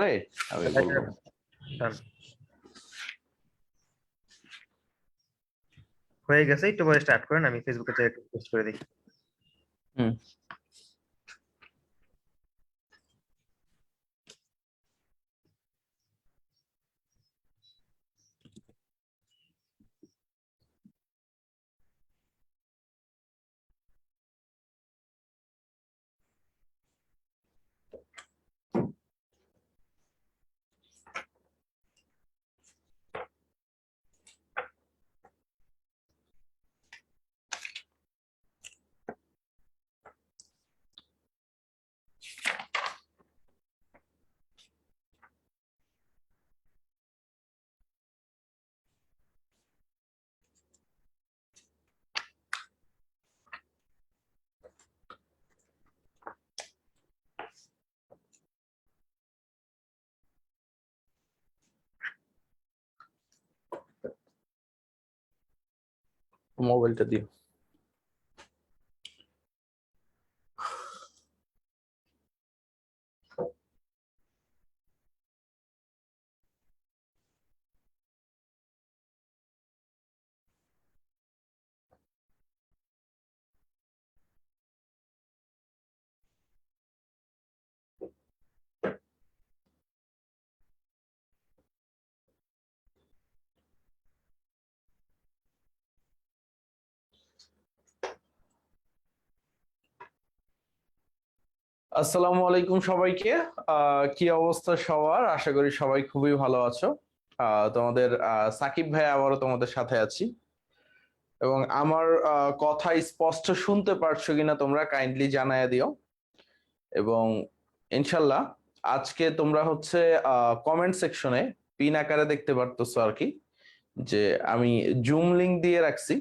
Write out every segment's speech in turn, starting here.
আমি বলবো। হয়ে গেছে, একটু পরে স্টার্ট করেন, আমি ফেসবুকে পোস্ট করে দিই। হুম। মোবাইলটা দিও। আসসালামু আলাইকুম সবাইকে। কি অবস্থা সবার? আশা করি সবাই খুবই ভালো আছো। তোমাদের সাকিব ভাই আবারও তোমাদের সাথে আছি, এবং আমার কথা স্পষ্ট শুনতে পারছো কিনা তোমরা কাইন্ডলি জানায় দিও। এবং ইনশাল্লাহ আজকে তোমরা হচ্ছে কমেন্ট সেকশনে পিন আকারে দেখতে পারতেছো আর কি, যে আমি জুম লিংক দিয়ে রাখছি।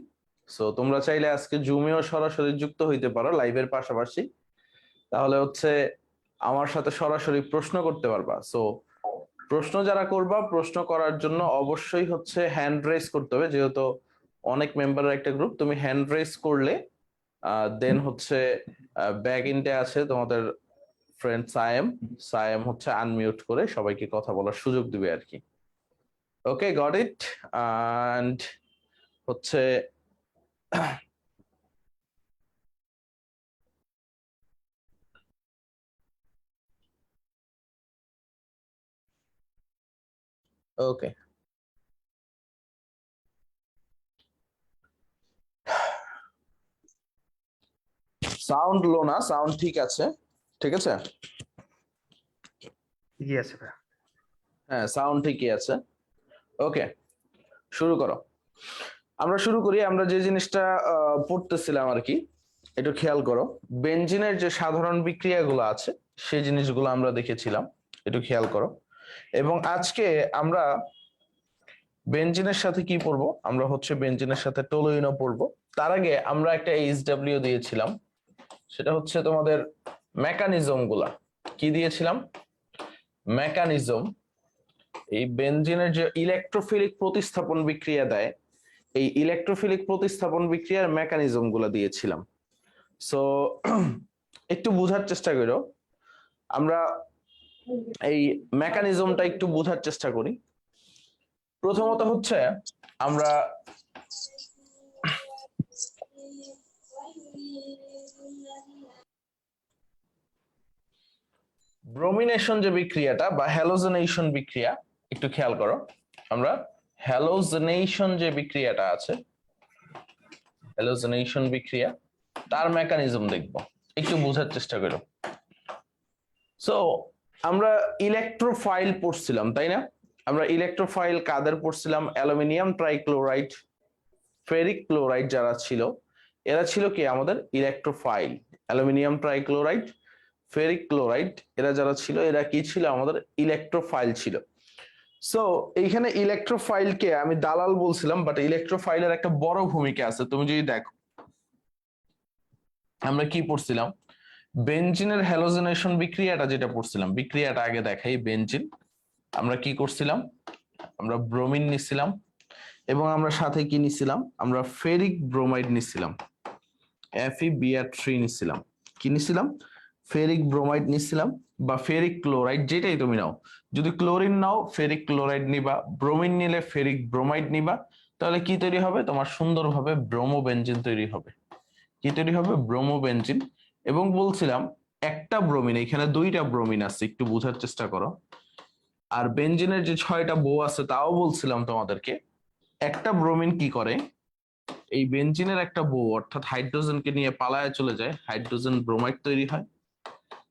সো তোমরা চাইলে আজকে জুমেও সরাসরি যুক্ত হইতে পারো লাইভের পাশাপাশি, তাহলে হচ্ছে আমার সাথে সরাসরি প্রশ্ন করতে পারবা। সো প্রশ্ন যারা করবা, প্রশ্ন করার জন্য অবশ্যই হচ্ছে হ্যান্ড রেজ করতে হবে, যেহেতু অনেক মেম্বারের একটা গ্রুপ। তুমি হ্যান্ড রেজ করলে দেন হচ্ছে ব্যাক ইন্টে আছে তোমাদের ফ্রেন্ড সায়েম, সায়েম হচ্ছে আনমিউট করে সবাইকে কথা বলার সুযোগ দিবে আর কি। ওকে, গট ইট। অ্যান্ড হচ্ছে ওকে, সাউন্ড লো না, সাউন্ড ঠিক আছে? ঠিক আছে, ঠিকই আছে ভাই। হ্যাঁ সাউন্ড ঠিকই আছে। ওকে, শুরু করো। আমরা শুরু করি। আমরা যে জিনিসটা পড়তেছিলাম আর কি, একটু খেয়াল করো। বেনজিনের যে সাধারণ বিক্রিয়াগুলো আছে সেই জিনিসগুলো আমরা দেখেছিলাম, একটু খেয়াল করো। এবং আজকে আমরা বেনজিনের সাথে কি পড়বো? আমরা হচ্ছে বেনজিনের সাথে টলুইনও পড়বো। তার আগে আমরা একটা এইচডব্লিউ দিয়েছিলাম, সেটা হচ্ছে তোমাদের মেকানিজম গুলা। কি দিয়েছিলাম? মেকানিজম। এই বেনজিনের যে ইলেকট্রোফিলিক প্রতিস্থাপন বিক্রিয়া দেয়, এই ইলেকট্রোফিলিক প্রতিস্থাপন বিক্রিয়ার মেকানিজম গুলা দিয়েছিলাম। সো একটু বোঝার চেষ্টা করো, আমরা এই মেকানিজমটা একটু বোঝার চেষ্টা করি। প্রথমত হচ্ছে আমরা ব্রোমিনেশন যে বিক্রিয়াটা বা হ্যালোজেনেশন বিক্রিয়া, একটু খেয়াল করো। আমরা হ্যালোজেনেশন যে বিক্রিয়াটা আছে, হ্যালোজেনেশন বিক্রিয়া, তার মেকানিজম দেখব, একটু বোঝার চেষ্টা করো। সো আমরা ইলেকট্রোফাইল পড়ছিলাম, তাই না? আমরা ইলেকট্রোফাইল কাদের পড়ছিলাম? অ্যালুমিনিয়াম ট্রাইক্লোরাইড, ফেরিক ক্লোরাইড যারা ছিল, এরা ছিল কি আমাদের electrophile. Aluminium trichloride, ferric chloride, এরা যারা ছিল, এরা কি ছিল? আমাদের ইলেকট্রোফাইল ছিল। সো এইখানে ইলেকট্রোফাইলকে আমি দালাল বলছিলাম, বাট ইলেকট্রোফাইলের একটা বড় ভূমিকা আছে। তুমি যদি দেখো, আমরা কি পড়ছিলাম? বেনজিনের হ্যালোজেনেশন বিক্রিয়াটা যেটা পড়ছিলাম, বিক্রিয়াটা আগে দেখাই। বেনজিন, আমরা কি করছিলাম? আমরা ব্রোমিন নিছিলাম, এবং আমরা সাথে কি নিছিলাম? আমরা ফেরিক ব্রোমাইড নিছিলাম, FeBr3 নিছিলাম। কি নিছিলাম? ফেরিক ব্রোমাইড নিছিলাম। বা ফেরিক ক্লোরাইড, যেটাই তুমি নাও, যদি ক্লোরিন নাও ফেরিক ক্লোরাইড নিবা, ব্রোমিন নিলে ফেরিক ব্রোমাইড নিবা, তাহলে কি তৈরি হবে? তোমার সুন্দরভাবে ব্রোমোবেনজিন তৈরি হবে। কি তৈরি হবে? ব্রোমোবেনজিন। এবং বলছিলাম একটা ব্রোমিন, এখানে দুইটা ব্রোমিন আছে, একটু বোঝার চেষ্টা করো। আর বেনজিনের যে 6টা বউ আছে তাও বলছিলাম তোমাদেরকে। একটা ব্রোমিন কি করে, এই বেনজিনের একটা বউ অর্থাৎ হাইড্রোজেনকে নিয়ে পালায় চলে যায়, হাইড্রোজেন ব্রোমাইড তৈরি হয়।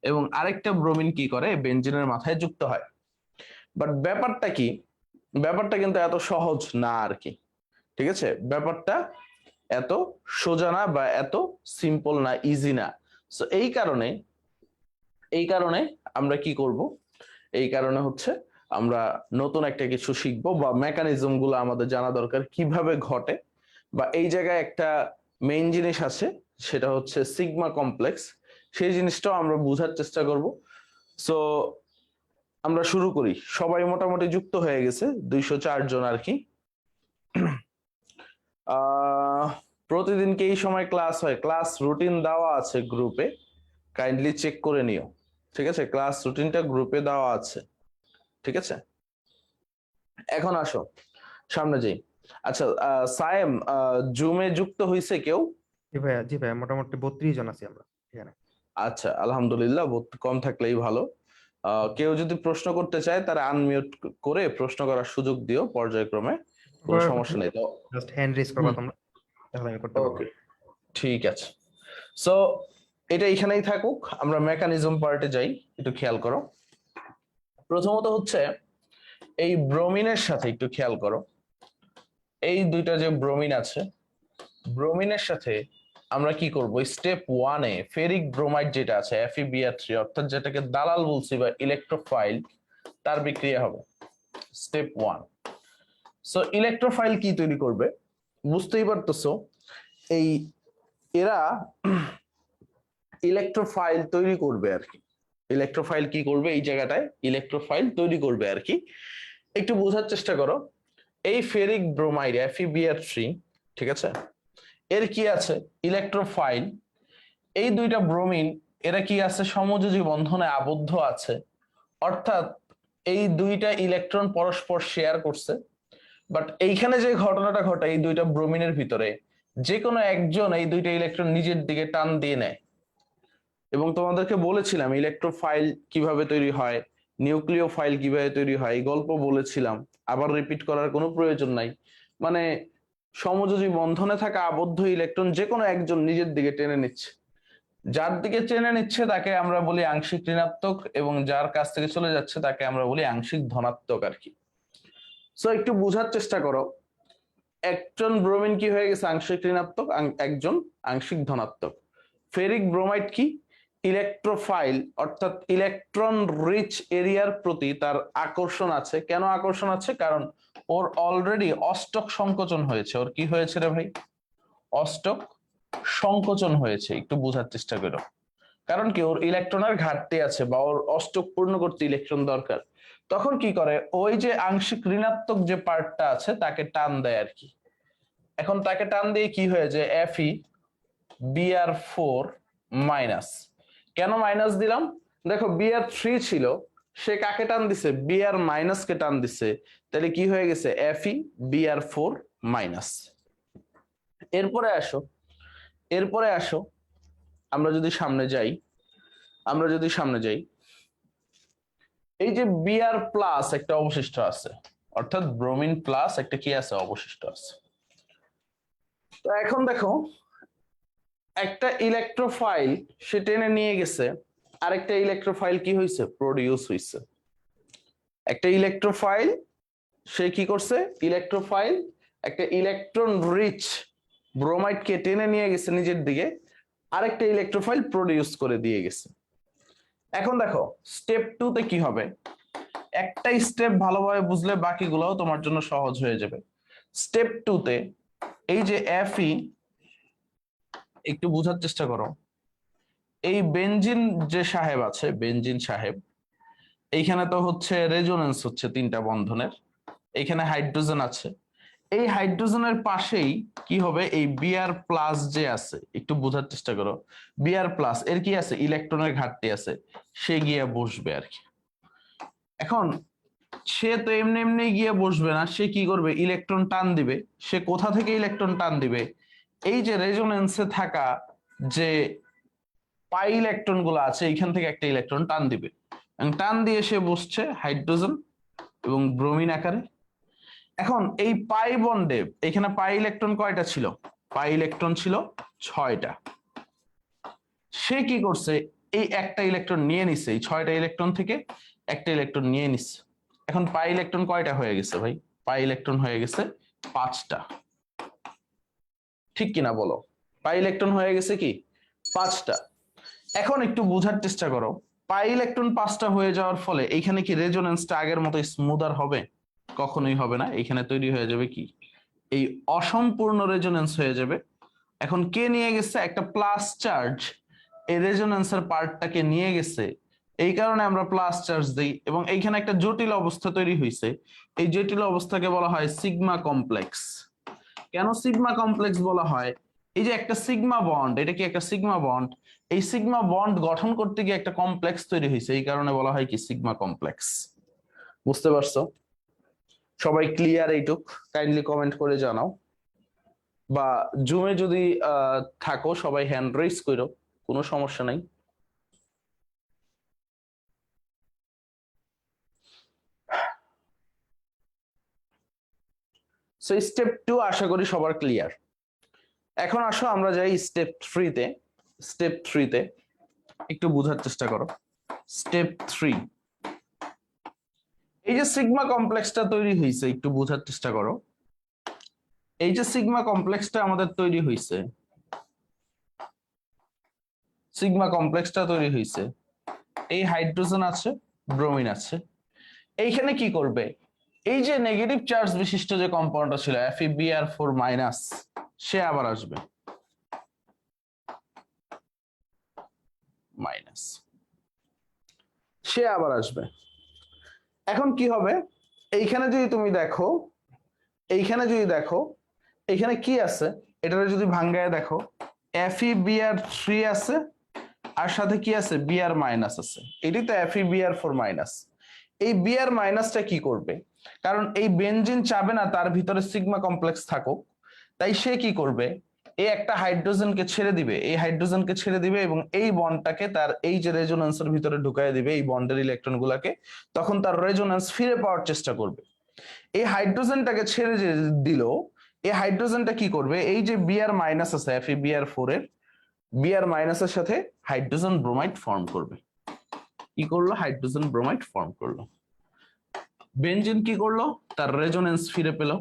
এবং আরেকটা ব্রোমিন কি করে, বেনজিনের মাথায় যুক্ত হয়। বাট ব্যাপারটা কি, ব্যাপারটা কিন্তু এত সহজ না আর কি। ঠিক আছে, ব্যাপারটা এত সোজা না বা এত সিম্পল না, ইজি না। সো এই কারণে আমরা কি করব, এই কারণে হচ্ছে আমরা নতুন একটা কিছু শিখবো, বা মেকানিজম গুলো আমাদের জানা দরকার কিভাবে ঘটে। বা এই জায়গায় একটা মেইন জিনিস আছে, সেটা হচ্ছে সিগমা কমপ্লেক্স, সেই জিনিসটাও আমরা বোঝার চেষ্টা করব। সো আমরা শুরু করি। সবাই মোটামুটি যুক্ত হয়ে গেছে, 204 জন আর কি। প্রতিদিনকে এই সময় ক্লাস হয়, ক্লাস রুটিন দেওয়া আছে গ্রুপে, কাইন্ডলি চেক করে নিও। ঠিক আছে, ক্লাস রুটিনটা গ্রুপে দেওয়া আছে। ঠিক আছে, এখন আসো সামনে যাই। আচ্ছা, সায়েম, জুমে যুক্ত হয়েছে কেউ? জি ভাইয়া, মোটামুটি 32 জন আছি আমরা এখানে। আচ্ছা, আলহামদুলিল্লাহ, কম থাকলেই ভালো। কেউ যদি প্রশ্ন করতে চায় তারা আনমিউট করে প্রশ্ন করার সুযোগ দিও পর্যায়ক্রমে, কোনো সমস্যা নেই তো। জাস্ট হ্যান্ড রেজ করবা তোমরা, তাহলে আমি করতে পারবো। ওকে, ঠিক আছে। সো এটা এখানেই থাকুক, আমরা মেকানিজম পার্টে যাই। একটু খেয়াল করো, প্রথমত হচ্ছে এই ব্রোমিনের সাথে একটু খেয়াল করো, এই দুইটা যে ব্রোমিন আছে, ব্রোমিনের সাথে আমরা কি করব, স্টেপ 1-এ ফেরিক ব্রোমাইড যেটা আছে FeBr3, অর্থাৎ যেটাকে দালাল বলছি বা ইলেকট্রোফাইল, তার বিক্রিয়া হবে। স্টেপ 1। সো ইলেকট্রোফাইল কি তৈরি করবে বুঝতেই পারতেছো, এই এরা ইলেকট্রোফাইল তৈরি করবে আর কি। ইলেকট্রোফাইল কি করবে, এই জায়গাটায় ইলেকট্রোফাইল তৈরি করবে আর কি। একটু বোঝার চেষ্টা করো, এই ফেরিক ব্রোমাইড FeBr3, ঠিক আছে, এর কি আছে, ইলেকট্রোফাইল। এই দুইটা ব্রোমিন এরা কি আছে, সমযোজী বন্ধনে আবদ্ধ আছে, অর্থাৎ এই দুইটা ইলেকট্রন পরস্পর শেয়ার করছে। বাট এইখানে যে ঘটনাটা ঘটে, এই দুইটা ব্রোমিনের ভিতরে যে কোনো একজন এই দুইটা ইলেকট্রন নিজের দিকে টান দিয়ে নেয়। এবং তোমাদেরকে বলেছিলাম ইলেকট্রোফাইল কিভাবে তৈরি হয়, নিউক্লিওফাইল কিভাবে তৈরি হয়, এই গল্প বলেছিলাম, আবার রিপিট করার কোনো প্রয়োজন নাই। মানে সমযোজী বন্ধনে থাকা আবদ্ধ ইলেকট্রন যে কোনো একজন নিজের দিকে টেনে নিচ্ছে, যার দিকে টেনে নিচ্ছে তাকে আমরা বলি আংশিক ঋণাত্মক, এবং যার কাছ থেকে চলে যাচ্ছে তাকে আমরা বলি আংশিক ধনাত্মক আর কি। সো একটু বোঝার চেষ্টা করো, একজন ব্রোমিন কি হয়ে গেছে, আংশিক ঋণাত্মক, একজন আংশিক ধনাত্মক। ফেরিক ব্রোমাইড কি, ইলেকট্রোফাইল, অর্থাৎ ইলেকট্রন রিচ এরিয়ার প্রতি তার আকর্ষণ আছে। কেন আকর্ষণ আছে? কারণ ওর অলরেডি অষ্টক সংকোচন হয়েছে। ওর কি হয়েছে রে ভাই? অষ্টক সংকোচন হয়েছে। একটু বোঝার চেষ্টা করো, কারণ কি ওর ইলেকট্রনের ঘাটতি আছে বা ওর অষ্টক পূর্ণ করতে ইলেকট্রন দরকার। তখন কি করে, ওই যে আংশিক ঋণাত্মক যে পার্টটা আছে তাকে টান দেয় আর কি। এখন তাকে টান দিয়ে কি হয়ে যায়, FeBr4 মাইনাস। কেন মাইনাস দিলাম? দেখো Br3 ছিল, সে কাকে টান দিছে, Br মাইনাস কে টান দিছে, তাহলে কি হয়ে গেছে, FeBr4 মাইনাস। এরপরে আসো, এরপরে আসো, আমরা যদি সামনে যাই, আমরা যদি সামনে যাই, এই যে Br প্লাস একটা অবশিষ্ট আছে, অর্থাৎ ব্রোমিন প্লাস একটা কি আছে, অবশিষ্ট আছে। তো এখন দেখো, একটা ইলেকট্রোফাইল সে টেনে নিয়ে গেছে, আরেকটা ইলেকট্রোফাইল কি হয়েছে, প্রডিউস হয়েছে। একটা ইলেকট্রোফাইল সে কি করছে, ইলেকট্রোফাইল একটা ইলেকট্রন রিচ ব্রোমাইডকে টেনে নিয়ে গেছে নিজের দিকে, আরেকটা ইলেকট্রোফাইল প্রডিউস করে দিয়ে গেছে। এখন দেখো স্টেপ 2-তে কি হবে, একটা স্টেপ ভালোভাবে বুঝলে বাকিগুলোও তোমার জন্য সহজ হয়ে যাবে। স্টেপ 2-তে এই যে Fe, একটু বোঝার চেষ্টা করো, এই বেনজিন যে সাহেব আছে, বেনজিন সাহেব, এইখানে তো হচ্ছে রেজোনেন্স হচ্ছে 3টা বন্ধনের, এইখানে হাইড্রোজেন আছে, এই হাইড্রোজেনের পাশেই কি হবে, এই বিআর প্লাস যে আছে, একটু বোঝার চেষ্টা করো, বিআর প্লাস এর কি আছে, ইলেকট্রনের ঘাটতি আছে, সে গিয়ে বসবে আর কি। এখন সে তো এমনি এমনি গিয়ে বসবে না, সে কি করবে, ইলেকট্রন টান দিবে। সে কোথা থেকে ইলেকট্রন টান দিবে, এই যে রেজোনেন্সে থাকা যে পাই ইলেকট্রন গুলো আছে এইখান থেকে একটা ইলেকট্রন টান দিবে, এবং টান দিয়ে সে বসছে হাইড্রোজেন এবং ব্রোমিন আকারে। এখন এই পাই বন্ডে এখানে পাই ইলেকট্রন কয়টা ছিল, পাই ইলেকট্রন ছিল 6টা। সে কি করছে, এই একটা ইলেকট্রন নিয়ে নিছে, এই 6টা ইলেকট্রন থেকে একটা ইলেকট্রন নিয়ে নিচ্ছে। এখন পাই ইলেকট্রন কয়টা হয়ে গেছে ভাই, পাই ইলেকট্রন হয়ে গেছে 5টা। ঠিক কিনা বলো, পাই ইলেকট্রন হয়ে গেছে কি 5টা। এখন একটু বোঝার চেষ্টা করো, পাই ইলেকট্রন 5টা হয়ে যাওয়ার ফলে এইখানে কি রেজোনেন্সটা আগের মতো স্মুদার হবে, কখনোই হবে না। এখানে তৈরি হয়ে যাবে কি, এই অসম্পূর্ণ রেজোনেন্স হয়ে যাবে। এখন কে নিয়ে গেছে, একটা প্লাস চার্জ এই রেজোনেন্সের পার্টটাকে নিয়ে গেছে, এই কারণে আমরা প্লাস চার্জ দিই, এবং এইখানে একটা জটিল অবস্থা তৈরি হয়েছে। এই জটিল অবস্থাকে বলা হয় সিগমা কমপ্লেক্স। কেন সিগমা কমপ্লেক্স বলা হয়, এই যে একটা সিগমা বন্ড, এটা কি একটা সিগমা বন্ড, এই সিগমা বন্ড গঠন করতে গিয়ে একটা কমপ্লেক্স তৈরি হয়েছে, এই কারণে বলা হয় কি সিগমা কমপ্লেক্স। বুঝতে পারছো সবাই, ক্লিয়ার এইটুক? কাইন্ডলি কমেন্ট করে জানাও, বা জুমে যদি থাকো সবাই হ্যান্ড রেজ করো, কোনো সমস্যা নাই। সো স্টেপ 2 আশা করি সবার ক্লিয়ার। এখন আসো আমরা যাই স্টেপ 3-তে। স্টেপ 3-তে একটু বোঝার চেষ্টা করো। স্টেপ 3, এই যে সিগমা কমপ্লেক্সটা তৈরি হয়েছে, একটু বোঝার চেষ্টা করো। এই যে সিগমা কমপ্লেক্সটা আমাদের তৈরি হয়েছে, সিগমা কমপ্লেক্সটা তৈরি হয়েছে, এই হাইড্রোজেন আছে, ব্রোমিন আছে। এইখানে কি করবে, এই যে নেগেটিভ চার্জ বিশিষ্ট যে কম্পাউন্ডটা ছিল FeBr4 মাইনাস, সে আবার আসবে মাইনাস, সে আবার আসবে। এখন কি হবে, এইখানে যদি তুমি দেখো, এইখানে যদি দেখো এইখানে কি আছে, এটা যদি ভাঙ্গায় দেখো, FeBr3 আছে, আর সাথে কি আছে, Br মাইনাস আছে। এটি তো FeBr4 মাইনাস। এই Br মাইনাসটা কি করবে, কারণ এই বেনজিন চাবে না তার ভিতরে সিগমা কমপ্লেক্স থাকুক, তাই সে কি করবে, এই একটা হাইড্রোজেনকে ছেড়ে দিবে, এই হাইড্রোজেনকে ছেড়ে দিবে, এবং এই বন্ডটাকে তার এই যে রেজোনেন্সের ভিতরে ঢুকায় দিবে, এই বন্ডের ইলেকট্রন গুলাকে। তখন তার রেজোনেন্স ফিরে পাওয়ার চেষ্টা করবে। এই হাইড্রোজেনটাকে ছেড়ে যে দিল, এই হাইড্রোজেনটা কি করবে, এই যে Br মাইনাস আছে FeBr4 এর, Br মাইনাসের সাথে হাইড্রোজেন ব্রোমাইড ফর্ম করবে। কি করলো, হাইড্রোজেন ব্রোমাইড ফর্ম করলো। বেনজিন কি করলো, তার রেজোনেন্স ফিরে পেল,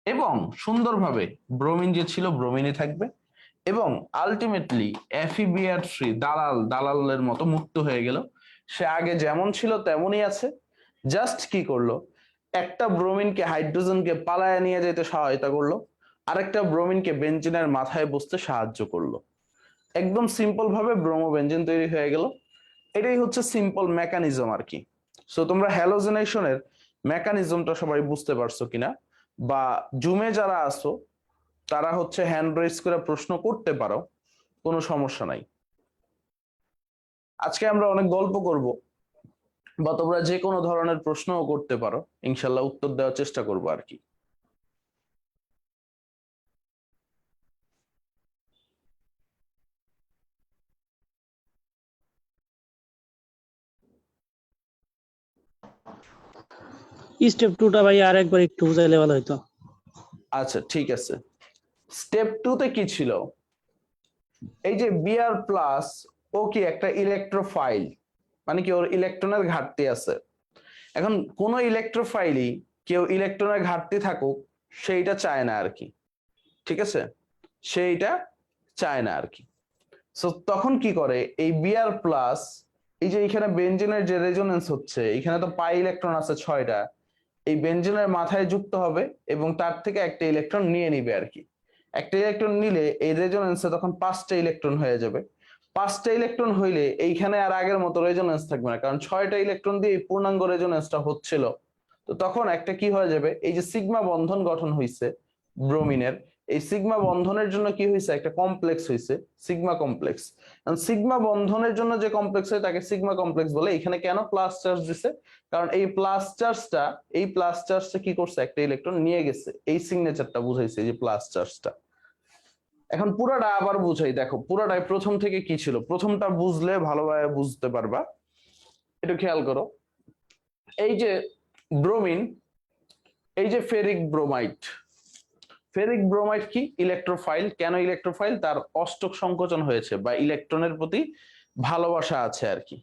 এবং সুন্দরভাবে ব্রোমিন যে ছিল ব্রোমিনই থাকবে, এবং আলটিমেটলি FeBr3 দালালের মতো মুক্ত হয়ে গেল। সে আগে যেমন ছিল তেমনই আছে, জাস্ট কি করলো, একটা ব্রোমিনকে হাইড্রোজেনকে পালায় নিয়ে যেতে সহায়তা করলো, আরেকটা ব্রোমিনকে বেনজিনের মাথায় বসতে সাহায্য করলো। একদম সিম্পল ভাবে ব্রোমো বেনজিন তৈরি হয়ে গেল। এটাই হচ্ছে সিম্পল মেকানিজম আর কি। সো তোমরা হ্যালোজেনেশনের মেকানিজমটা সবাই বুঝতে পারছো কিনা, বা জুমে যারা আসো তারা হচ্ছে হ্যান্ড রেজ করে প্রশ্ন করতে পারো, কোনো সমস্যা নাই। আজকে আমরা অনেক গল্প করব, বা তোমরা যে কোনো ধরনের প্রশ্নও করতে পারো, ইনশাল্লাহ উত্তর দেওয়ার চেষ্টা করবো আর কি। স্টেপ টুটা ভাই আর একবার একটু বুঝাইলে ভালো হইতো। আচ্ছা ঠিক আছে, স্টেপ 2-তে কি ছিল, এই যে Br প্লাস, ও কি একটা ইলেকট্রোফাইল, মানে কি ওর ইলেকট্রনের ঘাটতি আছে। এখন কোন ইলেকট্রোফাইলই কেউ ইলেকট্রনের ঘাটতি থাকুক সেইটা চায় না আর কি, ঠিক আছে, সেইটা চায় না আর কি। সো তখন কি করে, এই Br প্লাস, এই যে এখানে বেনজিনের যে রেজোনেন্স হচ্ছে, এখানে তো পাই ইলেকট্রন আছে 6টা, এই বেনজিনের মাথায় যুক্ত হবে, এবং তার থেকে একটা ইলেকট্রন নিয়ে নিবে আর কি। একটা ইলেকট্রন নিলে এই রেজোনেন্সে তখন 5টা ইলেকট্রন হয়ে যাবে। 5টা ইলেকট্রন হইলে এইখানে আর আগের মতো রেজোনেন্স থাকবে না, কারণ 6টা ইলেকট্রন দিয়ে পূর্ণাঙ্গ রেজোনেন্সটা হচ্ছিল, তো তখন একটা কি হয়ে যাবে, এই যে সিগমা বন্ধন গঠন হয়েছে ব্রোমিনের, এই সিগমা বন্ধনের জন্য কি হয়েছে, একটা কমপ্লেক্স হয়েছে, সিগমা কমপ্লেক্স। সিগমা বন্ধনের জন্য যে কমপ্লেক্স হয় তাকে সিগমা কমপ্লেক্স বলে। এখানে কেন প্লাস চার্জ দিছে, কারণ এই প্লাস চার্জটা কি করছে, একটা ইলেকট্রন নিয়ে গেছে, এই সিগনেচারটা বুঝাইছে, এই যে প্লাস চার্জটা। এখন পুরাটা আবার বুঝাই, দেখো পুরাটাই প্রথম থেকে কি ছিল, প্রথমটা বুঝলে ভালোভাবে বুঝতে পারবা। একটু খেয়াল করো, এই যে ব্রোমিন, এই যে ফেরিক ব্রোমাইড, ফেরিক ব্রোমাইড কি ইলেকট্রোফাইল। কেন ইলেকট্রোফাইল, তার অষ্টক সংকোচন হয়েছে বা ইলেকট্রনের প্রতি ভালোবাসা আছে আর কি।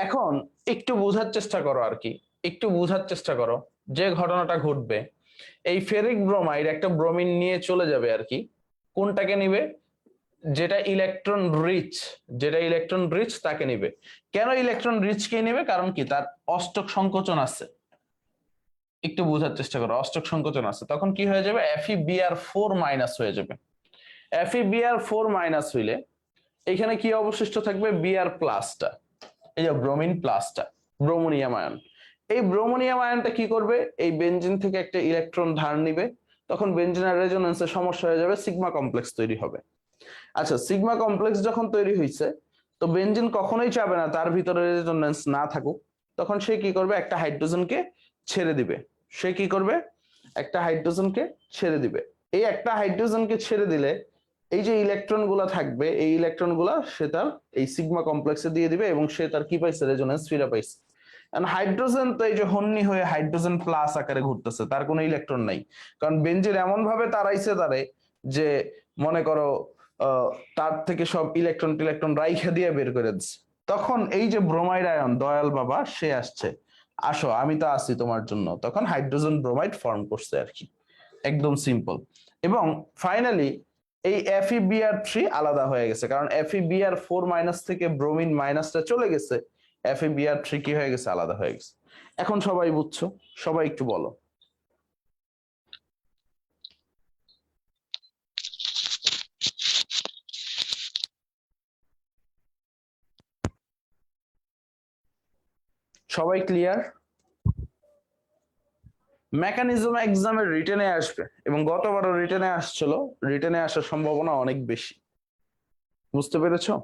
এখন একটু বোঝার চেষ্টা করো আর কি, একটু বোঝার চেষ্টা করো যে ঘটনাটা ঘটবে, এই ফেরিক ব্রোমাইড একটা ব্রোমিন নিয়ে চলে যাবে আর কি, কোনটাকে নিবে, যেটা ইলেকট্রন রিচ, তাকে নিবে। কেন ইলেকট্রন রিচ কে নিবে, কারণ কি তার অষ্টক সংকোচন আছে। একটু বোঝার চেষ্টা করো, অষ্টক সংকোচন আছে, তখন কি হয়ে যাবে, FeBr4 মাইনাস হয়ে যাবে। FeBr4 মাইনাস হইলে এখানে কি অবশিষ্ট থাকবে, Br প্লাসটা, এই যে ব্রোমিন প্লাসটা, ব্রোমোনিয়াম আয়ন। এই ব্রোমোনিয়াম আয়নটা কি করবে, এই বেনজিন থেকে একটা ইলেকট্রন ধার নিবে, তখন বেনজিনের রেজোনেন্সে সমস্যা হয়ে যাবে, সিগমা কমপ্লেক্স তৈরি হবে। আচ্ছা, সিগমা কমপ্লেক্স যখন তৈরি হয়েছে, তো বেনজিন কখনোই চাবে না তার ভিতরে রেজোনেন্স না থাকুক, তখন সে কি করবে, একটা হাইড্রোজেনকে ছেড়ে দিবে। সে কি করবে, একটা হাইড্রোজেনকে ছেড়ে দিবে। এই একটা হাইড্রোজেনকে ছেড়ে দিলে এই যে ইলেকট্রন গুলা থাকবে, এই ইলেকট্রন গুলা সে তার এই সিগমা কমপ্লেক্সে দিয়ে দিবে, এবং সে তার কি পাইছে, রেজোনেন্স ফিরে পাইছে। হাইড্রোজেন তো এই যে হন্যি হয়ে হাইড্রোজেন প্লাস আকারে ঘুরতেছে, তার কোনো ইলেকট্রন নাই, কারণ বেনজিন এমন ভাবে তারাইছে তারে যে মনে করো তার থেকে সব ইলেকট্রন রাইখা দিয়ে বের করে দিচ্ছে। তখন এই যে ব্রোমাইড আয়ন, দয়াল বাবা সে আসছে, আসো আমি তো আছি তোমার জন্য, তখন হাইড্রোজেন ব্রোমাইড ফর্ম করছে আর কি, একদম সিম্পল। এবং ফাইনালি এই FeBr3 আলাদা হয়ে গেছে, কারণ FeBr4 মাইনাস থেকে ব্রোমিন মাইনাসটা চলে গেছে, FeBr3 কি হয়ে গেছে, আলাদা হয়ে গেছে। এখন সবাই বুঝছো, সবাই একটু বলো। সবাই ক্লিয়ার? মেকানিজম এক্সামের রিটেনে আসবে, এবং গতবারও রিটেনে আসছিল, রিটেনে আসার সম্ভাবনা অনেক বেশি, বুঝতে পেরেছো?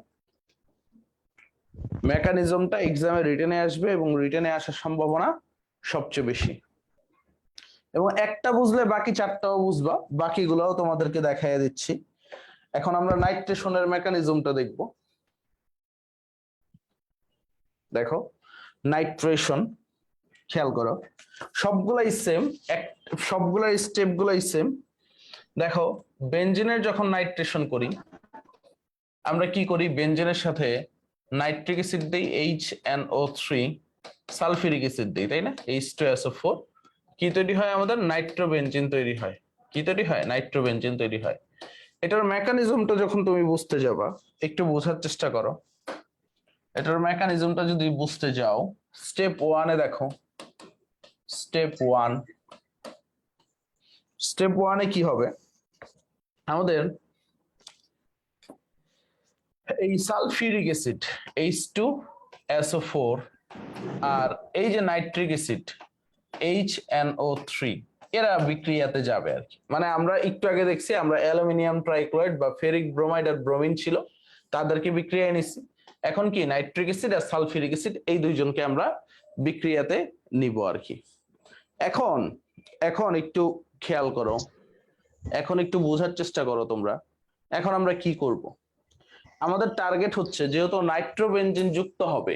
মেকানিজমটা এক্সামে রিটেনে আসবে এবং রিটেনে আসার সম্ভাবনা সবচেয়ে বেশি। এবং একটা বুঝলে বাকি চারটাও বুঝবা, বাকিগুলোও তোমাদেরকে দেখাইয়া দিচ্ছি। এখন আমরা নাইট্রেশনের মেকানিজমটা দেখব। দেখো নাইট্রেশন, খেয়াল করো, সবগুলাই সেম, সবগুলাই স্টেপ গুলাই সেম। দেখো বেনজিনের যখন নাইট্রেশন করি, আমরা কি করি, বেনজিনের সাথে নাইট্রিক অ্যাসিড দেই HNO3, সালফিউরিক অ্যাসিড দেই, তাই না, H2SO4, কি তৈরি হয়, আমাদের নাইট্রোবেনজিন তৈরি হয়। কি তৈরি হয়, নাইট্রোবেনজিন তৈরি হয়। এটার মেকানিজমটা যখন তুমি বুঝতে যাবা, একটু বোঝার চেষ্টা করো। এটার মেকানিজমটা যদি বুঝতে যাও, স্টেপ 1-এ দেখো, স্টেপ 1-এ কি হবে, আমাদের এই সালফিউরিক অ্যাসিড H2SO4 আর এই যে নাইট্রিক অ্যাসিড HNO3, এরা বিক্রিয়াতে যাবে আর কি। মানে আমরা একটু আগে দেখছি, আমরা অ্যালুমিনিয়াম ট্রাইক্লোরাইড বা ফেরিক ব্রোমাইড আর ব্রোমিন ছিল, তাদেরকে বিক্রিয়ায় নিচ্ছি। এখন কি নাইট্রিক অ্যাসিড আর সালফিউরিক অ্যাসিড, এই দুইজনকে আমরা বিক্রিয়াতে নিব আর কি। এখন এখন একটু খেয়াল করো, এখন একটু বোঝার চেষ্টা করো তোমরা। এখন আমরা কি করব, আমাদের টার্গেট হচ্ছে, যেহেতু নাইট্রোবেনজিন যুক্ত হবে,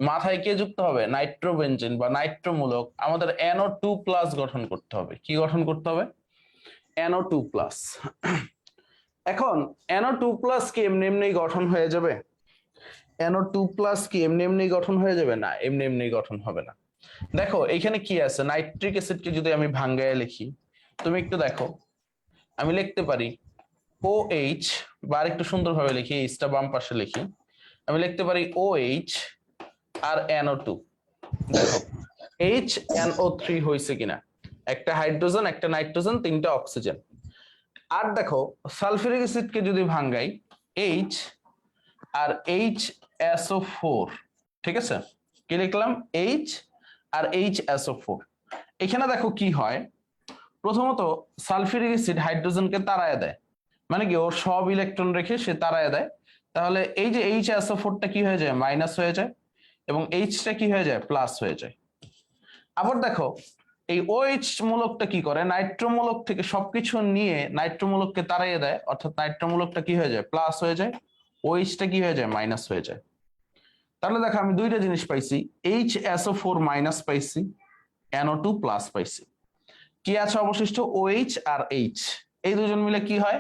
মাথায় কে যুক্ত হবে, নাইট্রোবেনজিন বা নাইট্রোমূলক, আমাদের NO2+ গঠন করতে হবে। কি গঠন করতে হবে, NO2+। এখন NO2+ কি এমনি এমনি গঠন হয়ে যাবে, NO2+ কি এমনি এমনি গঠন হয়ে যাবে, না এমনি এমনি গঠন হবে না। দেখো এখানে কি আছে, নাইট্রিক অ্যাসিডকে যদি আমি ভাঙ্গায় লিখি, তুমি একটু দেখো, আমি লিখতে পারি OH, বা আরেকটু সুন্দরভাবে লিখি, এইচটা বাম পাশে লিখি, আমি লিখতে পারি OH আর NO2। দেখো HNO3 হয়েছে কিনা, একটা হাইড্রোজেন, একটা নাইট্রোজেন, তিনটা অক্সিজেন। আর দেখো সালফিউরিক অ্যাসিডকে যদি ভাঙ্গাই, H আর HSO4, ঠিক আছে, কি লিখলাম, H আর HSO4। এখানে দেখো কি হয়, প্রথমত সালফিউরিক অ্যাসিড হাইড্রোজেনকে তাড়ায় দেয়, মানে কি ওর সব ইলেকট্রন রেখে সে তাড়ায় দেয়। তাহলে এই যে HSO4টা কি হয়ে যায়, মাইনাস হয়ে যায়, এবং এইচটা কি হয়ে যায়, প্লাস হয়ে যায়। আবার দেখো এই OH মূলকটা কি করে, নাইট্রো মূলক থেকে সবকিছু নিয়ে নাইট্রো মূলককে তাড়িয়ে দেয়, অর্থাৎ নাইট্রো মূলকটা কি হয়ে যায়, প্লাস হয়ে যায়, OHটা কি হয়ে যায়, মাইনাস হয়ে যায়। তাহলে দেখো আমি দুইটা জিনিস পাইছি, HSO4 মাইনাস পাইছি, NO2 প্লাস পাইছি। কি আছে অবশিষ্ট, OH আর H, এই দুজন মিলে কি হয়,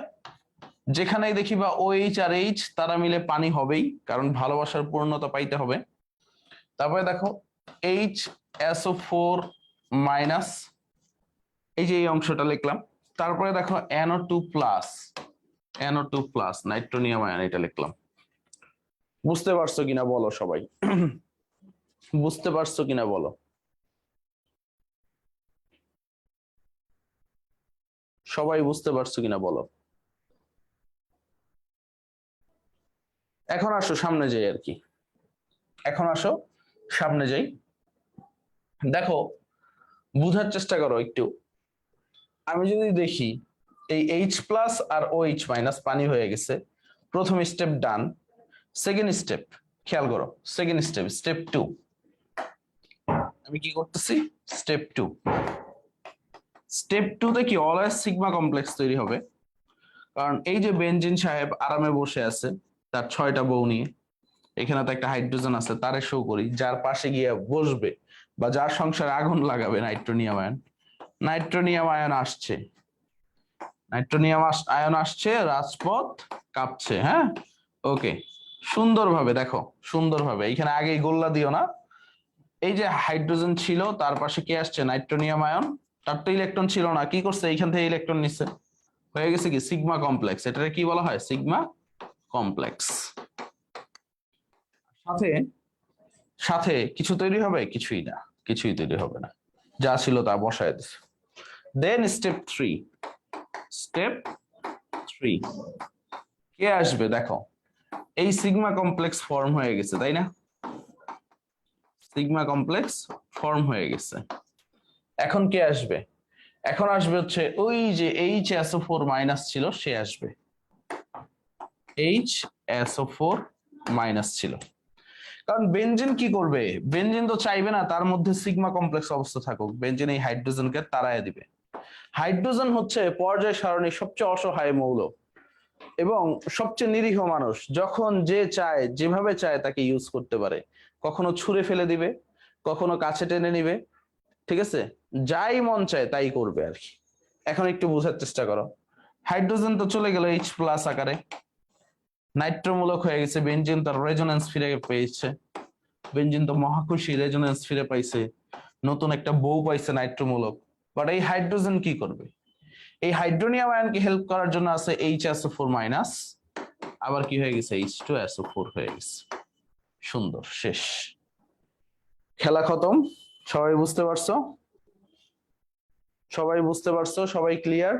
যেখানেই দেখি বা OH আর H তারা মিলে পানি হবেই, কারণ ভালোবাসার পূর্ণতা পাইতে হবে। তারপরে দেখো HSO4 মাইনাস, এই যে এই অংশটা লিখলাম। তারপরে দেখো NO2 plus, NO2 plus নাইট্রোনিয়াম ion, এটা লিখলাম। বুঝতে পারছো কিনা বলো সবাই? বুঝতে পারছো কিনা বলো? সবাই বুঝতে পারছো কিনা বলো? এখন আসো সামনে যাই আর কি, এখন আসো সামনে যাই। দেখো বুঝার চেষ্টা করো একটু। আমি যদি দেখি এই H প্লাস আর OH মাইনাস পানি হয়ে গেছে, প্রথম স্টেপ ডান। সেকেন্ড স্টেপ খেয়াল করো, সেকেন্ড স্টেপ, স্টেপ 2 আমি কি করতেছি, স্টেপ 2। স্টেপ 2 তে কি অলওয়েজ সিগমা কমপ্লেক্স তৈরি হবে, কারণ এই যে বেনজিন সাহেব আরামে বসে আছে তার 6টা বউ নিয়ে, এখানে তো একটা হাইড্রোজেন আছে, তারে শো করি, যার পাশে গিয়ে বসবে বা যার সংসারে আগুন লাগাবে নাইট্রোনিয়াম আয়ন। নাইট্রোনিয়াম আয়ন আসছে, নাইট্রোনিয়াম আয়ন আসছে, রাজপথ কাঁপছে। হ্যাঁ, ওকে, সুন্দরভাবে দেখো, সুন্দরভাবে। এখানে আগেই গোল্লা দিও না। এই যে হাইড্রোজেন ছিল, তার পাশে কে আসছে, নাইট্রোনিয়াম আয়ন। তার তো ইলেকট্রন ছিল না, কি করছে, এইখান থেকে ইলেকট্রন নিচ্ছে, হয়ে গেছে কি সিগমা কমপ্লেক্স। এটাকে কি বলা হয়, সিগমা কমপ্লেক্স। সাথে সাথে কিছু তৈরি হবে, কিছুই না, কিছুই তৈরি হবে না, যা ছিল তা বসায় দিছে। দেন স্টেপ 3, স্টেপ 3 কে আসবে, দেখো এই সিগমা কমপ্লেক্স ফর্ম হয়ে গেছে, তাই না? সিগমা কমপ্লেক্স ফর্ম হয়ে গেছে। এখন কে আসবে, এখন আসবে হচ্ছে ওই যে HSO4 মাইনাস ছিল, সে আসবে। HSO4 মাইনাস ছিল, কারণ বেনজিন কি করবে, বেনজিন তো চাইবে না তার মধ্যে সিগমা কমপ্লেক্স অবস্থা থাকুক, বেনজিন এই হাইড্রোজেনকে তাড়ায় দিবে। হাইড্রোজেন হচ্ছে পর্যায় সারণীর সবচেয়ে অসহায় মৌল এবং সবচেয়ে নিরীহ মানুষ। যখন যে চায়, যেভাবে চায় তাকে ইউজ করতে পারে, কখনো ছুঁড়ে ফেলে দিবে, কখনো কাছে টেনে নিবে, ঠিক আছে, যাই মন চায় তাই করবে আর কি। এখন একটু বোঝার চেষ্টা করো, হাইড্রোজেন তো চলে গেল H প্লাস আকারে, নাইট্রোমূলক হয়ে গেছে, বেনজিন তার রেজোনেন্স ফিরে পেয়েছে, বেনজিন তো মহাখুশি, রেজোনেন্স ফিরে পাইছে, নতুন একটা বউ পাইছে নাইট্রোমূলক। বাট এই হাইড্রোজেন কি করবে, এই হাইড্রোনিয়াম আয়নকে হেল্প করার জন্য আছে HSO4 মাইনাস, আবার কি হয়ে গেছে, H2SO4 হয়ে গেছে। সুন্দর, শেষ, খেলা খতম। সবাই বুঝতে পারছো? সবাই বুঝতে পারছো? সবাই ক্লিয়ার?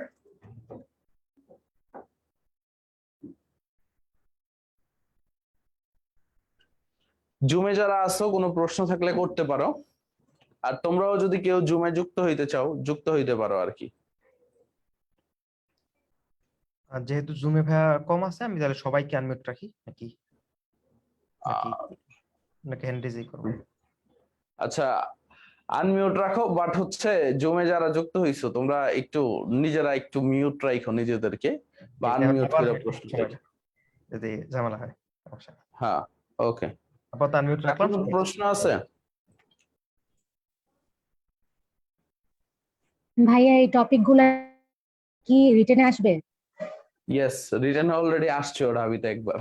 জুমে যারা আছো কোনো প্রশ্ন থাকলে করতে পারো, আর তোমরাও যদি কেউ জুমে যুক্ত হইতে চাও যুক্ত হইতে পারো আর কি। আর যেহেতু জুমে ভাইয়া কম আছে, আমি তাহলে সবাইকে আনমিউট রাখি নাকি নাকি নাকি হ্যান্ড রেজই করবো? আচ্ছা, আনমিউট রাখো, বাট হচ্ছে জুমে যারা যুক্ত হইছো তোমরা একটু নিজেরা একটু মিউট রাখো নিজেদেরকে, বা আনমিউট আবার করে হয়তো প্রশ্ন সময় করো। যদি ঝামেলা হয়, সমস্যা নেই। হ্যাঁ, ওকে। আপাতত আনমিউট আর রাখলাম, কোনো সবাই প্রশ্ন আছে? ভাইয়া এই টপিক গুলা কি রিটেনে আসবে? ইয়েস, রিটেন অলরেডি আসছে, ও ঢাবিতে একবার,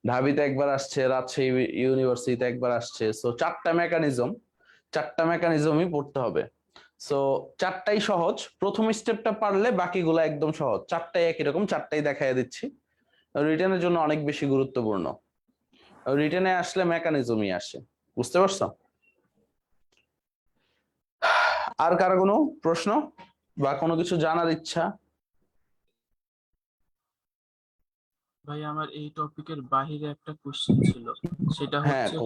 ঢাবিতে একবার আসছে, রাজশাহী ইউনিভার্সিটিতে একবার আসছে। সো চারটা মেকানিজমই পড়তে হবে। সো চারটাই সহজ, প্রথম স্টেপটা পারলে বাকিগুলো একদম সহজ। চারটাই একই রকম, চারটাই দেখাই দিচ্ছি। রিটেনের জন্য অনেক বেশি গুরুত্বপূর্ণ, রিটেনে আসলে মেকানিজমই আসে। বুঝতে পারছো? আর কারো কোনো প্রশ্ন বা কোনো কিছু জানার ইচ্ছা? ভাই আমার এই টপিকের বাহিরে একটা কোশ্চেন ছিল, সেটা হ্যাঁ, হচ্ছে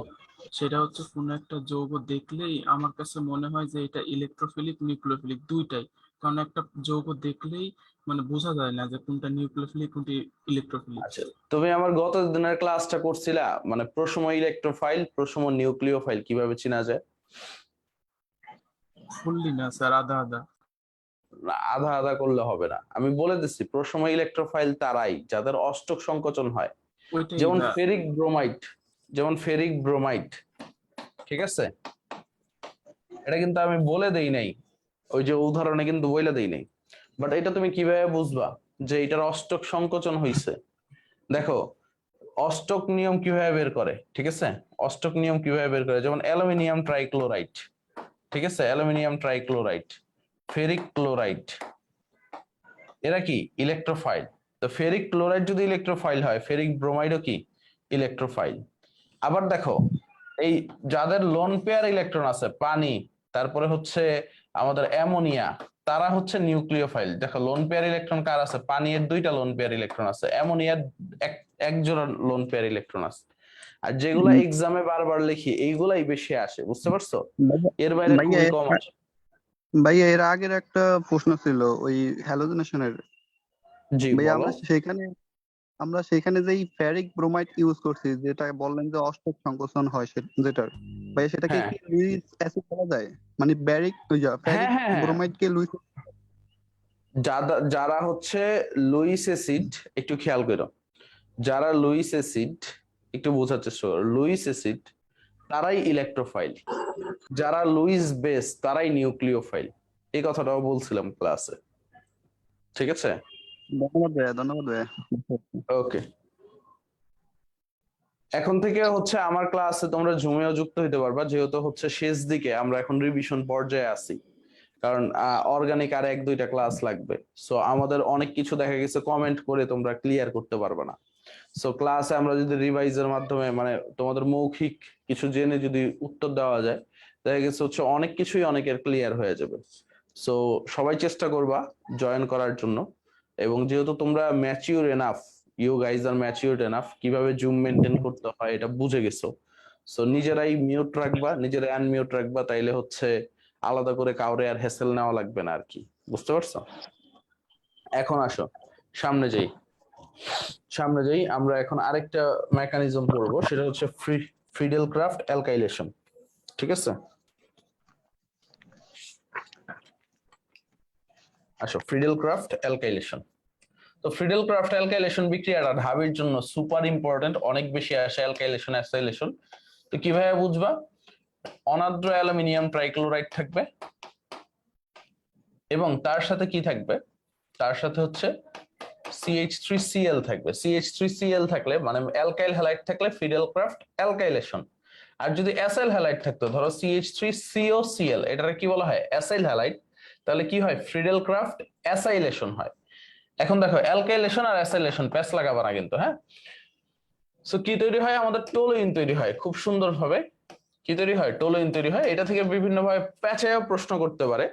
সেটা হচ্ছে কোন একটা যৌগ দেখলেই আমার কাছে মনে হয় যে এটা ইলেকট্রোফিলিক নিউক্লিওফিলিক দুইটাই। কারণ একটা যৌগ দেখলেই মানে বোঝা যায় না যে কোনটা নিউক্লিওফিলিক কোনটি ইলেকট্রোফিলিক। আচ্ছা, তুমি আমার গত দিনের ক্লাসটা করছিলা, মানে প্রশম ইলেকট্রোফাইল প্রশম নিউক্লিওফাইল কিভাবে চেনা যায়? ফুললি না স্যার, আধা আধা। না, আধা আধা করলে হবে না, আমি বলে দিচ্ছি প্রশম ইলেকট্রোফাইল তারাই যাদের অষ্টক সংকোচন হয়। ওইটাই যেমন ফেরিক ব্রোমাইড, যেমন ফেরিক ব্রোমাইড, ঠিক আছে? এটা কিন্তু আমি বলে দেই নাই, ওই যে উদাহরণে কিন্তু বলে দেই নাই। বাট এটা তুমি কিভাবে বুঝবা যে এটার অষ্টক সংকোচন হইছে? দেখো, অষ্টক নিয়ম কিভাবে বের করে, ঠিক আছে? অষ্টক নিয়ম কিভাবে বের করে, যেমন অ্যালুমিনিয়াম ট্রাইক্লোরাইড, ঠিক আছে? অ্যালুমিনিয়াম ট্রাইক্লোরাইড, ফেরিক ক্লোরাইড, এরা কি ইলেকট্রোফাইল। তো ফেরিক ক্লোরাইড যদি ইলেকট্রোফাইল হয়, ফেরিক ব্রোমাইডও কি ইলেকট্রোফাইল। আবার দেখো, এই যাদের লোন পেয়ার ইলেকট্রন আছে, পানি, তারপরে হচ্ছে আমাদের অ্যামোনিয়া, তারা হচ্ছে নিউক্লিওফাইল। দেখো, লোন পেয়ার ইলেকট্রন কার আছে? পানির দুইটা লোন পেয়ার ইলেকট্রন আছে, অ্যামোনিয়ার এক জোড়া লোন পেয়ার ইলেকট্রন আছে। আর যেগুলা এক্সামে বারবার লিখি এইগুলাই বেশি আসে, বুঝতে পারছো? এর বাইরে ভাইয়া খুবই কম আসে। ভাইয়া এর আগের একটা প্রশ্ন ছিল ওই হ্যালোজেনেশনের। জি ভাইয়া বলো। আমরা সেখানে যেই ফেরিক ব্রোমাইড ইউজ করছি, যেটা বললেন যে অষ্টক সংকোচন হয় যেটার, ভাইয়া সেটাকে হ্যাঁ কি লুইস অ্যাসিড বলা যায়? মানে হ্যাঁ ফেরিক হ্যাঁ হ্যাঁ, ব্রোমাইড কে লুইস। যারা হচ্ছে লুইস অ্যাসিড, একটু খেয়াল করো, যারা লুইস অ্যাসিড, একটু বোঝার চেষ্টা করো, লুইস অ্যাসিড তারাই ইলেকট্রোফাইল, যারা লুইস বেস তারাই নিউক্লিওফাইল। এই কথাটাও বলছিলাম ক্লাসে, ঠিক আছে? ধন্যবাদ ভাইয়া, ধন্যবাদ ভাইয়া। ওকে, এখন থেকে হচ্ছে আমার ক্লাসে তোমরা জুমেও যুক্ত হইতে পারবা, যেহেতু হচ্ছে শেষ দিকে, আমরা এখন রিভিশন পর্যায়ে আছি। কারণ অর্গানিক আর এক দুইটা ক্লাস লাগবে। সো আমাদের অনেক কিছু দেখা গেছে কমেন্ট করে তোমরা ক্লিয়ার করতে পারবে না। সো ক্লাসে আমরা যদি রিভাইজের মাধ্যমে, মানে তোমাদের মৌখিক কিছু জেনে যদি উত্তর দেওয়া যায়, দেখা গেছে হচ্ছে অনেক কিছুই অনেকের ক্লিয়ার হয়ে যাবে। সো সবাই চেষ্টা করবা জয়েন করার জন্য। এবং যেহেতু তোমরা mature enough, you guys are matured enough, কিভাবে জুম মেনটেন করতে হয় এটা বুঝে গেছো। সো নিজেরাই মিউট রাখবা, নিজেরাই আনমিউট রাখবা, তাইলে হচ্ছে আলাদা করে কাউরে আর হ্যাসেল নেওয়া লাগবে না আর কি, বুঝতে পারছো? এখন আসো সামনে যাই, আমরা এখন আরেকটা মেকানিজম পড়বো, সেটা হচ্ছে ফ্রিডেল ক্রাফট অ্যালকাইলেশন, ঠিক আছে? আসো, ফ্রিডেল ক্রাফট অ্যালকাইলেশন। তো ফ্রিডেল ক্রাফট অ্যালকাইলেশন বিক্রিয়াটা ঢাবির জন্য সুপার ইম্পর্টেন্ট, অনেক বেশি আসে অ্যালকাইলেশন অ্যাসাইলেশন। তো কিভাবে বুঝবা? অনার্দ্র অ্যালুমিনিয়াম ট্রাইক্লোরাইড থাকবে এবং তার সাথে কি থাকবে? তার সাথে হচ্ছে CH3Cl থাকবে। CH3Cl থাকলে মানে অ্যালকাইল হ্যালাইড থাকলে ফ্রিডেল ক্রাফট অ্যালকাইলেশন। আর যদি অ্যাসাইল হ্যালাইড থাকতো, ধরো CH3COCl, এটাকে কি বলা হয়? অ্যাসাইল হ্যালাইড, তাহলে কি হয়? ফ্রিডেল ক্রাফট অ্যাসাইলেশন হয়। এখন দেখো, অ্যালকাইলেশন আর অ্যাসাইলেশন প্যাচ লাগাবে না কিন্তু, হ্যাঁ? সো কি তৈরি হয়? আমাদের টোলুইন তৈরি হয় খুব সুন্দরভাবে। কি তৈরি হয়? টোলুইন তৈরি হয়। এটা থেকে বিভিন্ন ভাবে প্যাচেও প্রশ্ন করতে পারে।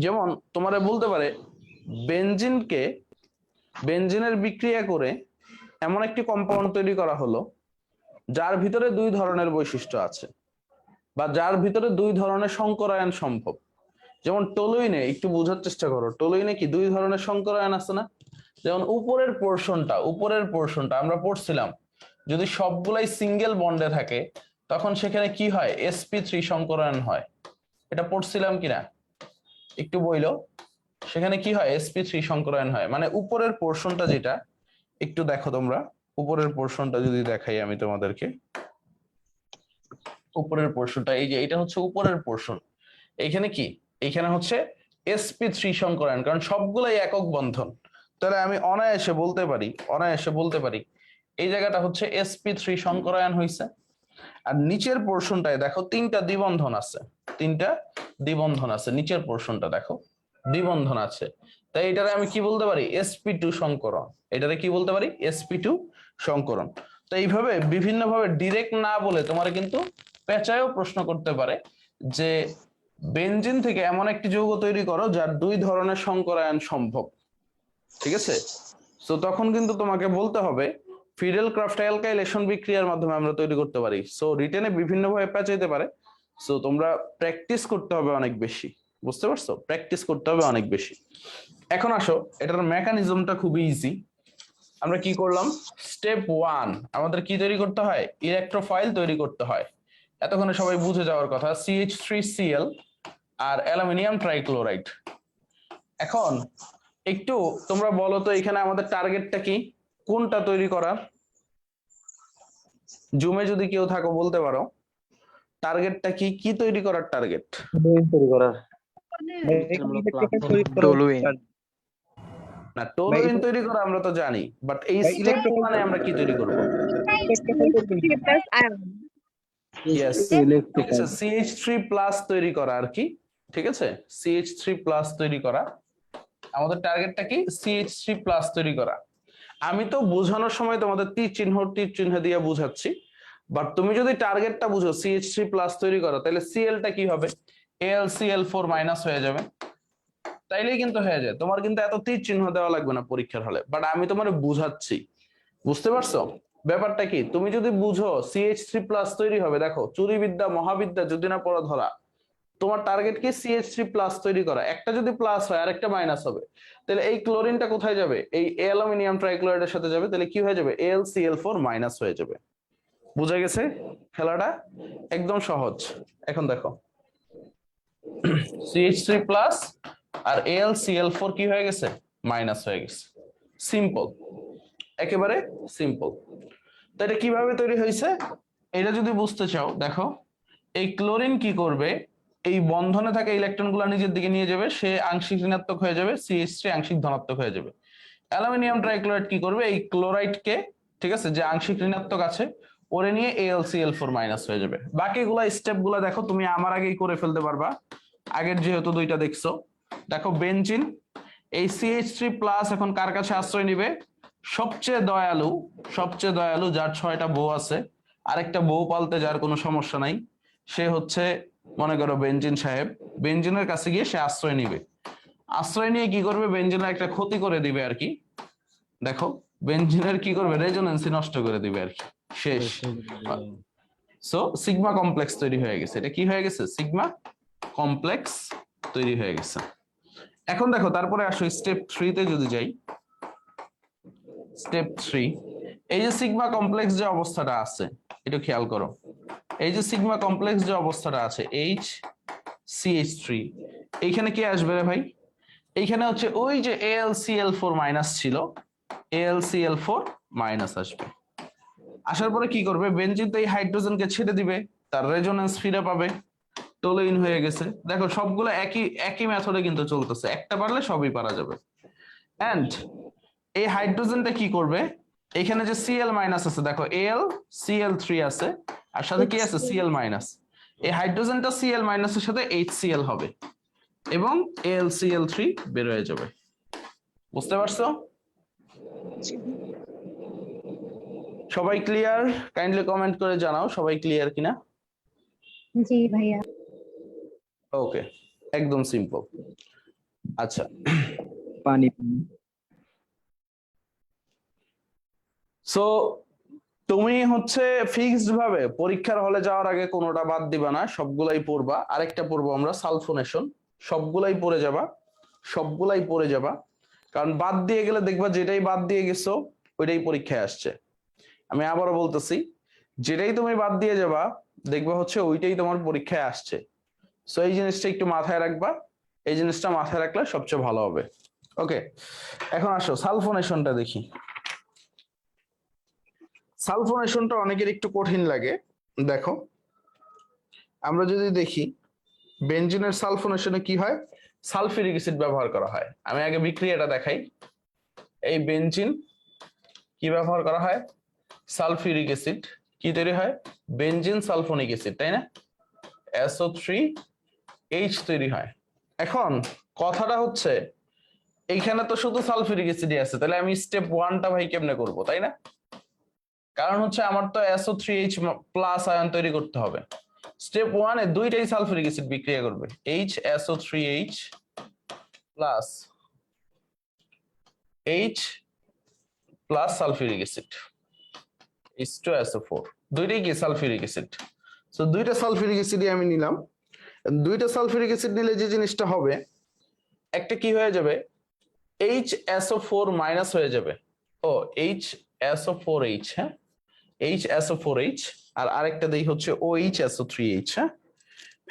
যেমন তোমারে বলতে পারে বেনজিনের বিক্রিয়া করে এমন একটি কম্পাউন্ড তৈরি করা হলো যার ভিতরে দুই ধরনের বৈশিষ্ট্য আছে, বা যার ভিতরে দুই ধরনের সংকরায়ন সম্ভব। যেমন টলুইনে, একটু বোঝার চেষ্টা করো, টলুইনে কি দুই ধরনের সংকরায়ন আছে না? যেমন উপরের পোর্শনটা আমরা পড়ছিলাম, যদি সবগুলাই সিঙ্গেল বন্ডে থাকে তখন সেখানে কি হয়? sp3 সংকরায়ন হয়। এটা পড়ছিলাম কিনা একটু বইলো। সেখানে কি হয়? sp3 সংকরায়ন হয়। মানে উপরের পোর্শনটা যেটা, একটু দেখো তোমরা, উপরের পোর্শনটা যদি দেখাই আমি তোমাদেরকে, উপরের পোর্শনটা এই যে, এটা হচ্ছে উপরের পোর্শন। এইখানে কি? এইখানে হচ্ছে sp3 সংকরায়ন, কারণ সবগুলাই একক বন্ধন। তাহলে আমি অনায়াসে বলতে পারি এই জায়গাটা হচ্ছে sp3 সংকরায়ন হইছে। আর নিচের পোর্শনটায় দেখো তিনটা দ্বিবন্ধন আছে, নিচের পোর্শনটা দেখো দ্বিবন্ধন আছে। তাই এটারে আমি কি বলতে পারি? sp2 সংকরণ। এটারে কি বলতে পারি? sp2 সংকরণ। তো এইভাবে বিভিন্ন ভাবে ডিরেক্ট না বলে তোমার কিন্তু পেঁচায়ও প্রশ্ন করতে পারে যে বেনজিন থেকে এমন একটি যৌগ তৈরি করো যার দুই ধরনের সংকরায়ন সম্ভব, ঠিক আছে? তো তখন কিন্তু তোমাকে বলতে হবে ফিডেল ক্রাফট অ্যালকাইলেশন বিক্রিয়ার মাধ্যমে আমরা তৈরি করতে পারি। সো রিটেনে বিভিন্ন ভাবে পেঁচাইতে পারে। সো তোমরা প্র্যাকটিস করতে হবে অনেক বেশি, বুঝতে পারছো? প্র্যাকটিস করতে হবে অনেক বেশি। এখন আসো, এটার মেকানিজমটা খুবই ইজি। আমরা কি করলাম? স্টেপ 1 আমাদের কি তৈরি করতে হয়? ইলেকট্রোফাইল তৈরি করতে হয়। এতক্ষণে সবাই বুঝে যাওয়ার কথা, CH3Cl আর অ্যালুমিনিয়াম ট্রাইক্লোরাইড। এখন একটু তোমরা বলো তো এখানে আমাদের টার্গেটটা কি, কোনটা তৈরি করা? জুমে যদি কেউ থাকো বলতে পারো টার্গেটটা কি, কি তৈরি করার টার্গেট? টলুইন। না, টোলুইন তৈরি করা আমরা তো জানি, বাট এই স্টেপ 1 এ আমরা কি তৈরি করব? ইয়েস, ঠিক আছে, CH3+ তৈরি করা আর কি। ঠিক আছে, CH3+ তৈরি করা। আমাদের টার্গেটটা কি? CH3+ তৈরি করা। আমি তো বোঝানোর সময় তোমাদের তীর চিহ্ন দিয়ে বুঝাচ্ছি, বাট তুমি যদি টার্গেটটা বুঝো CH3+ তৈরি করো, তাহলে Clটা কি হবে? AlCl4- হয়ে যাবে। তাইলেই কিন্তু হয়ে যায়, তোমার কিন্তু এত তীর চিহ্ন দেওয়া লাগবে না পরীক্ষার হলে, বাট আমি তোমার বুঝাচ্ছি, বুঝতে পারছো ব্যাপারটা কি? তুমি যদি বুঝো CH3+ তৈরি হবে, দেখো চুরিবিদ্যা মহাবিদ্যা যদি না পড়া ধরা, তোমার টার্গেট কি? CH3+ তৈরি করা। একটা যদি প্লাস হয় আর একটা মাইনাস হবে, তাহলে এই ক্লোরিনটা কোথায় যাবে? এই অ্যালুমিনিয়াম ট্রাইক্লোরাইডের সাথে যাবে, তাহলে কি হয়ে যাবে? AlCl4- হয়ে যাবে। বুঝা গেছে খেলাটা? একদম সহজ। এখন দেখো CH3+ আর AlCl4 কি হয়ে গেছে? মাইনাস হয়ে গেছে। সিম্পল, একেবারে সিম্পল। তো এটা কিভাবে তৈরি হয়েছে এটা যদি বুঝতে চাও, দেখো এই ক্লোরিন কি করবে? এই বন্ধনে থাকা ইলেকট্রনগুলো নিজের দিকে নিয়ে যাবে, সে আংশিক ঋণাত্মক হয়ে যাবে, CH3 আংশিক ধনাত্মক হয়ে যাবে। অ্যালুমিনিয়াম ট্রাইক্লোরাইড কি করবে? এই ক্লোরাইডকে, ঠিক আছে, যে আংশিক ঋণাত্মক আছে ওরে নিয়ে AlCl4- হয়ে যাবে। বাকিগুলা স্টেপ গুলা দেখো তুমি আমার আগেই করে ফেলতে পারবা, আগের যেহেতু দুইটা দেখছো। দেখো বেনজিন, এই CH3+ এখন কার কাছে আশ্রয় নিবে? সবচেয়ে দয়ালু যার 6টা বউ আছে, আরেকটা বউ পালতে যার কোনো সমস্যা নাই, সে হচ্ছে মনে করো বেনজিন সাহেব। বেনজিনের কাছে গিয়ে সে আশ্রয় নিবে। আশ্রয় নিয়ে কি করবে? বেনজিনের একটা ক্ষতি করে দিবে আর কি। দেখো বেনজিনের কি করবে? রেজোনেন্সি নষ্ট করে দিবে আর কি, শেষ। সো সিগমা কমপ্লেক্স তৈরি হয়ে গেছে। এটা কি হয়ে গেছে? সিগমা কমপ্লেক্স তৈরি হয়ে গেছে। এখন দেখো তারপরে আসো স্টেপ 3 তে যদি যাই। স্টেপ 3, এই যে সিগমা কমপ্লেক্স যে অবস্থাটা আছে, একটু খেয়াল করো। এই যে সিগমা কমপ্লেক্স যে অবস্থাটা আছে HCH3, এইখানে কি আসবে রে ভাই? এইখানে হচ্ছে ওই যে AlCl4- ছিল, AlCl4- আসবে। আসার পরে কি করবে? বেনজিন তো এই হাইড্রোজেনকে ছেড়ে দিবে, তার রেজোনেন্স ফিরে পাবে, টোলুইন হয়ে গেছে। দেখো সবগুলো একই মেথডে কিন্তু চলতেছে, একটা পারলে সবই পারা যাবে। এন্ড এই হাইড্রোজেনটা কি করবে? এখানে যে Cl- আছে, দেখো AlCl3 আছে আর সাথে কি আছে? Cl-। এই হাইড্রোজেনটা Cl- এর সাথে HCl হবে এবং AlCl3 বের হয়ে যাবে। বুঝতে পারছো? সবাই ক্লিয়ার? কাইন্ডলি কমেন্ট করে জানাও সবাই ক্লিয়ার কিনা। জি ভাইয়া। ওকে, একদম সিম্পল। আচ্ছা, পানি। সো তুমি হচ্ছে ফিক্সড ভাবে পরীক্ষার হলে যাওয়ার আগে কোনোটা বাদ দিবা না, সবগুলাই পড়বা। আরেকটা পড়বো আমরা সালফোনেশন, সবগুলাই পড়ে যাবা, কারণ বাদ দিয়ে গেলে দেখবা যেটাই বাদ দিয়ে গেছো ওইটাই পরীক্ষায় আসছে। আমি আবারও বলতেছি, যেটাই তুমি বাদ দিয়ে যাবা দেখবা হচ্ছে ওইটাই তোমার পরীক্ষায় আসছে। সো এই জিনিসটা একটু মাথায় রাখবা, এই জিনিসটা মাথায় রাখলে সবচেয়ে ভালো হবে। ওকে, এখন আসো সালফোনেশনটা দেখি। সালফোনেশনটা অনেকের একটু কঠিন লাগে। দেখো আমরা যদি দেখি বেনজিনের সালফোনেশনে কি হয়? সালফিউরিক অ্যাসিড ব্যবহার করা হয়। আমি আগে বিক্রিয়াটা দেখাই। এই বেনজিন কি ব্যবহার করা হয়? Sulphuric acid. কি তৈরি হয়? বেনজিন সালফোনিক অ্যাসিড, তাই না? SO3H তৈরি হয়। এখন কথাটা হচ্ছে এইখানে তো শুধু সালফিউরিক অ্যাসিডই আছে, তাহলে আমি স্টেপ 1টা ভাই কেমনে করব, তাই না? কারণ হচ্ছে আমার তো SO3H+ আয়ন তৈরি করতে হবে। স্টেপ 1 এ দুইটাই সালফিউরিক অ্যাসিড বিক্রিয়া করবে, HSO3H plus H plus sulphuric acid. H2SO4 দুইটাই কি সালফিউরিক অ্যাসিড। সো দুইটা সালফিউরিক অ্যাসিডই আমি নিলাম। দুইটা সালফিউরিক অ্যাসিড নিলে যে জিনিসটা হবে, একটা কি হয়ে যাবে, HSO4 মাইনাস হয়ে যাবে। ও HSO4H, হ্যাঁ HSO4H, আর আরেকটা দেই হচ্ছে OHSO3H। হ্যাঁ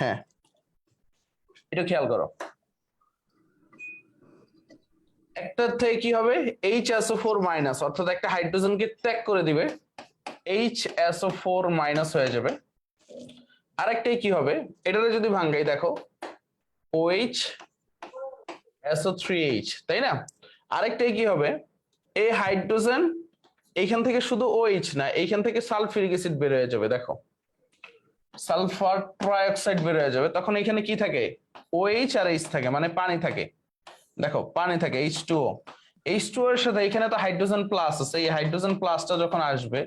হ্যাঁ, এটা খেয়াল করো। একটা থেকে কি হবে, HSO4 মাইনাস, অর্থাৎ একটা হাইড্রোজেনকে ত্যাগ করে দিবে, HSO4 মাইনাস হয়ে যাবে। আরেকটাই কি হবে, এটারে যদি ভাঙ্গাই দেখো OHSO3H, তাই না? আরেকটাই কি হবে, এই হাইড্রোজেন এইখান থেকে শুধু OH না, এইখান থেকে সালফিউরিক অ্যাসিড বের হয়ে যাবে, দেখো সালফার ট্রাইঅক্সাইড বের হয়ে যাবে। তখন এখানে কি থাকে, OH আর H থাকে, মানে পানি থাকে। দেখো পানি থাকে, H2O। H2O এর সাথে এখানে তো হাইড্রোজেন প্লাস আছে, এই হাইড্রোজেন প্লাসটা যখন আসবে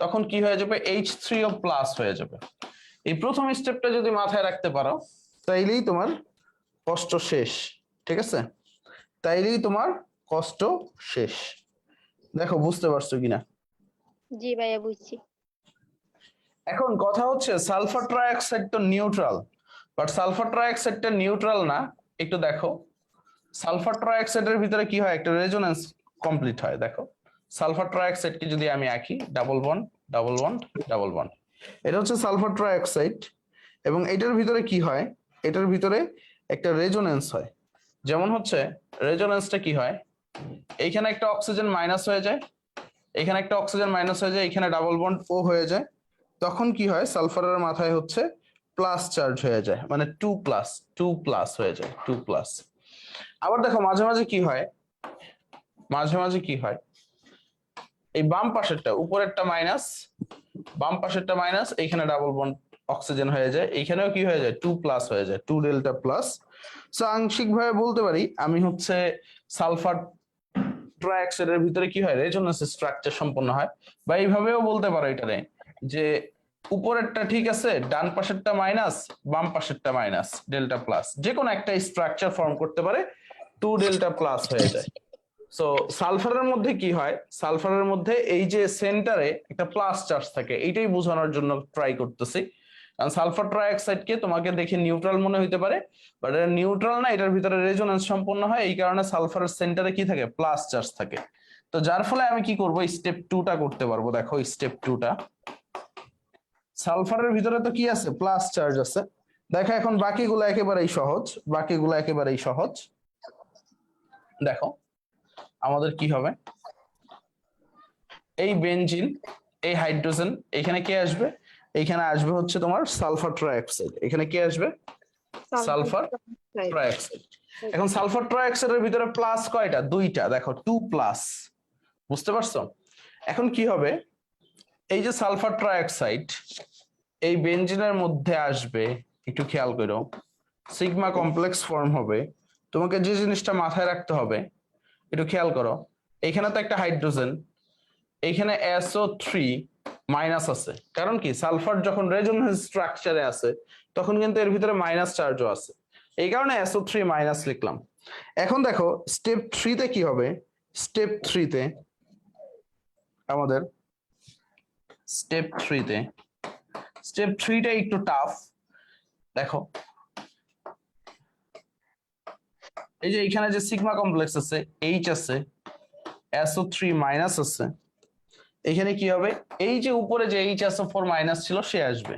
তখন কি হয়ে যাবে, H3O প্লাস হয়ে যাবে। এই প্রথম স্টেপটা যদি মাথায় রাখতে পারো তাইলেই তোমার কষ্ট শেষ। ঠিক আছে, তাইলেই তোমার কষ্ট শেষ। দেখো বুঝতে পারছো কিনা। জি ভাইয়া বুঝছি। এখন কথা হচ্ছে সালফার ট্রাইঅক্সাইড তো নিউট্রাল, বাট সালফার ট্রাইঅক্সাইডটা নিউট্রাল না। একটু দেখো সালফার ট্রাইঅক্সাইডের ভিতরে কি হয়, একটা রেজোনেন্স কমপ্লিট হয়। দেখো সালফার ট্রাইঅক্সাইডকে যদি আমি আঁকি, double bond double bond double bond, এটা হচ্ছে সালফার ট্রাইঅক্সাইড। এবং এটার ভিতরে কি হয়, এটার ভিতরে একটা রেজোনেন্স হয়। যেমন হচ্ছে রেজোনেন্সটা কি হয়, এইখানে একটা অক্সিজেন মাইনাস হয়ে যায়, এখানে একটা অক্সিজেন মাইনাস হয়ে যায়, এখানে ডাবল বন্ড ও হয়ে যায়। তখন কি হয়, সালফারের মাথায় হচ্ছে প্লাস চার্জ হয়ে যায়, মানে 2+ হয়ে যায়, 2+। আবার দেখো মাঝে মাঝে কি হয়, মাঝে মাঝে কি হয়, এই বাম পাশেরটা উপরেরটা মাইনাস, বাম পাশেরটা মাইনাস, এইখানে ডাবল বন্ড অক্সিজেন হয়ে যায়, এইখানেও কি হয়ে যায়, 2+ হয়ে যায়, 2 ডেল্টা প্লাস। সো আংশিক ভাবে বলতে পারি আমি হচ্ছে সালফার ট্রাইঅক্সাইডের ভিতরে কি হয়, রেজোনেন্স স্ট্রাকচার সম্পন্ন হয়। বা এইভাবেও বলতে পারো এটারে যে উপরেরটা ঠিক আছে, ডান পাশেরটা মাইনাস, বাম পাশেরটা মাইনাস, ডেল্টা প্লাস, যে কোনো একটা স্ট্রাকচার ফর্ম করতে পারে, 2 ডেল্টা প্লাস হয়ে যায়। সো সালফারের মধ্যে কি হয়, সালফারের মধ্যে এই যে সেন্টারে একটা প্লাস চার্জ থাকে, এইটাই বোঝানোর জন্য ট্রাই করতেছি। কারণ সালফার ট্রাইঅক্সাইডকে তোমাকে দেখে নিউট্রাল মনে হইতে পারে, বাট এটা নিউট্রাল না, এটার ভিতরে রেজোনেন্স সম্পন্ন হয়, এই কারণে সালফারের সেন্টারে কি থাকে, প্লাস চার্জ থাকে। তো যার ফলে আমি কি করব, স্টেপ 2টা করতে পারবো। দেখো স্টেপ 2টা, সালফারের ভিতরে তো কি আছে, প্লাস চার্জ আছে। দেখো এখন বাকিগুলো একেবারেই সহজ, বাকিগুলো একেবারেই সহজ। দেখো আমাদের কি হবে, এই বেনজিন, এই হাইড্রোজেন, এখানে কে আসবে, এখানে আসবে হচ্ছে তোমার সালফার ট্রাইঅক্সাইড। এখানে কে আসবে, সালফার ট্রাইঅক্সাইড। এখন সালফার ট্রাইঅক্সাইডের ভিতরে প্লাস কয়টা, 2টা। দেখো 2+, বুঝতে পারছো? এখন কি হবে, এই যে সালফার ট্রাইঅক্সাইড এই বেনজিনের মধ্যে আসবে, একটু খেয়াল করো, সিগমা কমপ্লেক্স ফর্ম হবে। তোমাকে যে জিনিসটা মাথায় রাখতে হবে একটু খেয়াল করো, এখানে তো একটা হাইড্রোজেন, এখানে SO3 মাইনাস আছে। কারণ কি, সালফার যখন রেজোনেন্স স্ট্রাকচারে আছে তখন কিন্তু এর ভিতরে মাইনাস চার্জও আছে, এই কারণে SO3 মাইনাস লিখলাম। এখন দেখো স্টেপ 3তে কি হবে, স্টেপ 3তে আমাদের স্টেপ 3টা একটু টাফ। দেখো এই যে এখানে যে সিগমা কমপ্লেক্স আছে, H আছে, SO3 মাইনাস আছে, এখানে কি হবে, এই যে উপরে যে HSO4 মাইনাস ছিল সে আসবে,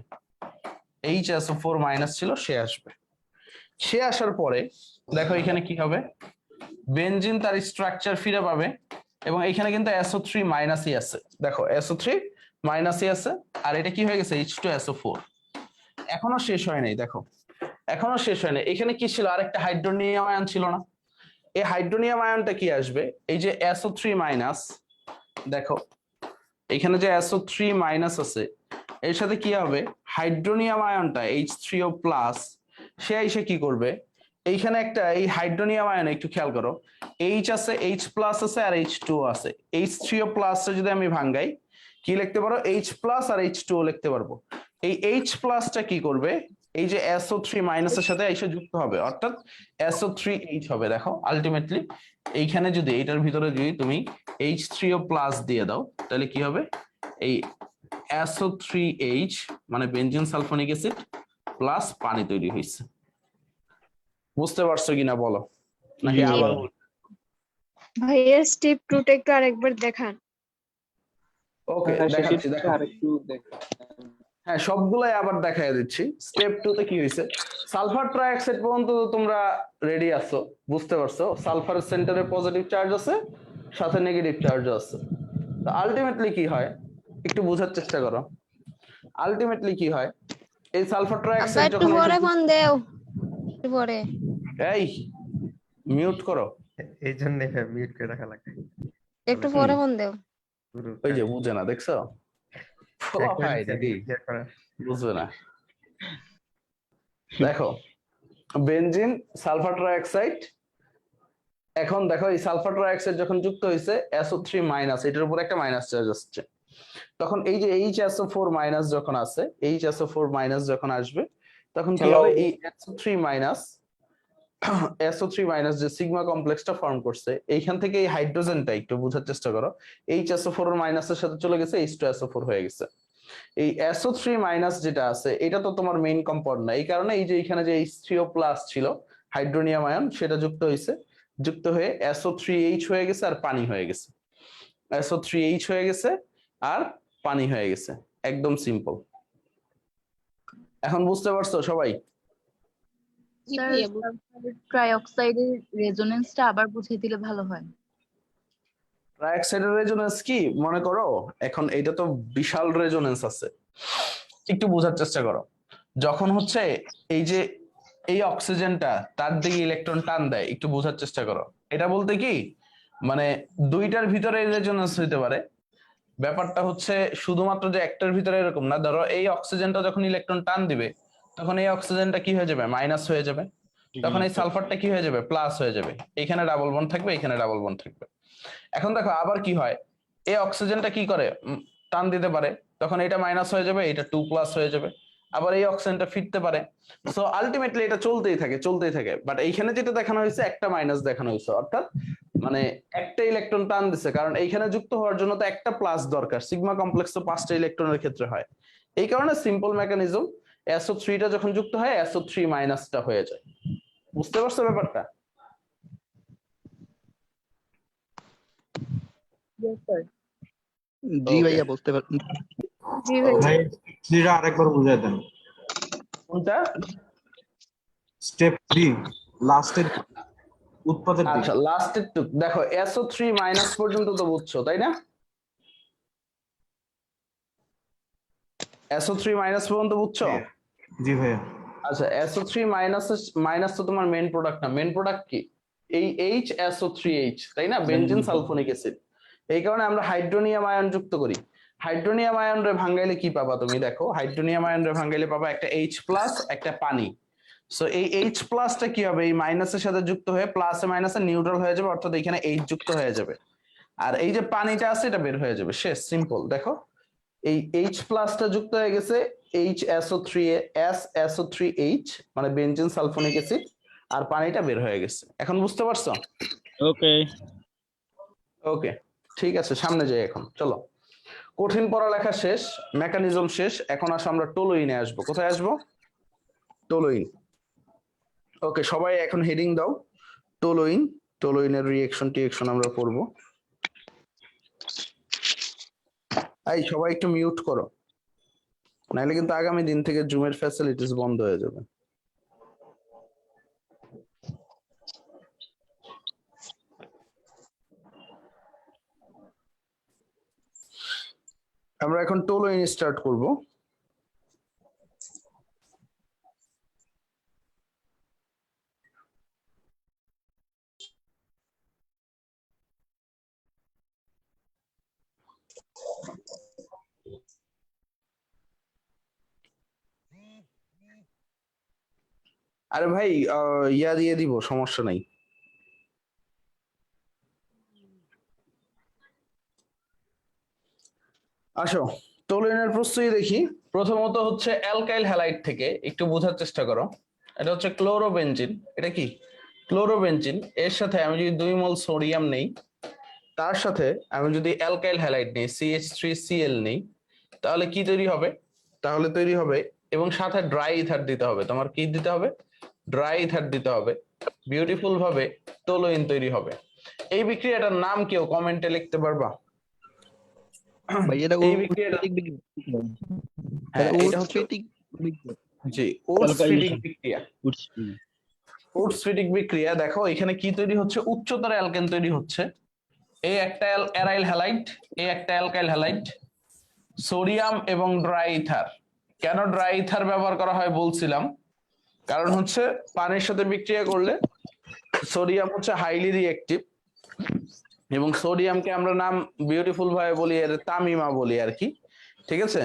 HSO4 মাইনাস ছিল সে আসবে। সে আসার পরে দেখো এখানে কি হবে, বেনজিন তার স্ট্রাকচার ফিরে পাবে, এবং এখানে কিন্তু SO3 মাইনাসই আছে। দেখো SO3 মাইনাসই আছে, আর এটা কি হয়ে গেছে, H2SO4। এখনো শেষ হয় নাই, দেখো এখনো শেষ হয় নাই। এখানে কি ছিল, আরেকটা হাইড্রোনিয়াম আয়ন ছিল না, এই হাইড্রোনিয়াম আয়নটা কি আসবে, এই যে SO3 মাইনাস, দেখো এখানে যে SO3 মাইনাস আছে এর সাথে কি হবে, হাইড্রোনিয়াম আয়নটা H3O প্লাস, সে এসে কি করবে, এইখানে একটা এই হাইড্রোনিয়াম আয়ন একটু খেয়াল করো, H আছে, H প্লাস আছে, আর H2O আছে। H3O প্লাস যদি আমি ভাঙ্গাই কি লিখতে পারো, H প্লাস আর H2O লিখতে পারবো। এই H প্লাসটা কি করবে, এই যে SO3 মাইনাসের সাথে এসে যুক্ত হবে, অর্থাৎ SO3H হবে। দেখো আলটিমেটলি এইখানে যদি এইটার ভিতরে যদি তুমি H3O প্লাস দিয়ে দাও তাহলে কি হবে, এই SO3H মানে বেনজিন সালফোনিক অ্যাসিড প্লাস পানি তৈরি হয়েছে। বুঝতে পারছো কিনা বলো, নাকি জি। আবার ভাইয়া স্টেপ 2টা একটু আরেকবার দেখান। ওকে দেখাচ্ছি দেখো। আরেকটু হ্যাঁ সবগুলাই আবার দেখাই দিচ্ছি। স্টেপ 2 তে কি হয়েছে, সালফার ট্রাইঅক্সাইড পর্যন্ত তো তোমরা রেডি আছো, বুঝতে পারছো সালফারের সেন্টারে পজিটিভ চার্জ আছে, সাথে নেগেটিভ চার্জও আছে। তো আলটিমেটলি কি হয় একটু বোঝার চেষ্টা করো। আলটিমেটলি কি হয়, এই সালফার ট্রাইঅক্সাইড যখন ফোন দেও পরে এই মিউট করো, এই জন্য মিউট করে রাখা লাগে। একটু পরে ফোন দেও। পুরো ওই যে বুঝে না, দেখছো ফোলা একবার ভাই নিচে নাকি clear করা। বুঝবে না। দেখো বেনজিন সালফার ট্রাইঅক্সাইড, এখন দেখো এই সালফার ট্রাইঅক্সাইড যখন যুক্ত হয়েছে SO3 মাইনাস, এটার উপর একটা মাইনাস চার্জ আসছে, তখন এই যে HSO4 মাইনাস যখন আছে, HSO4 মাইনাস যখন আসবে তখন কি হবে, এই SO3 মাইনাস যে সিগমা কমপ্লেক্সটা ফর্ম করছে এইখান থেকে এই হাইড্রোজেনটা একটু বোঝার চেষ্টা করো, HSO4 এর মাইনাসের সাথে চলে গেছে, H2SO4 হয়ে গেছে। এই SO3 মাইনাস যেটা আছে এটা তো তোমার মেইন কম্পাউন্ড না, এই কারণে এই যে এখানে যে H3O প্লাস ছিল হাইড্রোনিয়াম আয়ন সেটা যুক্ত হয়েছে, যুক্ত হয়ে SO3H হয়ে গেছে আর পানি হয়ে গেছে, SO3H হয়ে গেছে আর পানি হয়ে গেছে, একদম সিম্পল। এখন বুঝতে পারছো সবাই? ট্রাইঅক্সাইডের রেজোনেন্সটা আবার বুঝিয়ে দিলে ভালো হয়। ট্রাইঅক্সাইডের রেজোনেন্স কি মনে করো, এখন এটা তো বিশাল রেজোনেন্স আছে, একটু বোঝার চেষ্টা করো। যখন হচ্ছে এই যে এই অক্সিজেনটা তার দিকে ইলেকট্রন টান দেয়, একটু বোঝার চেষ্টা করো। এটা বলতে কি মানে দুইটার ভিতরে রেজোনেন্স হইতে পারে, ব্যাপারটা হচ্ছে শুধুমাত্র যে একটার ভিতরে এরকম না। ধরো এই অক্সিজেনটা যখন ইলেকট্রন টান দিবে তখন এই অক্সিজেনটা কি হয়ে যাবে, মাইনাস হয়ে যাবে, তখন এই সালফারটা কি হয়ে যাবে, প্লাস হয়ে যাবে, এখানে ডাবল বন্ড থাকবে, এখানে ডাবল বন্ড থাকবে। এখন দেখো আবার কি হয়, এই অক্সিজেনটা কি করে টান দিতে পারে, তখন এটা মাইনাস হয়ে যাবে, এটা 2 প্লাস হয়ে যাবে, আবার এই অক্সিজেনটা ফিরতে পারে। সো আলটিমেটলি এটা চলতেই থাকে চলতেই থাকে, বাট এইখানে যেটা দেখানো হয়েছে একটা মাইনাস দেখানো হয়েছে, অর্থাৎ মানে একটা ইলেকট্রন টান দিছে, কারণ এইখানে যুক্ত হওয়ার জন্য তো একটা প্লাস দরকার, সিগমা কমপ্লেক্স তো 5টা ইলেকট্রনের ক্ষেত্রে হয়, এই কারণে সিম্পল মেকানিজম SO3 টা যখন যুক্ত হয় SO3 মাইনাসটা হয়ে যায়। বুঝতে পারছো ব্যাপারটা? জি Okay. ভাইয়া বুঝতে পারছি। জি ভাইয়া। ভাই থ্রিটা আরেকবার বুঝাই দেন। কোনটা? স্টেপ 3 লাস্টের উৎপাদের দিক। আচ্ছা লাস্টের টুক দেখো, SO3 মাইনাস পর্যন্ত তো বুঝছো তাই না? SO3 মাইনাস পর্যন্ত বুঝছো? জি ভাইয়া। আচ্ছা SO3 মাইনাস তো তোমার মেইন প্রোডাক্ট না, মেইন প্রোডাক্ট কি, এই HSO3H তাই না, বেনজিন সালফোনিক অ্যাসিড। এই কারণে আমরা হাইড্রোনিয়াম আয়ন যুক্ত করি। হাইড্রোনিয়াম আয়ন রে ভাঙাইলে কি পাবা তুমি, দেখো হাইড্রোনিয়াম আয়ন রে ভাঙাইলে পাবা একটা H প্লাস একটা পানি। সো এই H প্লাসটা কি হবে, এই মাইনাসের সাথে যুক্ত হয়ে প্লাসে মাইনাসে নিউট্রাল হয়ে যাবে, অর্থাৎ এখানে H যুক্ত হয়ে যাবে, আর এই যে পানিটা আছে এটা বের হয়ে যাবে, শেষ, সিম্পল। দেখো এই H প্লাসটা যুক্ত হয়ে গেছে SO3H মানে বেনজিন সালফোনিক অ্যাসিড, আর পানিটা বের হয়ে গেছে। এখন বুঝতে পারছো? ওকে। ওকে ঠিক আছে, সামনে যাই এখন, চলো। কঠিন পড়ালেখা শেষ, মেকানিজম শেষ, এখন আসো আমরা টোলুইনে আসবো। কোথায় আসবো? টোলুইন। ওকে সবাই এখন হেডিং দাও, টোলুইন, টোলুইনের রিঅ্যাকশন আমরা পড়বো। এই সবাই একটু মিউট করো, নাহলে কিন্তু আগামী দিন থেকে জুমের ফ্যাসিলিটিস বন্ধ হয়ে যাবে। আমরা এখন টোলুইন স্টার্ট করব। আরে ভাই ইয়া দিয়ে দিব, সমস্যা নাই। আসো টোলুইনের প্রস্তুতি দেখি। প্রথমত হচ্ছে অ্যালকাইল হ্যালাইড থেকে একটু বোঝার চেষ্টা করো। এটা হচ্ছে ক্লোরোবেনজিন। এটা কি? ক্লোরোবেনজিন। এর সাথে আমি যদি 2 মোল সোডিয়াম নেই তার সাথে আমি যদি অ্যালকাইল হ্যালাইড নেই CH3Cl নেই, তাহলে কি তৈরি হবে? তাহলে তৈরি হবে, এবং সাথে ড্রাই ইথার দিতে হবে। তোমার কি দিতে হবে? ড্রাই ইথার দিতে হবে। বিউটিফুল ভাবে টোলুইন তৈরি হবে। এই বিক্রিয়াটার নাম কেউ কমেন্টে লিখতে পারবা? ভাই এটা এই বিক্রিয়াটা, হ্যাঁ, এটা হচ্ছে জি উডস-ফিডিং বিক্রিয়া। উডস-ফিডিং বিক্রিয়া। দেখো এখানে কি তৈরি হচ্ছে? উচ্চতর অ্যালকেন তৈরি হচ্ছে। এই একটা অ্যারাইল হ্যালাইড, এই একটা অ্যালকাইল হ্যালাইড, সোডিয়াম এবং ড্রাই ইথার। কেন ড্রাই ইথার ব্যবহার করা হয় বলছিলাম, কারণ হচ্ছে পানির সাথে বিক্রিয়া করলে সোডিয়াম হচ্ছে হাইলি রিঅ্যাক্টিভ, এবং সোডিয়ামকে আমরা নাম বিউটিফুল ভাবে বলি এর তামিমা বলি আর কি, ঠিক আছে?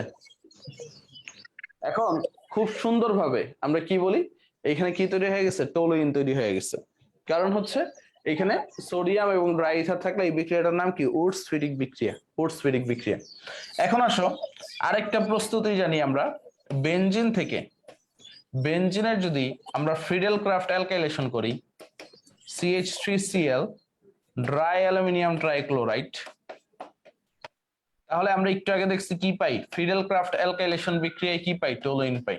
এখন খুব সুন্দর ভাবে আমরা কি বলি, এখানে কি তৈরি হয়ে গেছে? টোলুইন তৈরি হয়ে গেছে। কারণ হচ্ছে এখানে সোডিয়াম এবং ড্রাই ইথার থাকলে এই বিক্রিয়াটার নাম কি? উডস-ফিডিং বিক্রিয়া। উডস-ফিডিং বিক্রিয়া। এখন আসো আরেকটা প্রস্তুতি জানি আমরা বেনজিন থেকে। বেনজিনের যদি আমরা ফ্রিডেল ক্রাফট অ্যালকাইলেশন করি, CH3Cl ড্রাই অ্যালুমিনিয়াম ট্রাইক্লোরাইড, তাহলে আমরা একটু আগে দেখছি কি পাই? ফ্রিডেল ক্রাফট অ্যালকাইলেশন বিক্রিয়ায় কি পাই? টোলুইন পাই।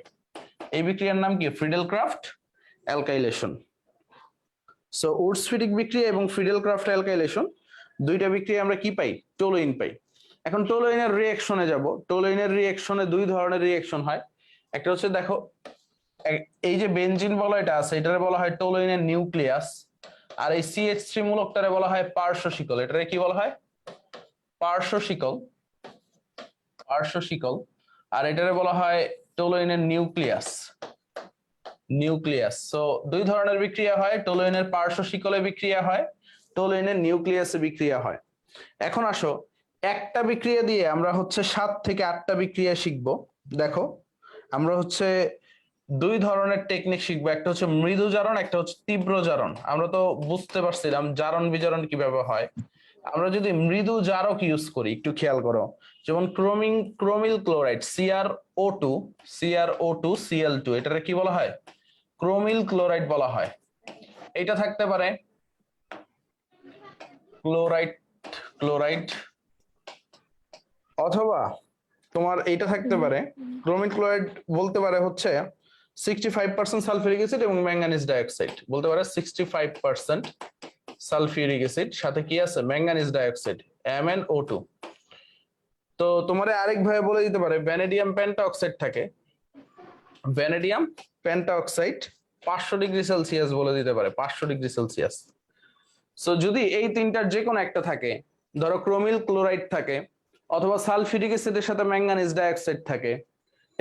এই বিক্রিয়ার নাম কি? Friedel craft alkylation. So Woods-feeding বিক্রিয়া এবং ফ্রিডেল ক্রাফট অ্যালকাইলেশন দুইটা বিক্রিয়া আমরা কি পাই? টোলুইন পাই। এখন টোলুইনের রিঅ্যাকশনে যাব। টোলুইনের রিঅ্যাকশনে দুই ধরনের রিঅ্যাকশন হয়। একটা হচ্ছে দেখো এই যে বেনজিন বলা এটা আছে, এটারে বলা হয় টোলুইনের নিউক্লিয়াস, আর এই CH3 মূলকটারে বলা হয় পার্শ্ব শিকল। এটারে কি বলা হয়? পার্শ্ব শিকল। পার্শ্ব শিকল। আর এটারে বলা হয় টোলুইনের নিউক্লিয়াস। নিউক্লিয়াস। সো দুই ধরনের বিক্রিয়া হয়, টোলুইনের পার্শ্ব শিকলে বিক্রিয়া হয়, টোলুইনের নিউক্লিয়াসে বিক্রিয়া হয়। এখন আসো একটা বিক্রিয়া দিয়ে আমরা হচ্ছে 7 থেকে 8টা বিক্রিয়া শিখবো। দেখো আমরা হচ্ছে দুই ধরনের টেকনিক শিখবো, একটা হচ্ছে মৃদু জারণ, একটা হচ্ছে তীব্র জারণ। আমরা তো বুঝতে পারছিলাম জারণ বিজারণ কিভাবে হয়। আমরা যদি মৃদু জারক ইউজ করি, একটু খেয়াল করো, যেমন ক্রোমিল ক্লোরাইড CrO2 এটারে কি বলা হয়? ক্রোমিল ক্লোরাইড বলা হয়। এটা থাকতে পারে ক্লোরাইড, অথবা তোমার এইটা থাকতে পারে ক্রোমিল ক্লোরাইড, বলতে পারে হচ্ছে 65% সালফিউরিক অ্যাসিড এবং ম্যাঙ্গানিজ ডাইঅক্সাইড, বলতে পারে 65% সালফিউরিক অ্যাসিড, সাথে কি আছে? Manganese dioxide MnO2। তো তোমারে আরেক ভাবে বলে দিতে পারে ভ্যানেডিয়াম পেন্টাঅক্সাইড থাকে, ভ্যানেডিয়াম পেন্টাঅক্সাইড 500 ডিগ্রি সেলসিয়াস বলে দিতে পারে, 500 ডিগ্রি সেলসিয়াস। সো যদি এই তিনটার যে কোনো একটা থাকে, ধরো ক্রোমিল ক্লোরাইড থাকে, অথবা সালফিউরিক অ্যাসিডের সাথে ম্যাঙ্গানিজ ডাইঅক্সাইড থাকে,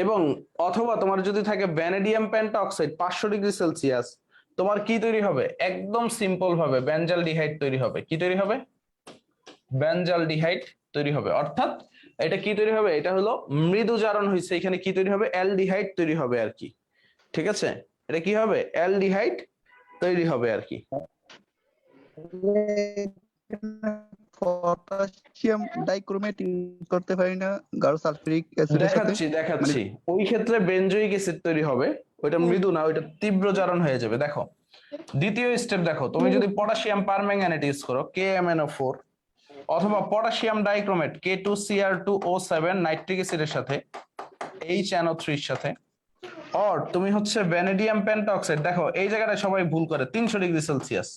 এবং অথবা তোমার যদি থাকে ভ্যানেডিয়াম পেন্টাঅক্সাইড 500 ডিগ্রি সেলসিয়াস, তোমার কি তৈরি হবে? একদম সিম্পল ভাবে বেনজালডিহাইড তৈরি হবে। কি তৈরি হবে? বেনজালডিহাইড তৈরি হবে। অর্থাৎ এটা কি তৈরি হবে? এটা হলো মৃদু জারণ হয়েছে, এখানে কি তৈরি হবে? অ্যালডিহাইড তৈরি হবে আর কি, ঠিক আছে? এটা কি হবে? অ্যালডিহাইড তৈরি হবে আর কি। পটাশিয়াম ডাইক্রোমেট ইউজ করতে পারি না গাঢ় সালফিউরিক অ্যাসিডের সাথে? দেখাচ্ছি। ওই ক্ষেত্রে বেনজোইক অ্যাসিড তৈরি হবে, ওইটা মৃদু না, ওইটা তীব্র জারণ হয়ে যাবে। দেখো দ্বিতীয় স্টেপ, দেখো তুমি যদি পটাশিয়াম পারম্যাঙ্গানেট ইউজ করো KMnO4, অথবা পটাশিয়াম ডাইক্রোমেট K2Cr2O7 নাইট্রিক অ্যাসিডের সাথে HNO3 এর সাথে, অর তুমি হচ্ছে ভ্যানেডিয়াম পেন্টাঅক্সাইড, দেখো এই জায়গাটা সবাই ভুল করে 300 ডিগ্রি সেলসিয়াস,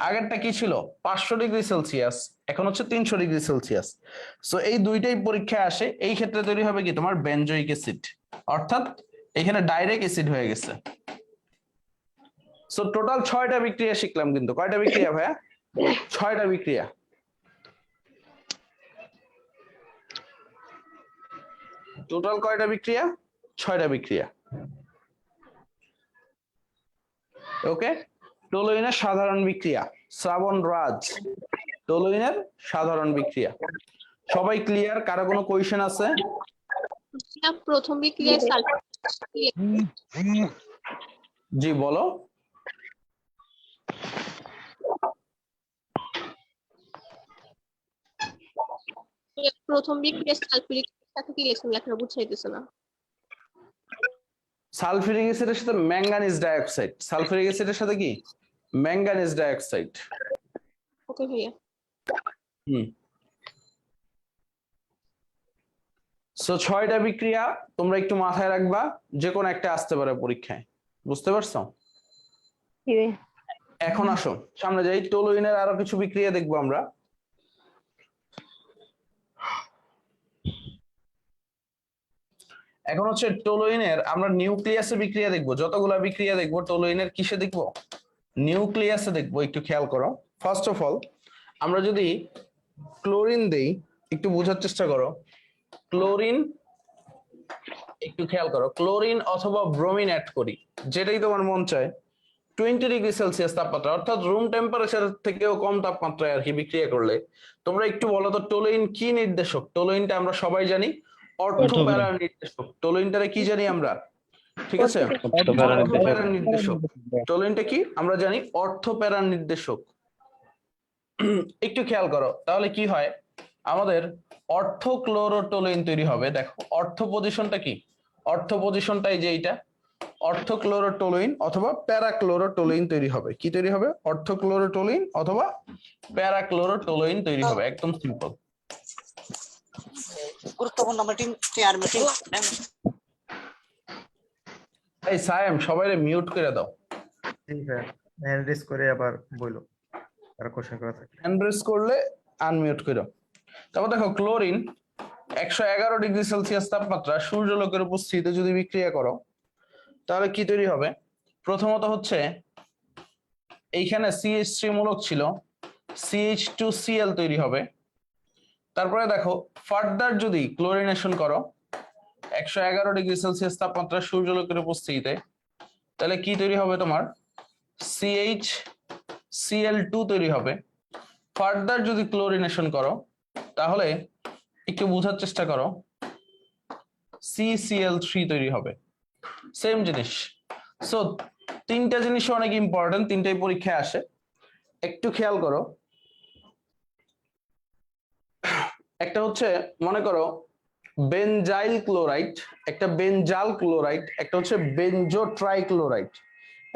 আগেরটা কি ছিল? 500 ডিগ্রি সেলসিয়াস, এখন হচ্ছে 300 ডিগ্রি সেলসিয়াস। সো এই দুইটাই পরীক্ষায় আসে। এই ক্ষেত্রে তৈরি হবে কি? তোমার বেনজোইক অ্যাসিড, অর্থাৎ এখানে ডাইরেক্ট অ্যাসিড হয়ে গেছে। সো টোটাল 6টা বিক্রিয়া শিখলাম, কিন্তু কয়টা বিক্রিয়া ভাইয়া? 6টা বিক্রিয়া। টোটাল কয়টা বিক্রিয়া? 6টা বিক্রিয়া। ওকে, টোলুইনের সাধারণ বিক্রিয়া, শ্রাবণ রাজ, টোলুইনের সাধারণ বিক্রিয়া। সবাই ক্লিয়ার? কারো কোনো কোয়েশ্চেন আছে? প্রথম বিক্রিয়ায় জি বলো। সালফিউরিক সাথে কি রিঅ্যাকশন লেখা বুঝাইতেছে না। সালফিউরিক অ্যাসিডের সাথে ম্যাঙ্গানিজ ডাইঅক্সাইড, সালফিউরিক অ্যাসিডের সাথে কি? Manganese dioxide. ওকে ভাইয়া। হুম। সো 6টা বিক্রিয়া তোমরা একটু মাথায় রাখবা, যে কোনো একটা আসতে পারে পরীক্ষায়, বুঝতে পারছো? এখন আসো সামনে যাই, টলুইনের আরো কিছু বিক্রিয়া দেখবো আমরা। এখন হচ্ছে টলুইনের আমরা নিউক্লিয়াসে বিক্রিয়া দেখবো, যতগুলা বিক্রিয়া দেখবো টলুইনের কিসে দেখবো? নিউক্লিয়াসে দেখবো। একটু খেয়াল করো। ফার্স্ট অফ অল আমরা যদি ক্লোরিন দেই, একটু বোঝার চেষ্টা করো। ক্লোরিন, একটু খেয়াল করো, ক্লোরিন অথবা ব্রোমিন অ্যাড করি, যেটাই তোমার মন চায়, 20°C তাপমাত্রা অর্থাৎ রুম টেম্পারেচার থেকেও কম তাপমাত্রায় আর কি বিক্রিয়া করলে, তোমরা একটু বলো তো টলুইন কি নির্দেশক? টলুইনটা আমরা সবাই জানি অর্থোপ্যারা নির্দেশক। টলুইনটারে কি জানি আমরা? ঠিক আছে, অর্থোপ্যারা নির্দেশক। টলুইনটা কি আমরা জানি? অর্থোপ্যারা নির্দেশক। একটু খেয়াল করো তাহলে কি হয়, আমাদের অর্থোক্লোরোটলুইন তৈরি হবে। দেখো অর্থ পজিশনটা কি? অর্থ পজিশনটাই যে এইটা, অর্থোক্লোরোটলুইন অথবা প্যারাক্লোরোটলুইন তৈরি হবে। কি তৈরি হবে? অর্থোক্লোরোটলুইন অথবা প্যারাক্লোরোটলুইন তৈরি হবে, একদম সিম্পল। গুরুত্বপূর্ণ মিটিং, চেয়ার মিটিং। এই সায়েম সবাইরে মিউট করে দাও। জি ভাইয়া, হ্যান্ড রেজ করে আবার বলো, আর কোশ্চেন করা থাকে। হ্যান্ড রেজ করলে আনমিউট করো। তারপর দেখো ক্লোরিন 111°C তাপমাত্রা সূর্যালোকের উপস্থিতিতে যদি বিক্রিয়া করো, তাহলে কি তৈরি হবে? প্রথমত হচ্ছে এইখানে CH3 মূলক ছিল, CH2Cl তৈরি হবে। তারপরে দেখো ফার্দার যদি ক্লোরিনেশন করো 111°C তাপমাত্রা সূর্যালোকের উপস্থিতিতে, তাহলে কি তৈরি হবে? তোমার CHCl2 তৈরি হবে। ফার্দার যদি ক্লোরিনেশন করো তাহলে একটু বোঝার চেষ্টা করো, CCl3 তৈরি হবে। সেম জিনিস। সো তিনটা জিনিস অনেক ইম্পর্টেন্ট, তিনটাই পরীক্ষায় আসে, একটু খেয়াল করো। একটা হচ্ছে মনে করো বেনজাইল ক্লোরাইড, একটা বেনজাল ক্লোরাইড, একটা হচ্ছে বেনজো ট্রাইক্লোরাইড।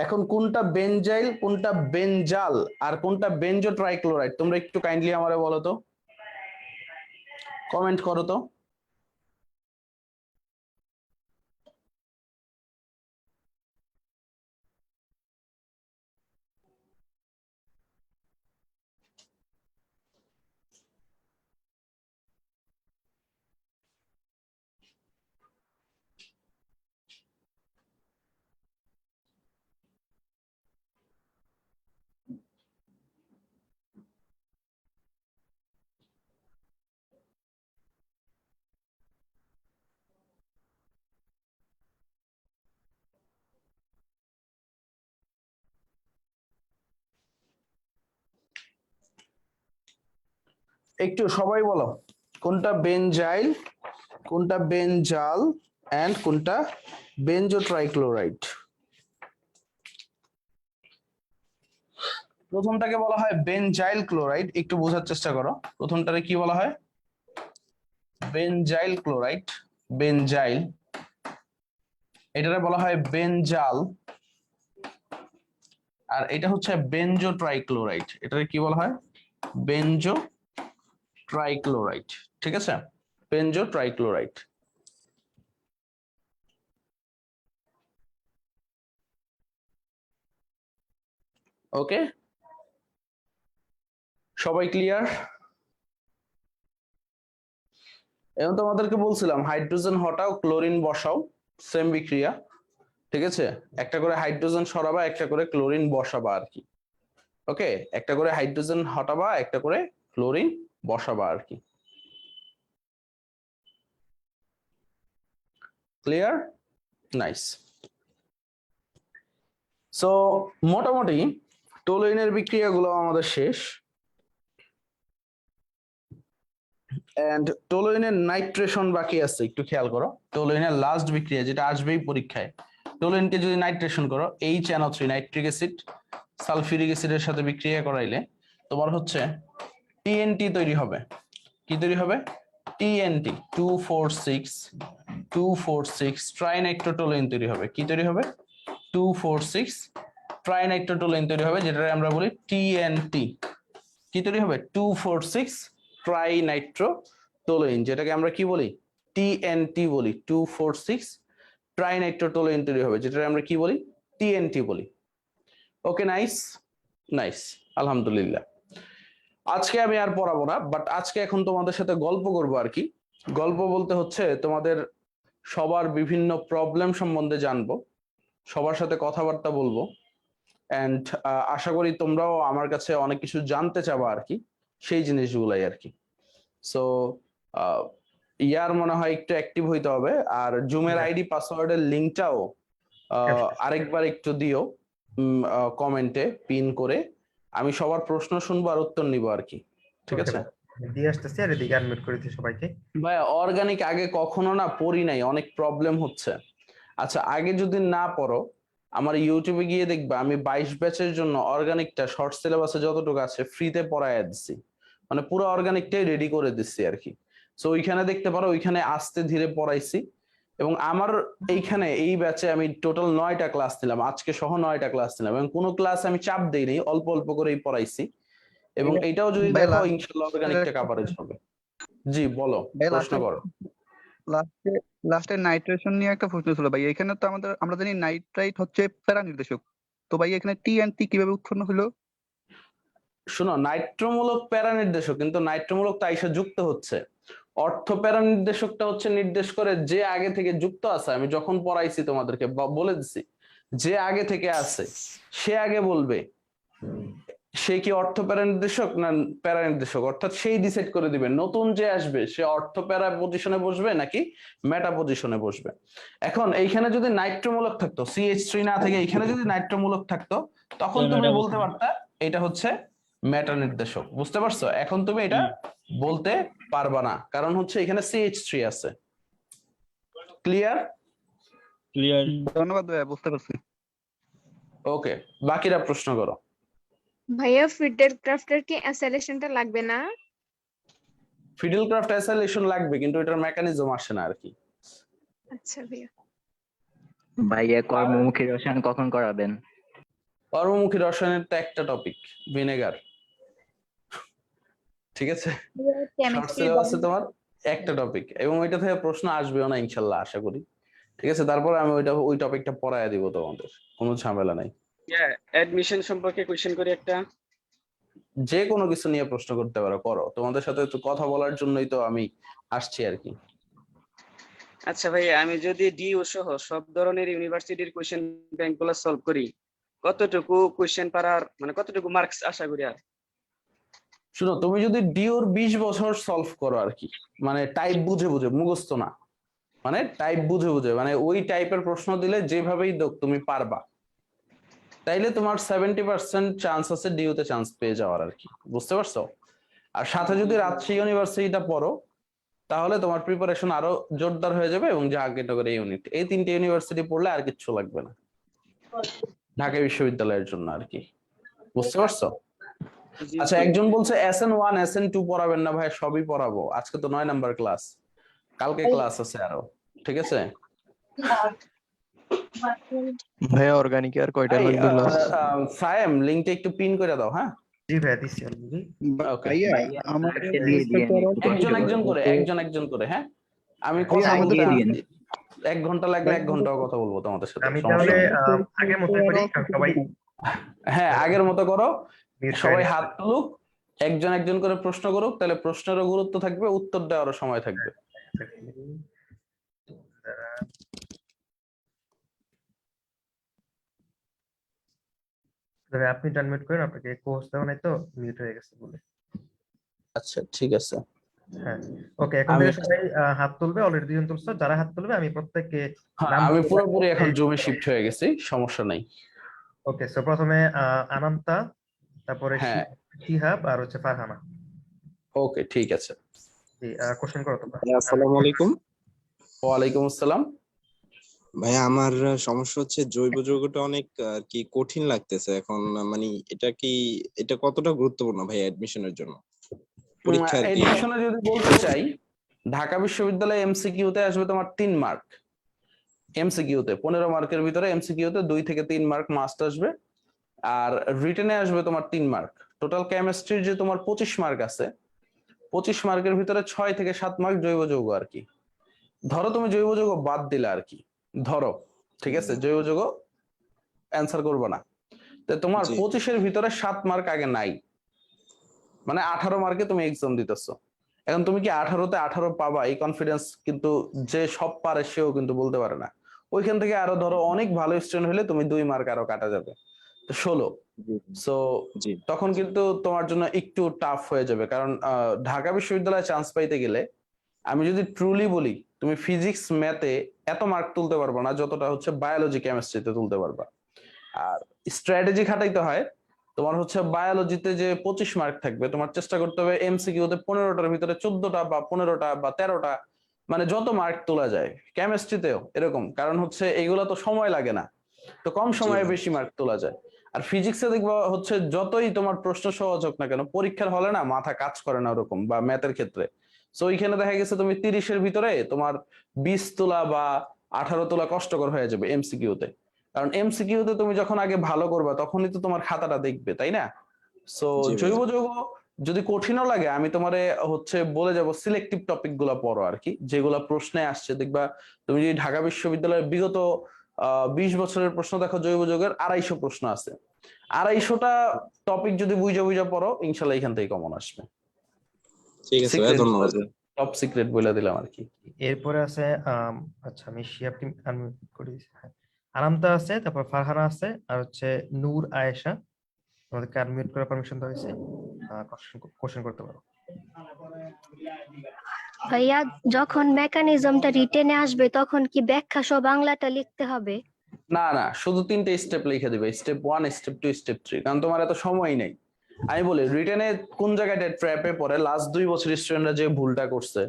এখন কোনটা বেনজাইল, কোনটা বেনজাল, আর কোনটা বেনজো ট্রাইক্লোরাইড, তোমরা একটু কাইন্ডলি আমারে বলো তো, কমেন্ট করো তো। একটু সবাই বলো কোনটা বেনজাইল, কোনটা বেনজাল এন্ড কোনটা বেনজো ট্রাইক্লোরাইড। প্রথমটাকে বলা হয় বেনজাইল ক্লোরাইড, একটু বোঝার চেষ্টা করো। প্রথমটারে কি বলা হয়? Benzyl chloride, benzyl. এটারে বলা হয় বেনজাল, আর এটা হচ্ছে বেনজো ট্রাইক্লোরাইড। এটারে কি বলা হয়? বেনজো ট্রাইক্লোরাইড। ঠিক আছে, বেনজো ট্রাইক্লোরাইড। ওকে, সবাই ক্লিয়ার? এখন তোমাদেরকে বলছিলাম হাইড্রোজেন হটাও, ক্লোরিন বসাও, সেম বিক্রিয়া। ঠিক আছে, একটা করে হাইড্রোজেন সরাবা, একটা করে ক্লোরিন বসাবা আর কি। ওকে, একটা করে হাইড্রোজেন হটাবা, একটা করে ক্লোরিন বসাবা আর কি। ক্লিয়ার? নাইস। সো মোটামুটি টলুইনের বিক্রিয়াগুলো আমাদের শেষ। এন্ড টলুইনের নাইট্রেশন বাকি আছে, একটু খেয়াল করো। টলুইনের লাস্ট বিক্রিয়া যেটা আসবেই পরীক্ষায়, টলুইনকে যদি নাইট্রেশন করো HNO3 নাইট্রিক অ্যাসিড সালফিউরিক অ্যাসিডের সাথে বিক্রিয়া করাইলে তোমার হচ্ছে TNT তৈরি হবে। কি তৈরি হবে? TNT 246 ট্রাইনাইট্রোটোলুইন তৈরি হবে। কি তৈরি হবে? 246 ট্রাইনাইট্রোটোলুইন তৈরি হবে, যেটা আমরা বলি TNT। কি তৈরি হবে? 246 ট্রাইনাইট্রোটোলুইন, যেটাকে আমরা কি বলি, টিএনটি বলি, 2,4,6 ট্রাইনাইট্রোটোলুইন তৈরি হবে, যেটা আমরা কি বলি, টিএনটি বলি। ওকে, নাইস নাইস, আলহামদুলিল্লাহ। আজকে আমি আর পড়াবো না, বাট আজকে এখন তোমাদের সাথে গল্প করবো আর কি। গল্প বলতে হচ্ছে তোমাদের সবার বিভিন্ন প্রবলেম সম্বন্ধে জানবো, সবার সাথে কথাবার্তা বলবো, এন্ড আশা করি তোমরাও আমার কাছে অনেক কিছু জানতে চাবা আর কি, সেই জিনিসগুলাই আর কি। সো ইয়ার মনে হয় একটু অ্যাক্টিভ হইতে হবে, আর জুমের আইডি পাসওয়ার্ডের লিঙ্কটাও আরেকবার একটু দিও কমেন্টে পিন করে। আমি সবার প্রশ্ন শুনবো আর উত্তর নিব আর কি, ঠিক আছে? দিয়ে আসতেছি, আর এদিকে আনমিউট করে দিই সবাইকে। ভাই অর্গানিক আগে কখনো না পড়ি নাই, অনেক প্রবলেম হচ্ছে। আচ্ছা, আগে যদি না পড়ো, আমার ইউটিউবে গিয়ে দেখবা আমি 22 ব্যাচের জন্য অর্গানিকটা শর্ট সিলেবাসে যতটুকু আছে ফ্রিতে পড়ায় দিচ্ছি, মানে পুরো অর্গানিকটাই রেডি করে দিচ্ছি আর কি। সো ওইখানে দেখতে পারো, ওইখানে আস্তে ধীরে পড়াইছি। এবং আমার এইখানে এই ব্যাচে আমি টোটাল 9টা ক্লাস নিলাম, আজকে সহ 9টা ক্লাস নিলাম, এবং কোনো ক্লাস আমি চাপ দেইনি, অল্প অল্প করেই পড়াইছি। এবং এটাও যদি দেখো ইনশাআল্লাহ অর্গানিকটা কভারেজ হবে। জি বলো, প্রশ্ন করো। লাস্টে নাইট্রেশন নিয়ে একটা প্রশ্ন ছিল ভাই। এখানে তো আমরা জানি নাইট্রাইট হচ্ছে প্যারা নির্দেশক, তো ভাই এখানে টিএনটি কিভাবে উৎপন্ন হলো? শোনো, নাইট্রোমূলক প্যারা নির্দেশক, কিন্তু নাইট্রোমূলক তো আইসা যুক্ত হচ্ছে। অর্থ প্যারা নির্দেশকটা হচ্ছে নির্দেশ করে যে আগে থেকে যুক্ত আছে। আমি যখন পড়াইছি তোমাদেরকে বলে দিছি, যে আগে থেকে আছে সে আগে বলবে সে কি অর্থ প্যারা নির্দেশক না প্যারা নির্দেশক, অর্থাৎ সেই ডিসাইড করে দিবে নতুন যে আসবে সে অর্থ প্যারা পজিশনে বসবে নাকি মেটা পজিশনে বসবে। এখন এইখানে যদি নাইট্রোমূলক থাকতো, CH3 না থেকে এখানে যদি নাইট্রোমূলক থাকতো, তখন তুমি বলতে পারতা এটা হচ্ছে মেটা নির্দেশক, বুঝতে পারছো? এখন তুমি এটা বলতে পারবা না, কারণ হচ্ছে এখানে CH3 আছে। ক্লিয়ার? ক্লিয়ার। ধন্যবাদ ভাইয়া, বুঝতে পারছি। ওকে, বাকিরা প্রশ্ন করো। ভাইয়া ফিডেল ক্রাফটের কি অ্যাসাইলেশনটা লাগবে না? ফিডেল ক্রাফট অ্যাসাইলেশন লাগবে, কিন্তু এটার মেকানিজম আসে না আর কি। আচ্ছা ভাইয়া। ভাইয়া কর্মমুখী রসায়ন কখন করাবেন? কর্মমুখী রসায়নের তো একটা টপিক, ভিনেগার, ঠিক আছে? শর্ট সিলেবাসে তোমার একটা টপিক, এবং ওইটা থেকে প্রশ্ন আসবেও না ইনশাল্লাহ, আশা করি, ঠিক আছে? তারপর আমি ওই টপিকটা পড়ায় দিব তোমাদের, কোনো ঝামেলা নাই। অ্যাডমিশন সম্পর্কে কোশ্চেন করি একটা। যে কোনো কিছু নিয়ে প্রশ্ন করতে পারো, করো, তোমাদের সাথে তো কথা বলার জন্যই তো আমি আসছি আর কি। আচ্ছা ভাইয়া, আমি যদি ডিইউ সহ সব ধরনের ইউনিভার্সিটির কোশ্চেন ব্যাংকগুলো সলভ করি, কতটুকু কোশ্চেন পারার মানে কতটুকু মার্কস আশা করি? আর শুনো, তুমি যদি ডিওর 20 বছর সলভ করো আর কি, মানে টাইপ বুঝে বুঝে, মুখস্থ না, মানে টাইপ বুঝে বুঝে, মানে ওই টাইপের প্রশ্ন দিলে যেভাবেই হোক তুমি পারবা, তাইলে তোমার 70% চান্স আছে ডিউতে চান্স পেয়ে যাওয়ার আর কি, বুঝতে পারছো? আর সাথে যদি রাজশাহী ইউনিভার্সিটিটা পড়ো, তাহলে তোমার প্রিপারেশন আরো জোরদার হয়ে যাবে। এবং জাহাঙ্গীরনগর ইউনিট, এই 3টে ইউনিভার্সিটি পড়লে আর কিচ্ছু লাগবে না ঢাকা বিশ্ববিদ্যালয়ের জন্য আর কি, বুঝতে পারছো? আচ্ছা, একজন বলছে SN1 SN2 পড়াবেন না ভাই, সবই পড়াবো। আজকে তো 9 নাম্বার ক্লাস, কালকে ক্লাস আছে আরো, ঠিক আছে? ভাই অর্গানিক আর কয়টা লাগবে ক্লাস? সায়েম, লিংকটা একটু পিন করে দাও। হ্যাঁ জি ভাইয়া দিচ্ছি অলরেডি। ওকে, ভাইয়া আমাদের একজন একজন করে, হ্যাঁ আমি কথা বলতে 1 ঘন্টা লাগলে 1 ঘন্টাও কথা বলবো তোমাদের সাথে, আমি সমস্যা তাহলে নেই। আগের মতো করি, কারণ সবাই হ্যাঁ আগের মতো করো, সবাই হাত তুলুক, একজন একজন করে প্রশ্ন করুক, তাহলে প্রশ্নেরও গুরুত্ব থাকবে, উত্তর দেওয়ারও সময় থাকবে। আপনি আনমিউট করেন, আপনাকে কোর্স দেওয়া নাই তো মিউট হয়ে গেছে বলে। আচ্ছা ঠিক আছে, হ্যাঁ ওকে, এখন থেকে সবাই হাত তুলবে। অলরেডি 2 জন তুলছে, যারা হাত তুলবে আমি প্রত্যেককে আমি পুরোপুরি এখন জুমে শিফট হয়ে গেছি, সমস্যা নাই। ওকে, সো প্রথমে আনান্তা, তারপরে হ্যাঁ শিহাব, আর হচ্ছে ফারহানা। ওকে ঠিক আছে, জি কোশ্চেন করো তোমরা। আসসালামু আলাইকুম। ওয়ালাইকুম আসসালাম। ভাইয়া আমার সমস্যা হচ্ছে জৈব যৌগটা অনেক আর কি কঠিন লাগতেছে এখন, মানে এটা কতটা গুরুত্বপূর্ণ ভাই অ্যাডমিশনের জন্য, পরীক্ষার কি? এডিশনে যদি বলতে চাই, ঢাকা বিশ্ববিদ্যালয়ে এমসিকিউতে আসবে তোমার 3 মার্ক, এমসিকিউতে 15 মার্কের ভিতরে এমসিকিউতে 2 থেকে 3 মার্ক মাস্ট আসবে, আর রিটেনে আসবে তোমার 3 মার্ক। টোটাল কেমিস্ট্রির যে তোমার 25 মার্ক আছে, 25 মার্কের ভিতরে 6 থেকে 7 মার্ক জৈব যৌগ আর কি। ধরো তুমি জৈব যৌগ বাদ দিলে আর কি, ধরো, ঠিক আছে, জৈব যৌগ অ্যান্সার করবে না, তো তোমার জি 25-এর ভিতরে 7 মার্ক আগে নাই, মানে 18 মার্কে তুমি এক্সাম দিতেছো। এখন তুমি কি 18-তে 18 পাবা এই কনফিডেন্স কিন্তু যে সব পারে সেও কিন্তু বলতে পারে না। ওইখান থেকে আরো ধরো অনেক ভালো স্টুডেন্ট হলে তুমি 2 মার্ক আরো কাটা যাবে, তো 16। জি সো জি তখন কিন্তু তোমার জন্য একটু টাফ হয়ে যাবে, কারণ ঢাকা বিশ্ববিদ্যালয়ে চান্স পাইতে গেলে আমি যদি ট্রুলি বলি, তুমি ফিজিক্স ম্যাথে এত মার্ক তুলতে পারবে না যতটা হচ্ছে বায়োলজি কেমিস্ট্রিতে তুলতে পারবা। আর স্ট্র্যাটেজি খাটাইতে হয়, তোমার হচ্ছে বায়োলজিতে যে 25 মার্ক থাকবে, তোমার চেষ্টা করতে হবে এমসিকিউতে 15টার ভিতরে 14টা বা 15টা বা 13টা, মানে যত মার্ক তোলা যায়। কেমিস্ট্রিতেও এরকম, কারণ হচ্ছে এগুলো তো সময় লাগে না, তো কম জি সময়ে ভাই বেশি মার্ক তোলা যায়। আর ফিজিক্সে দেখবা হচ্ছে যতই তোমার প্রশ্ন সহজ হোক না কেন, পরীক্ষার হলে না মাথা কাজ করে না ওরকম, বা ম্যাথের ক্ষেত্রে। সো ওইখানে দেখা গেছে তুমি 30-এর ভিতরে তোমার 20 তোলা বা 18 তোলা কষ্টকর হয়ে যাবে এমসিকিউতে, কারণ এমসিকিউতে তুমি যখন আগে ভালো করবা তখনই তো তোমার খাতাটা দেখবে, তাই না? সো জি ভাই জৈব যৌগ যদি কঠিনও লাগে, আমি তোমারে হচ্ছে বলে যাব সিলেক্টিভ টপিক গুলা পড়ো আর কি, যেগুলা প্রশ্নে আসছে। দেখবা তুমি যদি ঢাকা বিশ্ববিদ্যালয়ের বিগত 20 বছরের প্রশ্ন দেখো, জৈব যৌগের 250 প্রশ্ন আছে। 250টা টপিক যদি বুঝা বুঝা পড়ো, ইনশাল্লাহ এখান থেকে কমন আসবে। ঠিক আছে ভাইয়া, সিক্রেট, ধন্যবাদ। টপ সিক্রেট বলে দিলাম আর কি। এরপরে আছে আচ্ছা আমি শিহাবকে আনমিউট করে দিয়েছি, হ্যাঁ। আনামতা আছে, তারপর ফারহানা আছে, আর হচ্ছে নূর আয়েশা, তোমাদেরকে আনমিউট করার পারমিশন দেওয়া হয়েছে, কোশ্চেন করতে পারো। ভাইয়া যখন মেকানিজমটা রিটেনে আসবে তখন কি ব্যাখ্যা সহ বাংলাটা লিখতে হবে? না না, শুধু 3টে স্টেপ লিখে দিবে, স্টেপ 1, স্টেপ 2, স্টেপ 3, কারণ তোমার এত সময় নেই। আমি বলি রিটেনে কোন জায়গাটা ট্র্যাপে পড়ে, লাস্ট 2 বছর স্টুডেন্টরা যে ভুলটা করছে,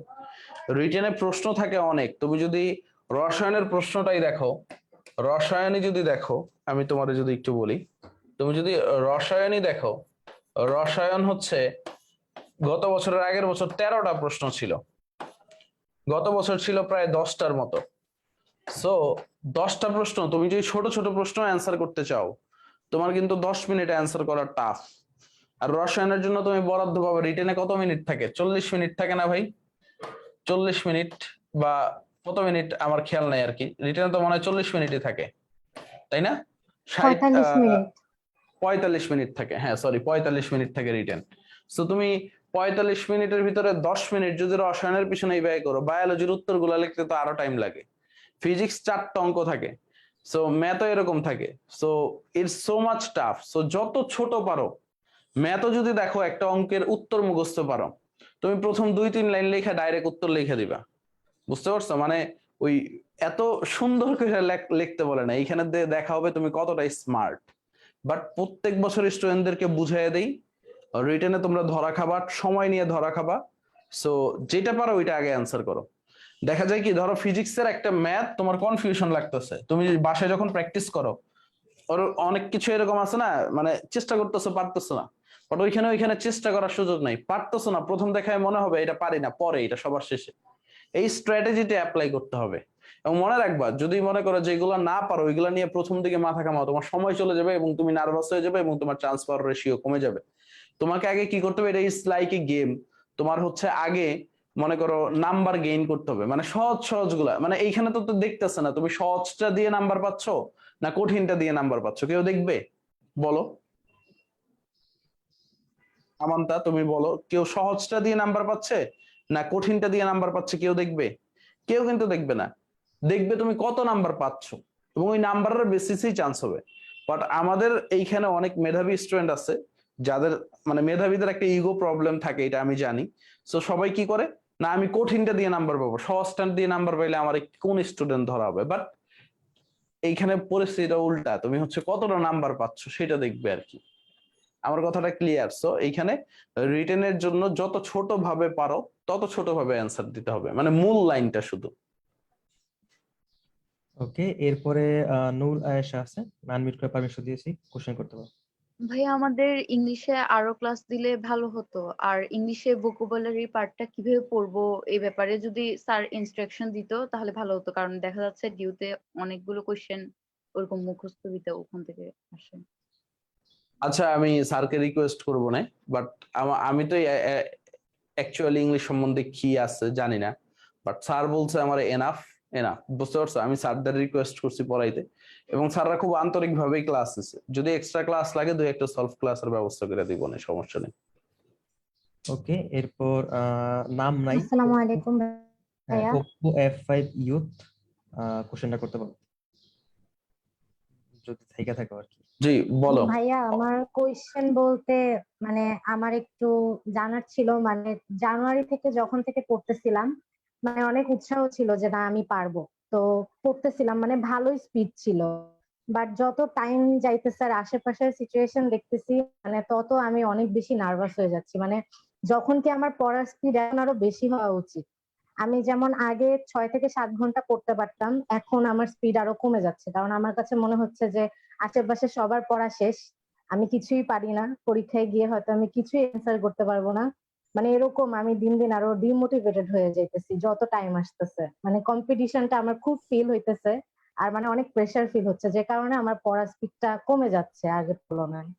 রিটেনে প্রশ্ন থাকে অনেক। তুমি যদি রসায়নের প্রশ্নটাই দেখো, রসায়নই যদি দেখো, আমি তোমার যদি একটু বলি, তুমি যদি রসায়নই দেখো, রসায়ন হচ্ছে গত বছরের আগের বছর 13টা প্রশ্ন ছিল, গত বছর ছিল প্রায় 10টার মতো। সো 10টা প্রশ্ন তুমি যদি ছোট ছোট প্রশ্ন অ্যান্সার করতে চাও, তোমার কিন্তু 10 মিনিটে অ্যান্সার করা টাফ। আর রসায়নের জন্য তুমি বরাদ্দ পাবে, রিটেনে কত মিনিট থাকে? 40 মিনিট থাকে না ভাই? 40 মিনিট বা কত মিনিট আমার খেয়াল নাই আর কি, রিটেনে তো মনে হয় 40 মিনিটই থাকে, তাই না? 45 মিনিট। 45 মিনিট থাকে, হ্যাঁ সরি, 45 মিনিট থাকে রিটেন। সো তুমি 45 মিনিটের ভিতরে 10 মিনিট যদি রসায়নের পিছনে ব্যয় করো, বায়োলজির উত্তরগুলো লিখতে তো আরো টাইম লাগে। ফিজিক্স 4টা অঙ্ক থাকে, সো ম্যাথও এরকম থাকে। So it's so much tough. So যত ছোট পারো, ম্যাথও যদি দেখো একটা অঙ্কের উত্তর মুখস্থ পারো, তুমি প্রথম 2-3 লাইন লেখা ডাইরেক্ট উত্তর লিখে দিবা। বুঝতে পারছো? মানে ওই এত সুন্দর করে লিখতে বলে না, এইখানে দেখা হবে তুমি কতটা স্মার্ট। বাট প্রত্যেক বছর স্টুডেন্টদেরকে বুঝাই দেই, রিটেনে তোমরা ধরা খাবা, সময় নিয়ে ধরা খাবা। সো যেটা পারো ওইটা আগে অ্যান্সার করো। দেখা যায় কি, ধরো ফিজিক্সের একটা ম্যাথ তোমার কনফিউশন লাগতেছে, তুমি বাসায় যখন প্র্যাকটিস করো, ওর অনেক কিছু এরকম আছে না, মানে চেষ্টা করতেছো পারতেছো না, বাট ওইখানে চেষ্টা করার সুযোগ নাই, পারতেছো না, প্রথম দেখায় মনে হবে এটা পারি না, পরে এটা সবার শেষে। এই স্ট্র্যাটেজিটা অ্যাপ্লাই করতে হবে। এবং মনে রাখবা, যদি মনে করো যে এগুলো না পারো, ওইগুলো নিয়ে প্রথম দিকে মাথা কামাও, তোমার সময় চলে যাবে এবং তুমি নার্ভাস হয়ে যাবে এবং তোমার চান্স পাওয়ার রেশিও কমে যাবে। তোমাকে আগে কি করতে হবে, এটা ইজ লাইক এ গেম। তোমার হচ্ছে আগে মনে করো নাম্বার গেইন করতে হবে, মানে সহজ সহজ গুলা, মানে এইখানে তো দেখতেছে না তুমি সহজটা দিয়ে নাম্বার পাচ্ছ না কঠিনটা দিয়ে নাম্বার পাচ্ছ, কেউ দেখবে? বলো আমান্তা, তুমি বলো, কেউ সহজটা দিয়ে নাম্বার পাচ্ছে না কঠিনটা দিয়ে নাম্বার পাচ্ছে, কেউ দেখবে? কেউ কিন্তু দেখবে না। দেখবে তুমি কত নাম্বার পাচ্ছ, এবং ওই নাম্বারের বেসিসেই চান্স হবে। বাট আমাদের এইখানে অনেক মেধাবী স্টুডেন্ট আছে, যাদের মানে মেধাবীদের একটা ইগো প্রবলেম থাকে, এটা আমি জানি। সো সবাই কি করে, না আমি কঠিনটা দিয়ে নাম্বার পাবো, সহজটা দিয়ে নাম্বার পাইলে আমার কোন স্টুডেন্ট ধরা হবে। বাট এইখানে পরিস্থিতিটা উল্টা, তুমি হচ্ছে কতটা নাম্বার পাচ্ছ সেটা দেখবে আর কি। আমার কথাটা ক্লিয়ার? সো এইখানে রিটেনের জন্য যত ছোট ভাবে পারো তত ছোট ভাবে অ্যান্সার দিতে হবে, মানে মূল লাইনটা শুধু। ওকে, এরপরে নূর আয়েশা আছে, আনমিউট করে পারমিশন দিয়েছি, কোশ্চেন করতে পারো। ভাইয়া আমাদের ইংলিশে আরো ক্লাস দিলে ভালো হতো, আর ইংলিশে ভোকাবুলারি পার্টটা কিভাবে পড়বো এই ব্যাপারে যদি স্যার ইনস্ট্রাকশন দিত তাহলে ভালো হতো, কারণ দেখা যাচ্ছে ডিউতে অনেকগুলো কোশ্চেন ওরকম মুখস্থ দিতে ওখান থেকে আসে। আচ্ছা, আমি স্যারকে রিকোয়েস্ট করবো না, বাট আমি তো অ্যাকচুয়ালি ইংলিশ সম্বন্ধে কি আছে জানি না, বাট স্যার বলছে আমার এনাফ এনাফ, বুঝতে পারছো? আমি স্যারদের রিকোয়েস্ট করছি পড়াইতে, এবং স্যাররা খুব আন্তরিক ভাবেই ক্লাস দিচ্ছে। যদি এক্সট্রা ক্লাস লাগে দুই একটা সলভ ক্লাসের ব্যবস্থা করে দিব, না সমস্যা নেই। ওকে, এরপর নাম নাই, আসসালামু আলাইকুম ভাইয়া। Oppo F5 Youth কোশ্চেনটা করতে পারো যদি থেকে থাকে আর কি। জি বলো। ভাইয়া আমার কোয়েশ্চেন বলতে মানে আমার একটু জানার ছিল, মানে জানুয়ারি থেকে যখন থেকে পড়তেছিলাম মানে অনেক উৎসাহ ছিল যে না আমি পারবো, তো পড়তেছিলাম মানে ভালোই স্পিড ছিল, বাট যত টাইম যাইতেছে আর আশেপাশের সিচুয়েশন দেখতেছি মানে তত আমি অনেক বেশি নার্ভাস হয়ে যাচ্ছি। মানে যখন কি আমার পড়ার স্পিড এখন আরো বেশি হওয়া উচিত, আমি যেমন আগে 6 থেকে 7 ঘন্টা পড়তে পারতাম, এখন আমার স্পিড আরো কমে যাচ্ছে, কারণ আমার কাছে মনে হচ্ছে যে আশেপাশে সবার পড়া শেষ, আমি কিছুই পারি না, পরীক্ষায় গিয়ে হয়তো আমি কিছুই অ্যান্সার করতে পারবো না। মানে এরকম আমি দিন দিন আরো ডিমোটিভেটেড হয়ে যাইতেছি যত টাইম আসতেছে, মানে কম্পিটিশনটা আমার খুব ফিল হইতেছে, আর মানে অনেক প্রেসার ফিল হচ্ছে, যে কারণে আমার পড়ার স্পিডটা কমে যাচ্ছে আগের তুলনায়।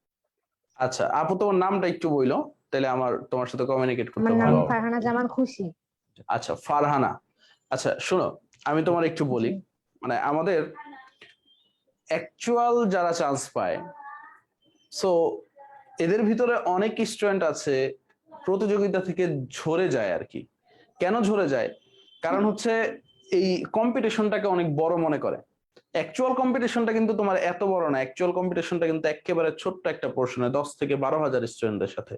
আচ্ছা আপু, তোমার নামটা একটু বইলো, তাহলে আমার তোমার সাথে কমিউনিকেট করতে আমার নাম ভালো হবে। ফারহানা জামান খুশি। আচ্ছা ফারহানা, আচ্ছা শোনো আমি তোমার একটু বলি, মানে আমাদের অ্যাকচুয়াল যারা চান্স পায়, সো এদের ভিতরে অনেক স্টুডেন্ট আছে প্রতিযোগিতা থেকে ঝরে যায় আর কি। কেন ঝরে যায়? কারণ হচ্ছে এই কম্পিটিশনটাকে অনেক বড় মনে করে। অ্যাকচুয়াল কম্পিটিশনটা কিন্তু তোমার এত বড় না, অ্যাকচুয়াল কম্পিটিশনটা কিন্তু একেবারে ছোট্ট একটা পোর্শনে 10 থেকে 12,000 স্টুডেন্টদের সাথে।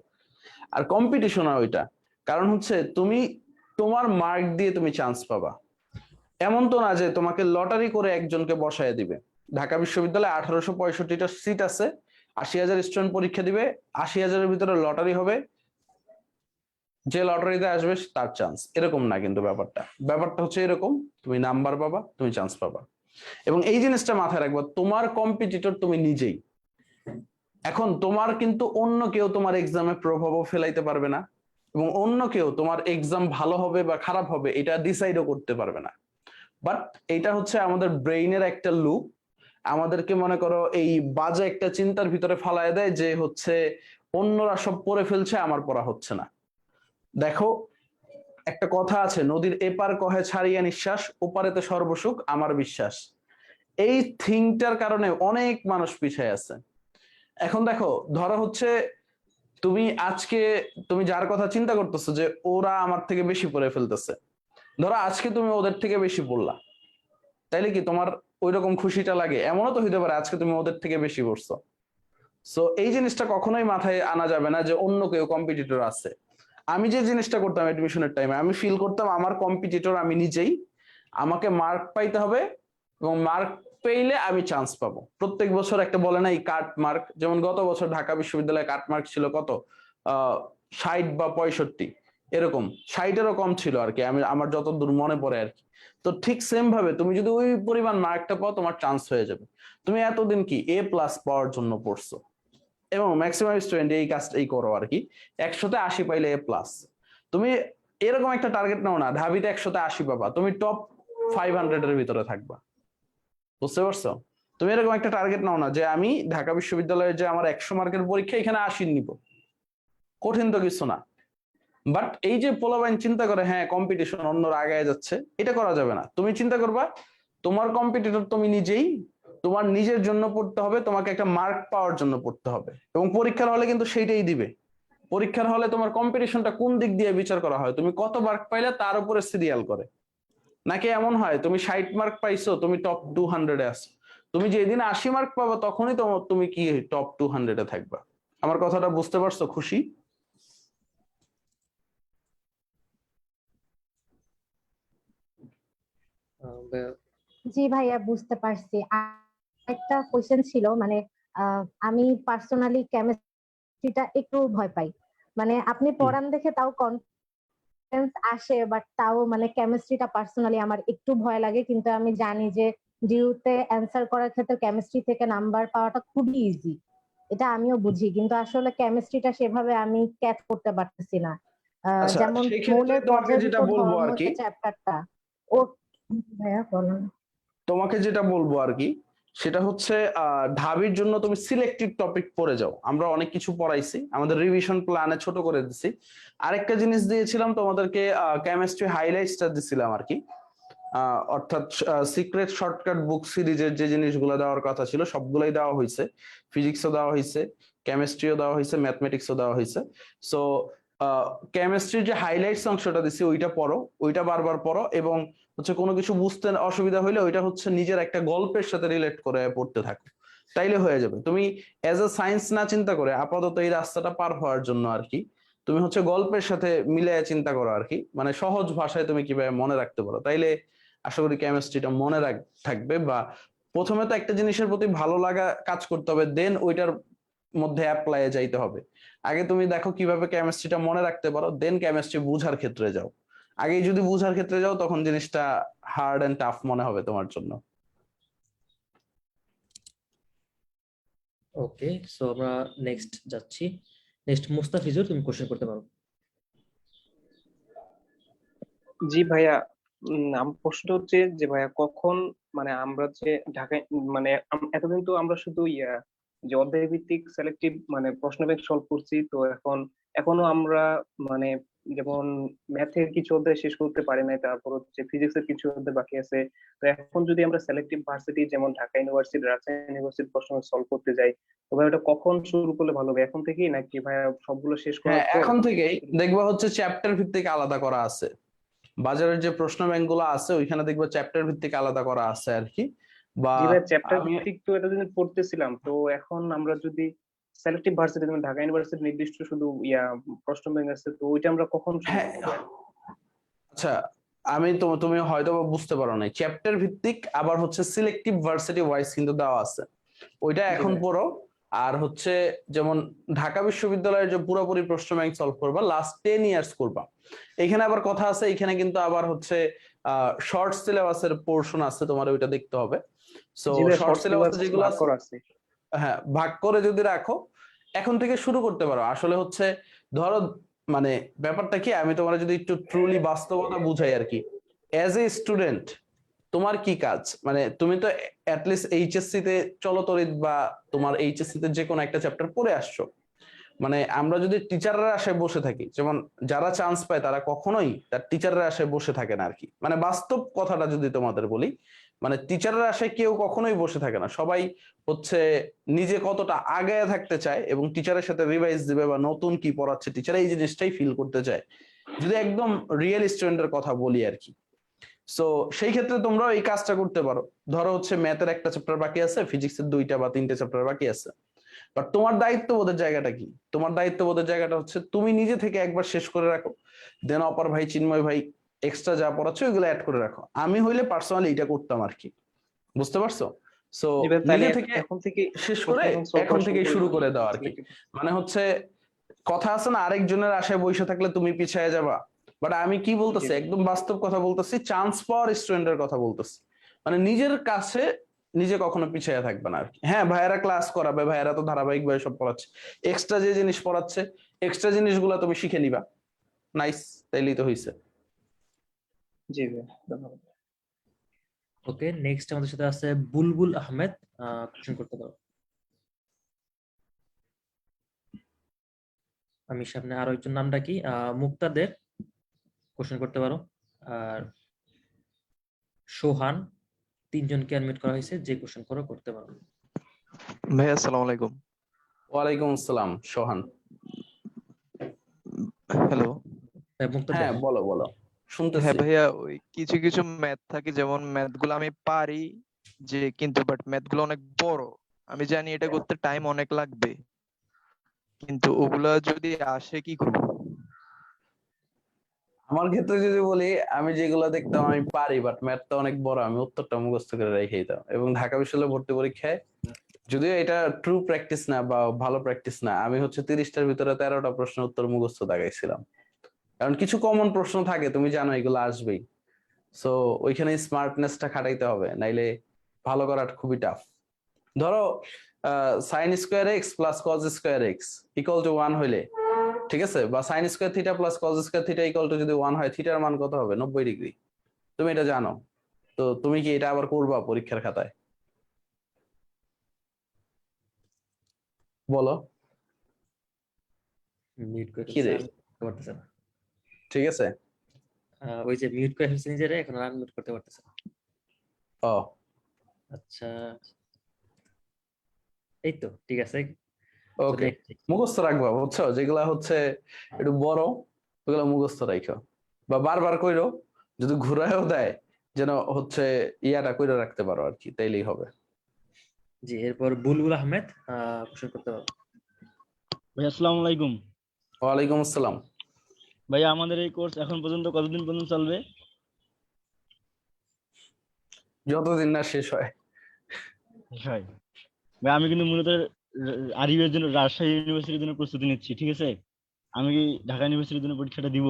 আর কম্পিটিশন ওইটা, কারণ হচ্ছে তুমি তোমার মার্ক দিয়ে তুমি চান্স পাবা, এমন তো না যে তোমাকে লটারি করে একজনকে বসায় দিবে। ঢাকা বিশ্ববিদ্যালয়ে 1865টা সিট আছে, 80,000 স্টুডেন্ট পরীক্ষা দিবে, 80,000-এর ভিতরে লটারি হবে, যে লটারিতে আসবে তার চান্স, এরকম না কিন্তু ব্যাপারটা। ব্যাপারটা হচ্ছে এরকম, তুমি নাম্বার পাবা, তুমি চান্স পাবা, এবং এই জিনিসটা মাথায় রাখবা, তোমার কম্পিটিটর তুমি নিজেই। এখন তোমার কিন্তু অন্য কেউ তোমার এক্সামে প্রভাবও ফেলাইতে পারবে না, এবং অন্য কেউ তোমার এক্সাম ভালো হবে বা খারাপ হবে এটা ডিসাইডও করতে পারবে না। বাট এটা হচ্ছে আমাদের ব্রেইনের একটা লুপ, আমাদেরকে মনে করো এই বাজে একটা চিন্তার ভিতরে ফালায় দেয় যে হচ্ছে অন্যরা সব পড়ে ফেলছে, আমার পড়া হচ্ছে না। দেখো একটা কথা আছে, নদীর এপার কহে ছাড়িয়া নিঃশ্বাস, ওপারেতে সর্বসুখ আমার বিশ্বাস। এই থিংটার কারণে অনেক মানুষ পিছিয়ে আছে। এখন দেখো, ধরো হচ্ছে তুমি আজকে তুমি যার কথা চিন্তা করতেছো যে ওরা আমার থেকে বেশি পড়ে ফেলতেছে, ধরো আজকে তুমি ওদের থেকে বেশি পড়লা, তাইলে কি তোমার ওই রকম খুশিটা লাগে? এমনও তো হইতে পারে আজকে তুমি ওদের থেকে বেশি পড়ছো। সো এই জিনিসটা কখনোই মাথায় আনা যাবে না যে অন্য কেউ কম্পিটিটর আছে। আমি যে জিনিসটা করতাম এডমিশনের টাইমে, আমি ফিল করতাম আমার কম্পিটিটর আমি নিজেই, আমাকে মার্ক পাইতে হবে, এবং মার্ক পেইলে আমি চান্স পাবো। প্রত্যেক বছর একটা বলে না এই কাট মার্ক, যেমন গত বছর ঢাকা বিশ্ববিদ্যালয়ে কাট মার্ক ছিল কত, 60 বা 65, এরকম 60-এরও কম ছিল আর কি, আমি আমার যতদূর মনে পড়ে আর কি। তো ঠিক সেম ভাবে তুমি যদি ওই পরিমাণ মার্কটা পাও, তোমার চান্স হয়ে যাবে। তুমি এতদিন কি A+ পাওয়ার জন্য পড়ছো, এবং ম্যাক্সিমাম স্টুডেন্ট এই কাজটাই করো আর কি, 100-তে 80 পাইলে A+। তুমি এরকম একটা টার্গেট নাও না ঢাবিতে 100-তে 80 পাবা, তুমি টপ 500-এর ভিতরে থাকবা, বুঝতে পারছো? তুমি এরকম একটা টার্গেট নাও না যে আমি ঢাকা বিশ্ববিদ্যালয়ে যে আমার 100 মার্কের পরীক্ষা এখানে 80 নিব, কঠিন তো কিছু না। বাট এই যে পোলাপাইন চিন্তা করে হ্যাঁ কম্পিটিশন, অন্যরা আগায় যাচ্ছে, এটা করা যাবে না। তুমি চিন্তা করবা তোমার কম্পিটিটর তুমি নিজেই, তোমার নিজের জন্য পড়তে হবে, তোমাকে একটা মার্ক পাওয়ার জন্য পড়তে হবে, এবং পরীক্ষার হলে কিন্তু সেইটাই দিবে। পরীক্ষার হলে তোমার কম্পিটিশনটা কোন দিক দিয়ে বিচার করা হয়, তুমি কত মার্ক পাইলে তার উপরে সিরিয়াল করে, নাকি এমন হয় তুমি 60 মার্ক পাইছো, তুমি টপ 200-এ আছো, তুমি যেদিন 80 মার্ক পাবা তখনই তুমি কি টপ 200-এ থাকবা। আমার কথাটা বুঝতে পারছো খুশি? জি ভাইয়া বুঝতে পারছি। একটা কোয়েশ্চেন ছিল, মানে আমি পার্সোনালি কেমিস্ট্রিটা একটু ভয় পাই, মানে আপনি পড়ান দেখে তাও কনফিডেন্স আসে, বাট তাও মানে কেমিস্ট্রিটা পার্সোনালি আমার একটু ভয় লাগে, কিন্তু আমি জানি যে ডিউতে অ্যান্সার করার ক্ষেত্রে কেমিস্ট্রি থেকে নাম্বার পাওয়াটা খুবই ইজি, এটা আমিও বুঝি, কিন্তু আসলে কেমিস্ট্রিটা সেভাবে আমি ক্যাচ করতে পারতেছি না। আচ্ছা যেমন সেই ক্ষেত্রে মৌলের তোমাকে যেটা পর্যায়বৃত্ত বলবো ধর্ম আর কি, যে চ্যাপ্টারটা, ও ভাইয়া বলেন। তোমাকে যেটা বলবো আর কি, সেটা হচ্ছে ঢাবির জন্য তুমি সিলেক্টিভ টপিক পড়ে যাও। আমরা অনেক কিছু পড়াইছি, আমাদের রিভিশন প্ল্যানে ছোট করে দিছি। আরেকটা জিনিস দিয়েছিলাম তোমাদেরকে, কেমিস্ট্রি হাইলাইটসটা দিছিলাম আর কি। অর্থাৎ সিক্রেট শর্টকাট বুক সিরিজের যে জিনিসগুলো দেওয়ার কথা ছিল সবগুলোই দেওয়া হয়েছে। ফিজিক্সও দেওয়া হয়েছে, কেমিস্ট্রিও দেওয়া হয়েছে, ম্যাথমেটিক্সও দেওয়া হয়েছে। সো কেমিস্ট্রির যে হাইলাইটস অংশটা দিছি ওইটা পড়ো, ওইটা বারবার পড়ো, এবং হচ্ছে কোনো কিছু বুঝতে অসুবিধা হইলে ওইটা হচ্ছে নিজের একটা গল্পের সাথে রিলেট করে পড়তে থাকো, তাইলে হয়ে যাবে। তুমি অ্যাজ এ সায়েন্স না চিন্তা করে আপাতত এই রাস্তাটা পার হওয়ার জন্য আর কি তুমি হচ্ছে গল্পের সাথে মিলিয়ে চিন্তা করো আর কি, মানে সহজ ভাষায় তুমি কিভাবে মনে রাখতে পারো, তাইলে আশা করি কেমিস্ট্রিটা মনে থাকবে। বা প্রথমে তো একটা জিনিসের প্রতি ভালো লাগা কাজ করতে হবে, দেন ওইটার মধ্যে অ্যাপ্লাইয়ে যাইতে হবে। আগে তুমি দেখো কিভাবে কেমিস্ট্রিটা মনে রাখতে পারো, দেন কেমিস্ট্রি বুঝার ক্ষেত্রে যাও। আগেই যদি বুঝার ক্ষেত্রে যাও তখন জিনিসটা হার্ড এন্ড টাফ মনে হবে তোমার জন্য। ওকে, সো আমরা নেক্সট যাচ্ছি। নেক্সট মুস্তাফিজুর, তুমি কোশ্চেন করতে পারো। জি ভাইয়া, আমার প্রশ্ন হচ্ছে যে ভাইয়া কখন মানে আমরা যে ঢাকায় মানে এতদিন তো আমরা শুধু যে অধ্যায় ভিত্তিক সিলেক্টিভ মানে প্রশ্ন ব্যাংক সলভ করছি, তো এখনো আমরা মানে যেমন ম্যাথের কিছু অধ্যায় শেষ করতে পারি নাই, তারপর হচ্ছে ফিজিক্সের কিছু অধ্যায় বাকি আছে। তো এখন যদি আমরা সিলেক্টিভ ভার্সিটি যেমন ঢাকা ইউনিভার্সিটি, রাজশাহী ইউনিভার্সিটির প্রশ্ন সলভ করতে যাই, তো ভাই ওটা কখন শুরু করলে ভালো হবে? এখন থেকেই নাকি ভাইয়া সবগুলো শেষ করার পর? এখন থেকেই দেখবা হচ্ছে চ্যাপ্টার ভিত্তিক আলাদা করা আছে, বাজারের যে প্রশ্ন ব্যাংক গুলো আছে ওইখানে দেখবা চ্যাপ্টার ভিত্তিক আলাদা করা আছে আর কি। বা চ্যাপ্টার ভিত্তিক তো এতদিন পড়তেছিলাম, তো এখন আমরা যদি সিলেক্টিভ ভার্সিটি যেমন ঢাকা ইউনিভার্সিটি নির্দিষ্ট শুধু প্রশ্ন ব্যাংক আছে, তো ওইটা আমরা কখন শুরু করব? আচ্ছা, তুমি হয়তো বুঝতে পারো না, চ্যাপ্টার ভিত্তিক আবার হচ্ছে সিলেক্টিভ ভার্সিটি ওয়াইজ কিন্তু দেওয়া আছে, ওইটা এখন পড়ো। আর হচ্ছে যেমন ঢাকা বিশ্ববিদ্যালয়ের যে পুরোপুরি প্রশ্ন ব্যাংক সলভ করবা লাস্ট 10 ইয়ার্স করবা, এখানে আবার কথা আছে, এখানে কিন্তু আবার হচ্ছে শর্ট সিলেবাসের পোর্শন আছে, তোমার ওইটা দেখতে হবে। সো শর্ট সিলেবাস যেগুলো আছে, হ্যাঁ ভাগ করে যদি রাখো এখন থেকে শুরু করতে পারো। আসলে হচ্ছে ধরো মানে ব্যাপারটা কি, আমি তোমার যদি একটু ট্রুলি বাস্তবতা বুঝাই আর কি, অ্যাজ এ স্টুডেন্ট তোমার কি কাজ, মানে তুমি তো অ্যাটলিস্ট এইচএসসি তে চলতরিত বা তোমার এইচএসসি তে যে কোনো একটা চ্যাপ্টার পড়ে আসছো। মানে আমরা যদি টিচাররা আশায় বসে থাকি, যেমন যারা চান্স পায় তারা কখনোই তার টিচাররা আশায় বসে থাকে না আর কি, মানে বাস্তব কথাটা যদি তোমাদের বলি, মানে টিচাররা আশায় কেউ কখনোই বসে থাকে না, সবাই হচ্ছে নিজে কতটা আগায় থাকতে চায় এবং টিচারের সাথে রিভাইজ দিবে বা নতুন কি পড়াচ্ছে টিচার এই জিনিসটাই ফিল করতে চায়, যদি একদম রিয়েল স্টুডেন্টের কথা বলি আর কি। সো সেই ক্ষেত্রে তোমরা এই কাজটা করতে পারো। ধরো হচ্ছে ম্যাথের একটা চ্যাপ্টার বাকি আছে, ফিজিক্সের 2টা বা 3টে চ্যাপ্টার বাকি আছে, বাট তোমার দায়িত্ববোধের জায়গাটা কি? তোমার দায়িত্ববোধের জায়গাটা হচ্ছে তুমি নিজে থেকে একবার শেষ করে রাখো, দেন অপর ভাই চিন্ময় ভাই এক্সট্রা যা পড়াচ্ছে ওইগুলো অ্যাড করে রাখো। আমি হইলে পার্সোনালি এটা করতাম আর কি, বুঝতে পারছো? সো নিজে থেকে এখন থেকে শেষ করে এখন থেকে শুরু করে দাও আর কি। মানে হচ্ছে কথা আছে না, আরেকজনের আশায় বসে থাকলে তুমি পিছিয়ে যাবা, বাট আমি কি বলতেছি একদম বাস্তব কথা বলতেছি, চান্স পাওয়ার স্টুডেন্টের কথা বলতেছি, মানে নিজের কাছে নিজে কখনো পিছিয়ে থাকবে না আর কি। হ্যাঁ ভাইয়েরা ক্লাস করাবে, ভাইয়েরা তো ধারাবাহিক ভাবে সব পড়াচ্ছে, এক্সট্রা যে জিনিস পড়াচ্ছে এক্সট্রা জিনিসগুলো তুমি শিখে নিবা, নাইস, তাইলেই তো হইছে। জি ভাই, ধন্যবাদ। ওকে, নেক্সট আমাদের সাথে আছে বুলবুল আহমেদ, কোশ্চেন করতে পারো। আমি সামনে আরো একজন নামটা কি মুক্তাদের, কোশ্চেন করতে পারো। আর সোহান, তিনজনকে অ্যাডমিট করা হয়েছে, যে কোশ্চেন করতে পারো। ভাই আসসালামু আলাইকুম। ওয়ালাইকুম আসসালাম সোহান। হ্যালো, হ্যাঁ বলো বলো, শুনতেছি। হ্যাঁ ভাইয়া, ওই কিছু কিছু ম্যাথ থাকে, যেমন ম্যাথ গুলো আমি পারি যে, কিন্তু বাট ম্যাথ গুলো অনেক বড়, আমি জানি এটা করতে টাইম অনেক লাগবে, কিন্তু ওগুলা যদি আসে কি করব? আমার ক্ষেত্রে যদি বলি, আমি যেগুলো দেখতাম আমি পারি, বাট ম্যাথটা অনেক বড়, আমি উত্তরটা মুখস্থ করে রেখে দিতাম। এবং ঢাকা বিশ্ববিদ্যালয়ে ভর্তি পরীক্ষায়, যদিও এটা ট্রু প্র্যাকটিস না বা ভালো প্র্যাকটিস না, আমি হচ্ছে 30টার ভিতরে 13টা প্রশ্ন উত্তর মুখস্থ দাগাইছিলাম। কারণ কিছু কমন প্রশ্ন থাকে, তুমি জানো এগুলো আসবেই, সো ওইখানে স্মার্টনেসটা খাটাইতে হবে, নাইলে ভালো করা খুবই টাফ। ধরো sine square x plus cos square x equal to 1 হইলে, ঠিক আছে, বা sine square theta plus cos square theta equal to যদি 1 হয়, থিটার মান কত হবে? 90 ডিগ্রি। তুমি এটা জানো, তো তুমি কি এটা আবার করবা পরীক্ষার খাতায়? বলো মিউট করে কি ফেলছে, রে? unmute করতে পারতেছে না। ঠিক আছে। ওই যে মিউট করে ফেলছে নিজেরে, এখন আনমিউট করতে পারতেছে না। ও আচ্ছা, এই তো ঠিক আছে। ওকে, মুখস্থ রাখবা, বুঝছো? যেগুলা হচ্ছে একটু বড় ওগুলা মুখস্থ রাখো, বা বারবার কইরো, যদি ঘুরায়ও দেয় যেন হচ্ছে ইয়াটা কইরা রাখতে পারো আর কি, তাইলেই হবে। জি, এরপর বুলবুল আহমেদ কোশ্চেন করতে পারো। ভাই আসসালামু আলাইকুম। ওয়ালাইকুম আসসালাম। ভাই আমাদের এই কোর্স এখন পর্যন্ত কতদিন পর্যন্ত চলবে? যতদিন না শেষ হয়। ভাই আমি কিন্তু মূলত আরিবের জন্য, রাজশাহী ইউনিভার্সিটির জন্য প্রস্তুতি নিচ্ছি, ঠিক আছে? আমি কি ঢাকা ইউনিভার্সিটির জন্য পরীক্ষাটা দিব?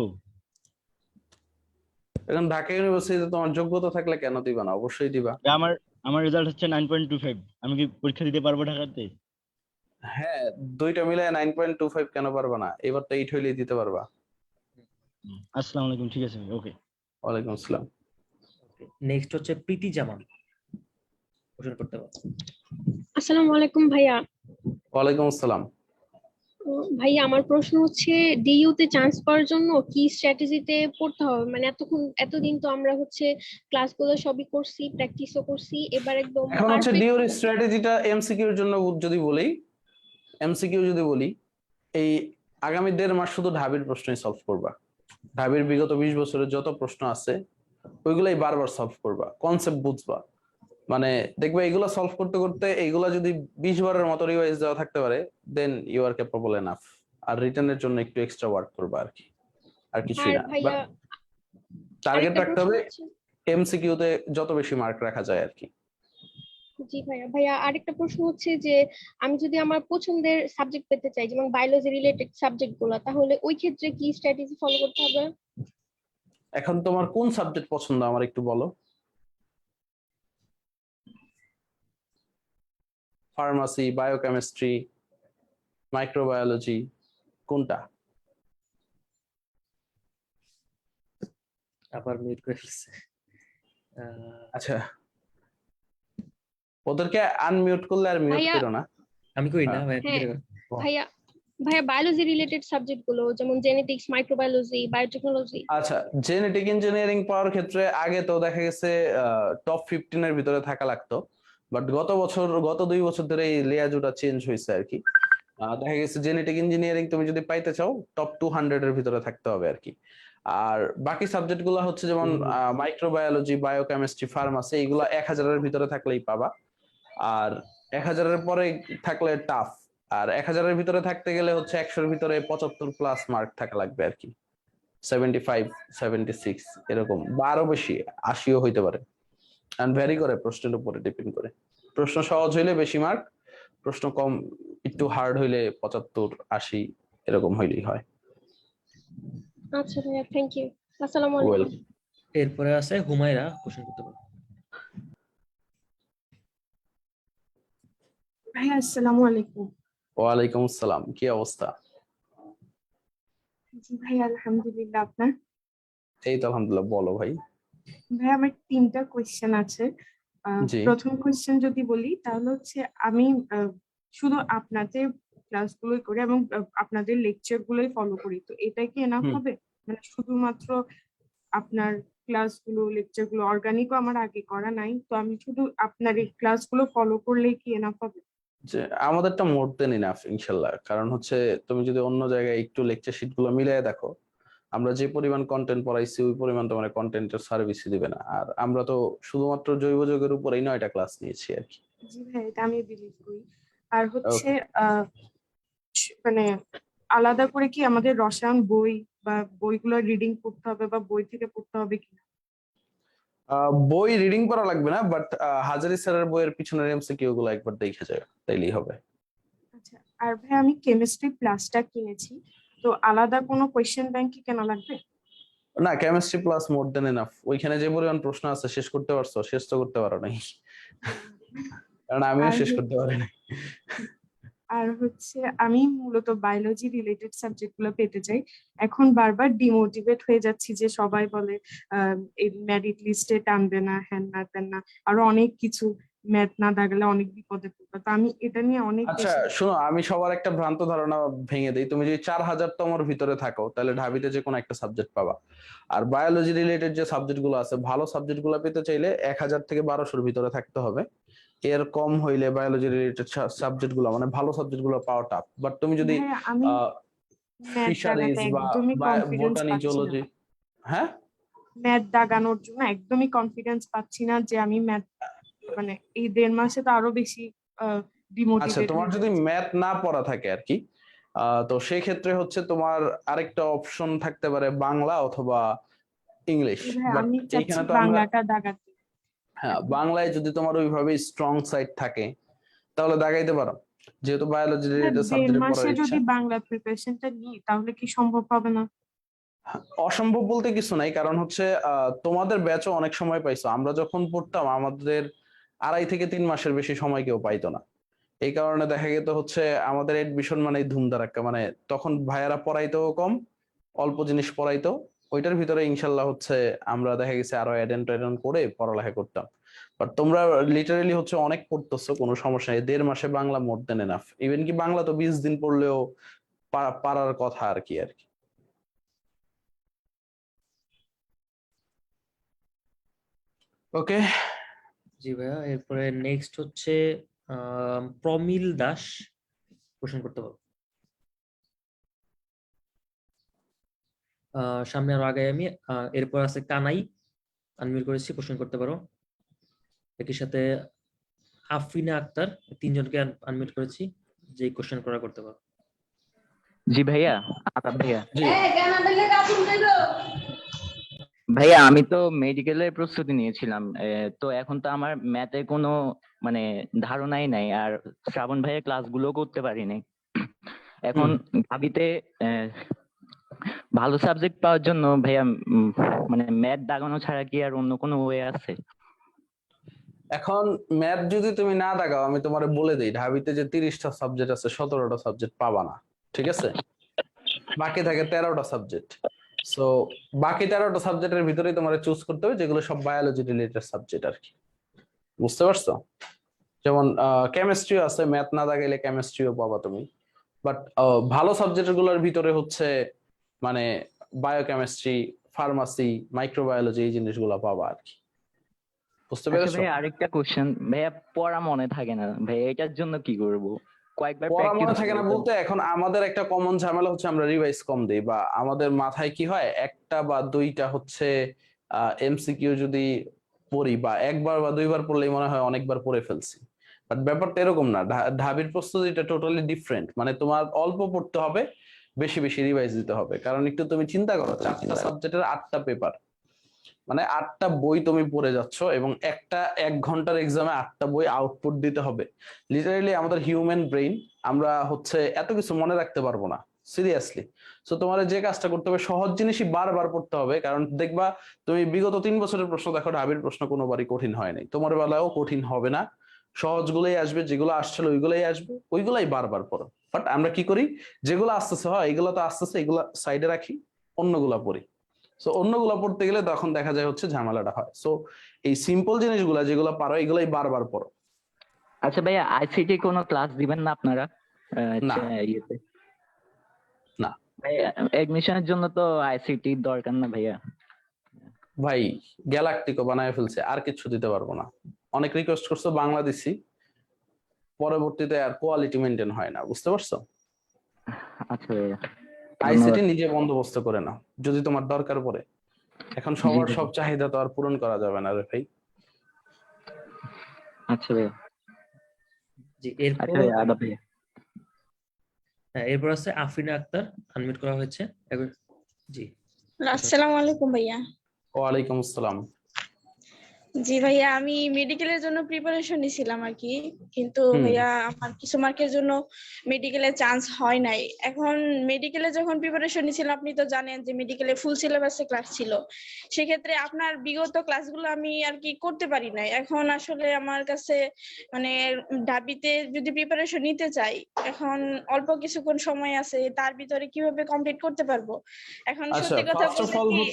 এখন ঢাকা ইউনিভার্সিটিতে তোমার যোগ্যতা থাকলে কেন দিবা না? অবশ্যই দিবা। আমার আমার রেজাল্ট হচ্ছে 9.25। আমি কি পরীক্ষা দিতে পারবো ঢাকাতে? হ্যাঁ, দুইটা মিলে 9.25 কেন পারবা না? এবার তো 8 হইলেই দিতে পারবা। আসসালামু আলাইকুম, ঠিক আছে, ওকে। ওয়ালাইকুম আসসালাম। নেক্সট হচ্ছে প্রীতি জামান, কোশ্চেন করতে পারো। আসসালামু আলাইকুম ভাইয়া। ওয়ালাইকুম আসসালাম। ভাইয়া আমার প্রশ্ন হচ্ছে ডিইউ তে চান্স পাওয়ার জন্য কি স্ট্র্যাটেজিতে পড়তে হবে? মানে এতদিন তো আমরা হচ্ছে ক্লাসগুলো সবই করছি, প্র্যাকটিসও করছি, এবার একদম এখন হচ্ছে পারফেক্ট। ডিওর স্ট্র্যাটেজিটা এমসিকিউ এর জন্য যদি বলি, এই আগামী 1.5 মাস শুধু ঢাবির প্রশ্নই সলভ করবা। ঢাবির বিগত 20 বছরের যত প্রশ্ন আছে ওইগুলাই বারবার সলভ করবা, কনসেপ্ট বুঝবা। মানে দেখবে এগুলা সলভ করতে করতে এইগুলা যদি 20 বারের মতো রিভাইজ দেওয়া থাকতে পারে, then you are capable enough. আর রিটেনের জন্য একটু এক্সট্রা ওয়ার্ক করবা আর কি, আর কিছুই আর না। ভাইয়া টার্গেট আরেকটা রাখতে প্রশ্ন হবে হচ্ছে, এমসিকিউ তে যত বেশি মার্ক রাখা যায় আর কি। জি ভাইয়া আরেকটা প্রশ্ন হচ্ছে যে আমি যদি আমার পছন্দের সাবজেক্ট পেতে চাই, যেমন বায়োলজি রিলেটেড সাবজেক্ট গুলা, তাহলে ওই ক্ষেত্রে কি স্ট্র্যাটেজি ফলো করতে হবে? এখন তোমার কোন সাবজেক্ট পছন্দ আমার একটু বলো। ফার্মাসি, বায়োকেমিস্ট্রি, মাইক্রোবায়োলজি, কোনটা? আবার মিউট করে ফেলছে। আচ্ছা, ওদেরকে আনমিউট করলে আর মিউট ভাইয়া করো না। আমি কই না ভাই, হ্যাঁ ভাইয়া বায়োলজি রিলেটেড সাবজেক্ট গুলো যেমন জেনেটিক্স, মাইক্রোবায়োলজি, বায়োটেকনোলজি। আচ্ছা, জেনেটিক ইঞ্জিনিয়ারিং পড়ার ক্ষেত্রে আগে তো দেখা গেছে টপ 15 এর ভিতরে থাকা লাগতো, বাট গত 2 বছর ধরে এই লেয়াজুটা চেঞ্জ হয়েছে আর কি। দেখা গেছে জেনেটিক ইঞ্জিনিয়ারিং তুমি যদি পাইতে চাও টপ 200 এর ভিতরে থাকতে হবে আর কি। আর বাকি সাবজেক্ট গুলো হচ্ছে যেমন মাইক্রোবায়োলজি, বায়োকেমিস্ট্রি, ফার্মাসি, এগুলো 1000 এর ভিতরে থাকলেই পাবা। আর 1000 এর পরে থাকলে টাফ। আর 1000 এর ভিতরে থাকতে গেলে হচ্ছে 100 এর ভিতরে 75 প্লাস মার্ক থাকা লাগবে আর কি। 75, 76 এরকম, বা আরো বেশি, 80ও হইতে পারে। এন্ড ভ্যারি করে, প্রশ্নের উপরে ডিপেন্ড করে। প্রশ্ন সহজ হইলে বেশি মার্ক, প্রশ্ন কম একটু হার্ড হইলে 75, 80 এরকম হইলেই হয়। আচ্ছা ভাইয়া, থ্যাংক ইউ। আসসালামু আলাইকুম। এরপরে আছে হুমায়রা, কোশ্চেন করতে পারো। ভাইয়া আসসালামু আলাইকুম। ওয়ালাইকুম আসসালাম, কি অবস্থা? জি ভাই আলহামদুলিল্লাহ, আপনার? এই তো আলহামদুলিল্লাহ। বলো ভাই। ভাই আমার 3টা কোয়েশ্চেন আছে। জি। প্রথম কোয়েশ্চেন যদি বলি তাহলে হচ্ছে আমি শুধু আপনাদের ক্লাসগুলোই করি এবং আপনাদের লেকচার গুলোই ফলো করি, তো এটা কি এনাফ হবে? মানে শুধুমাত্র আপনার ক্লাসগুলো, লেকচার গুলো, অর্গানিকও আমার আগে করা নাই, তো আমি শুধু আপনার এই ক্লাসগুলো ফলো করলেই কি এনাফ হবে? যে আমাদেরটা মোর দেন ইনাফ ইনশাল্লাহ। কারণ হচ্ছে তুমি যদি অন্য জায়গায় একটু লেকচার শিট গুলো মিলিয়ে দেখো, আমরা যে পরিমাণ কন্টেন্ট পড়াইছি ওই পরিমাণ তোমার কন্টেন্টের সার্ভিসই দিবে না। আর আমরা তো শুধুমাত্র জৈব যৌগের উপরেই 9টা ক্লাস নিয়েছি আর কি। জি ভাই, এটা আমি বিলিভ করি। আর হচ্ছে মানে আলাদা করে কি আমাদের রসায়ন বই বা বইগুলো রিডিং করতে হবে বা বই থেকে পড়তে হবে কি? বই রিডিং করা লাগবে না, বাট হাজারি স্যারের বইয়ের পিছনের এমসিকিউ গুলো একবার দেখে যায়, তাইলেই হবে। আচ্ছা, আর ভাই আমি কেমিস্ট্রি প্লাসটা কিনেছি, তো আলাদা কোনো কোয়েশ্চেন ব্যাংক কি কেনা লাগবে? না, কেমিস্ট্রি প্লাস মোর দেন এনাফ। ওইখানে যে পরিমাণ প্রশ্ন আছে শেষ করতে পারছো? শেষ তো করতে পারো নাই, কারণ আমিও শেষ করতে পারি নাই। আর হচ্ছে আমি মূলত বায়োলজি রিলেটেড সাবজেক্ট গুলো পেতে চাই। এখন বারবার ডিমোটিভেট হয়ে যাচ্ছি যে সবাই বলে এই মেরিট লিস্টে টানবে না, হ্যান না তেন না, আরো অনেক কিছু, ম্যাথ না দাগালে অনেক বিপদে পড়বে। তো আমি এটা নিয়ে অনেক আচ্ছা বেশি শোনো, আমি সবার একটা ভ্রান্ত ধারণা ভেঙে দিই। তুমি যদি 4000তম ভিতরে থাকো তাহলে ঢাবিতে যে কোনো একটা সাবজেক্ট পাবা। আর বায়োলজি রিলেটেড যে সাবজেক্ট গুলো আছে, ভালো সাবজেক্ট গুলো পেতে চাইলে 1000 থেকে 1200-র ভিতরে থাকতে হবে। এর কম হইলে বায়োলজি রিলেটেড সাবজেক্ট গুলো মানে ভালো সাবজেক্ট গুলো পাওয়া টাফ। বাট তুমি যদি ভাইয়া আমি ম্যাথ ফিশারিজ দাগাতে বা একদমই কনফিডেন্স বোটানি, পাচ্ছি না। জুলজি। হ্যাঁ, ম্যাথ দাগানোর জন্য একদমই কনফিডেন্স পাচ্ছি না যে আমি ম্যাথ মানে এই 1.5 মাসে তো আরো বেশি আচ্ছা ডিমোটিভেট তোমার হয়ে যদি যাচ্ছি। ম্যাথ না পড়া থাকে আর কি, তো সেই ক্ষেত্রে হচ্ছে তোমার আরেকটা অপশন থাকতে পারে বাংলা অথবা ইংলিশ। ভাই বাট আমি চাচ্ছি এইখানে তো আমরা, বাংলাটা দাগাতে। হ্যাঁ বাংলায় যদি তোমার ওইভাবে স্ট্রং সাইড থাকে তাহলে দাগাইতে পারো, যেহেতু বায়োলজি ভাই রিলেটেড 1.5 সাবজেক্টে মাসে পড়ার ইচ্ছা। যদি বাংলা প্রিপারেশনটা নিই তাহলে কি সম্ভব হবে না? অসম্ভব বলতে কিছু নাই, কারণ হচ্ছে তোমাদের ব্যাচও অনেক সময় পাইছো। আমরা যখন পড়তাম আমাদের 2.5 থেকে 3 মাসের বেশি সময় কেউ পাইতো না। এই কারণে দেখা যেত হচ্ছে আমাদের এডমিশন মানে ধুমধারাক্কা, মানে তখন ভাইয়ারা পড়াইতেও কম, অল্প জিনিস পড়াইতো। ওইটার ভিতরে ইনশাল্লাহ হচ্ছে আমরা দেখা গেছে আরো অ্যাডেন করে পড়ালেখা করতাম। বাট তোমরা লিটারেলি হচ্ছে অনেক পড়তেছো, কোনো সমস্যা নেই। 1.5 মাসে বাংলা মোর দেন এনাফ। ইভেন কি বাংলা তো 20 দিন পড়লেও পারার কথা আর কি। ওকে, জি ভাইয়া, এরপরে নেক্সট হচ্ছে প্রমিল দাস, কোশ্চেন করতে পারো। সামনে আরো আগে আমি এরপর আছে কানাই, আনমিউট করেছি, কোশ্চেন করতে পারো। একই সাথে আফরিনা আক্তার, 3জনকে আনমিউট করেছি, যে কোশ্চেন করতে পারো। জি ভাইয়া, আতাব ভাইয়া। জি ভাইয়া আমি তো মেডিকেলের প্রস্তুতি নিয়েছিলাম, তো এখন তো আমার ম্যাথে কোনো মানে ধারণাই নাই, আর শ্রাবণ ভাইয়ের ক্লাসগুলো করতে পারিনি। এখন ভাবিতে ভালো সাবজেক্ট পাওয়ার জন্য ভাইয়া মানে ম্যাথ দাগানো ছাড়া কি আর অন্য কোনো ওয়ে আছে? এখন ম্যাথ যদি তুমি না দাগাও, আমি তোমারে বলে দিই, ঢাবিতে যে 30টা সাবজেক্ট আছে 17টা সাবজেক্ট পাবা না, ঠিক আছে? বাকি থাকে 13টা সাবজেক্ট। সো বাকি 13টা সাবজেক্টের ভিতরেই তোমার চুজ করতে হবে যেগুলো সব বায়োলজি রিলেটেড সাবজেক্ট আর কি। বুঝতে পারছো? যেমন কেমিস্ট্রিও আছে, ম্যাথ না দাগাইলে কেমিস্ট্রিও পাবা তুমি। বাট ভালো সাবজেক্ট গুলোর ভিতরে হচ্ছে মানে বায়োকেমিস্ট্রি, ফার্মাসি, মাইক্রোবায়োলজি, এই জিনিসগুলো পাবা আর কি। বুঝতে আচ্ছা পেরেছো? ভাইয়া, আরেকটা কোশ্চেন ভাইয়া, পড়া মনে থাকে না ভাইয়া, এটার জন্য কি করব? কয়েকবার পড়া প্র্যাকটিস মনে থাকে না করব। বলতে, এখন আমাদের একটা কমন ঝামেলা হচ্ছে আমরা রিভাইজ কম দিই, বা আমাদের মাথায় কি হয়, একটা বা দুইটা হচ্ছে এমসিকিউ যদি পড়ি, বা একবার বা দুইবার পড়লেই মনে হয় অনেকবার পড়ে ফেলছি। বাট ব্যাপারটা এরকম না। ঢাবির প্রস্তুতিটা টোটালি ডিফারেন্ট। মানে তোমার অল্প পড়তে হবে, বেশি বেশি রিভাইজ দিতে হবে। কারণ একটু তুমি চিন্তা করো, 4টা সাবজেক্টের 8টা পেপার, মানে 8টা বই তুমি পড়ে যাচ্ছ, এবং 1 ঘন্টার এক্সামে 8টা বই আউটপুট দিতে হবে। লিটারেলি আমাদের হিউম্যান ব্রেইন, আমরা হচ্ছে এত কিছু মনে রাখতে পারবো না সিরিয়াসলি। সো তোমার যে কাজটা করতে হবে, সহজ জিনিসই বারবার পড়তে হবে। কারণ দেখবা তুমি বিগত 3 বছরের প্রশ্ন দেখো, ঢাবির প্রশ্ন কোনোবারই কঠিন হয় নাই, তোমার বেলায়ও কঠিন হবে না। সহজগুলোই আসবে, যেগুলো আসছিল ওইগুলোই আসবে, ওইগুলাই বারবার পড়ো। বাট আমরা কি করি, যেগুলো আসতেছে হয় এগুলো তো আসতেছে, এগুলো সাইডে রাখি, অন্যগুলা পড়ি। সো অন্যগুলা পড়তে গেলে তখন দেখা যায় হচ্ছে ঝামেলাটা হয়। সো এই সিম্পল জিনিসগুলা যেগুলো পারো এগুলাই বারবার পড়ো। আচ্ছা ভাইয়া, আইসিটি কোনো ক্লাস দিবেন না আপনারা? না ইয়েতে না ভাইয়া, এডমিশনের জন্য তো আইসিটি দরকার না ভাইয়া? ভাই, গ্যালাকটিকো বানায় ফেলছে, আর কিছু দিতে পারবো না। অনেক রিকোয়েস্ট করছো, বাংলা দিছি, পরবর্তীতে আর কোয়ালিটি মেনটেন হয় না। বুঝতে পারছো? আচ্ছা ভাইয়া, আইসিটি নিজে বন্দোবস্ত করে নাও যদি তোমার দরকার পড়ে। এখন সবার সব চাহিদা তো আর পূরণ করা যাবে না রে ভাই। আচ্ছা ভাইয়া। জি এরপর, আচ্ছা ভাইয়া, আদাব ভাইয়া। হ্যাঁ এরপর আছে আফরিনা আক্তার, আনমিউট করা হয়েছে। জি আসসালামু আলাইকুম ভাইয়া। ওয়ালাইকুম আসসালাম। জি ভাইয়া, আমি মেডিকেলের জন্য প্রিপারেশন নিছিলাম আর কি, কিন্তু ভাইয়া আমার কিছু মার্কের জন্য মেডিকেলে চান্স হয় নাই। এখন মেডিকেলে যখন প্রিপারেশন নিছিলাম, আপনি তো জানেন যে মেডিকেলে ফুল সিলেবাসে ক্লাস ছিল, সেক্ষেত্রে আপনার বিগত ক্লাসগুলো আমি আর কি করতে পারি নাই। এখন আসলে আমার কাছে মানে ঢাবিতে যদি প্রিপারেশন নিতে চাই, এখন অল্প কিছুক্ষণ সময় আছে, তার ভিতরে কিভাবে কমপ্লিট করতে পারবো? এখন আচ্ছা, সত্যি কথা ফার্স্ট অফ বলতে অল কি,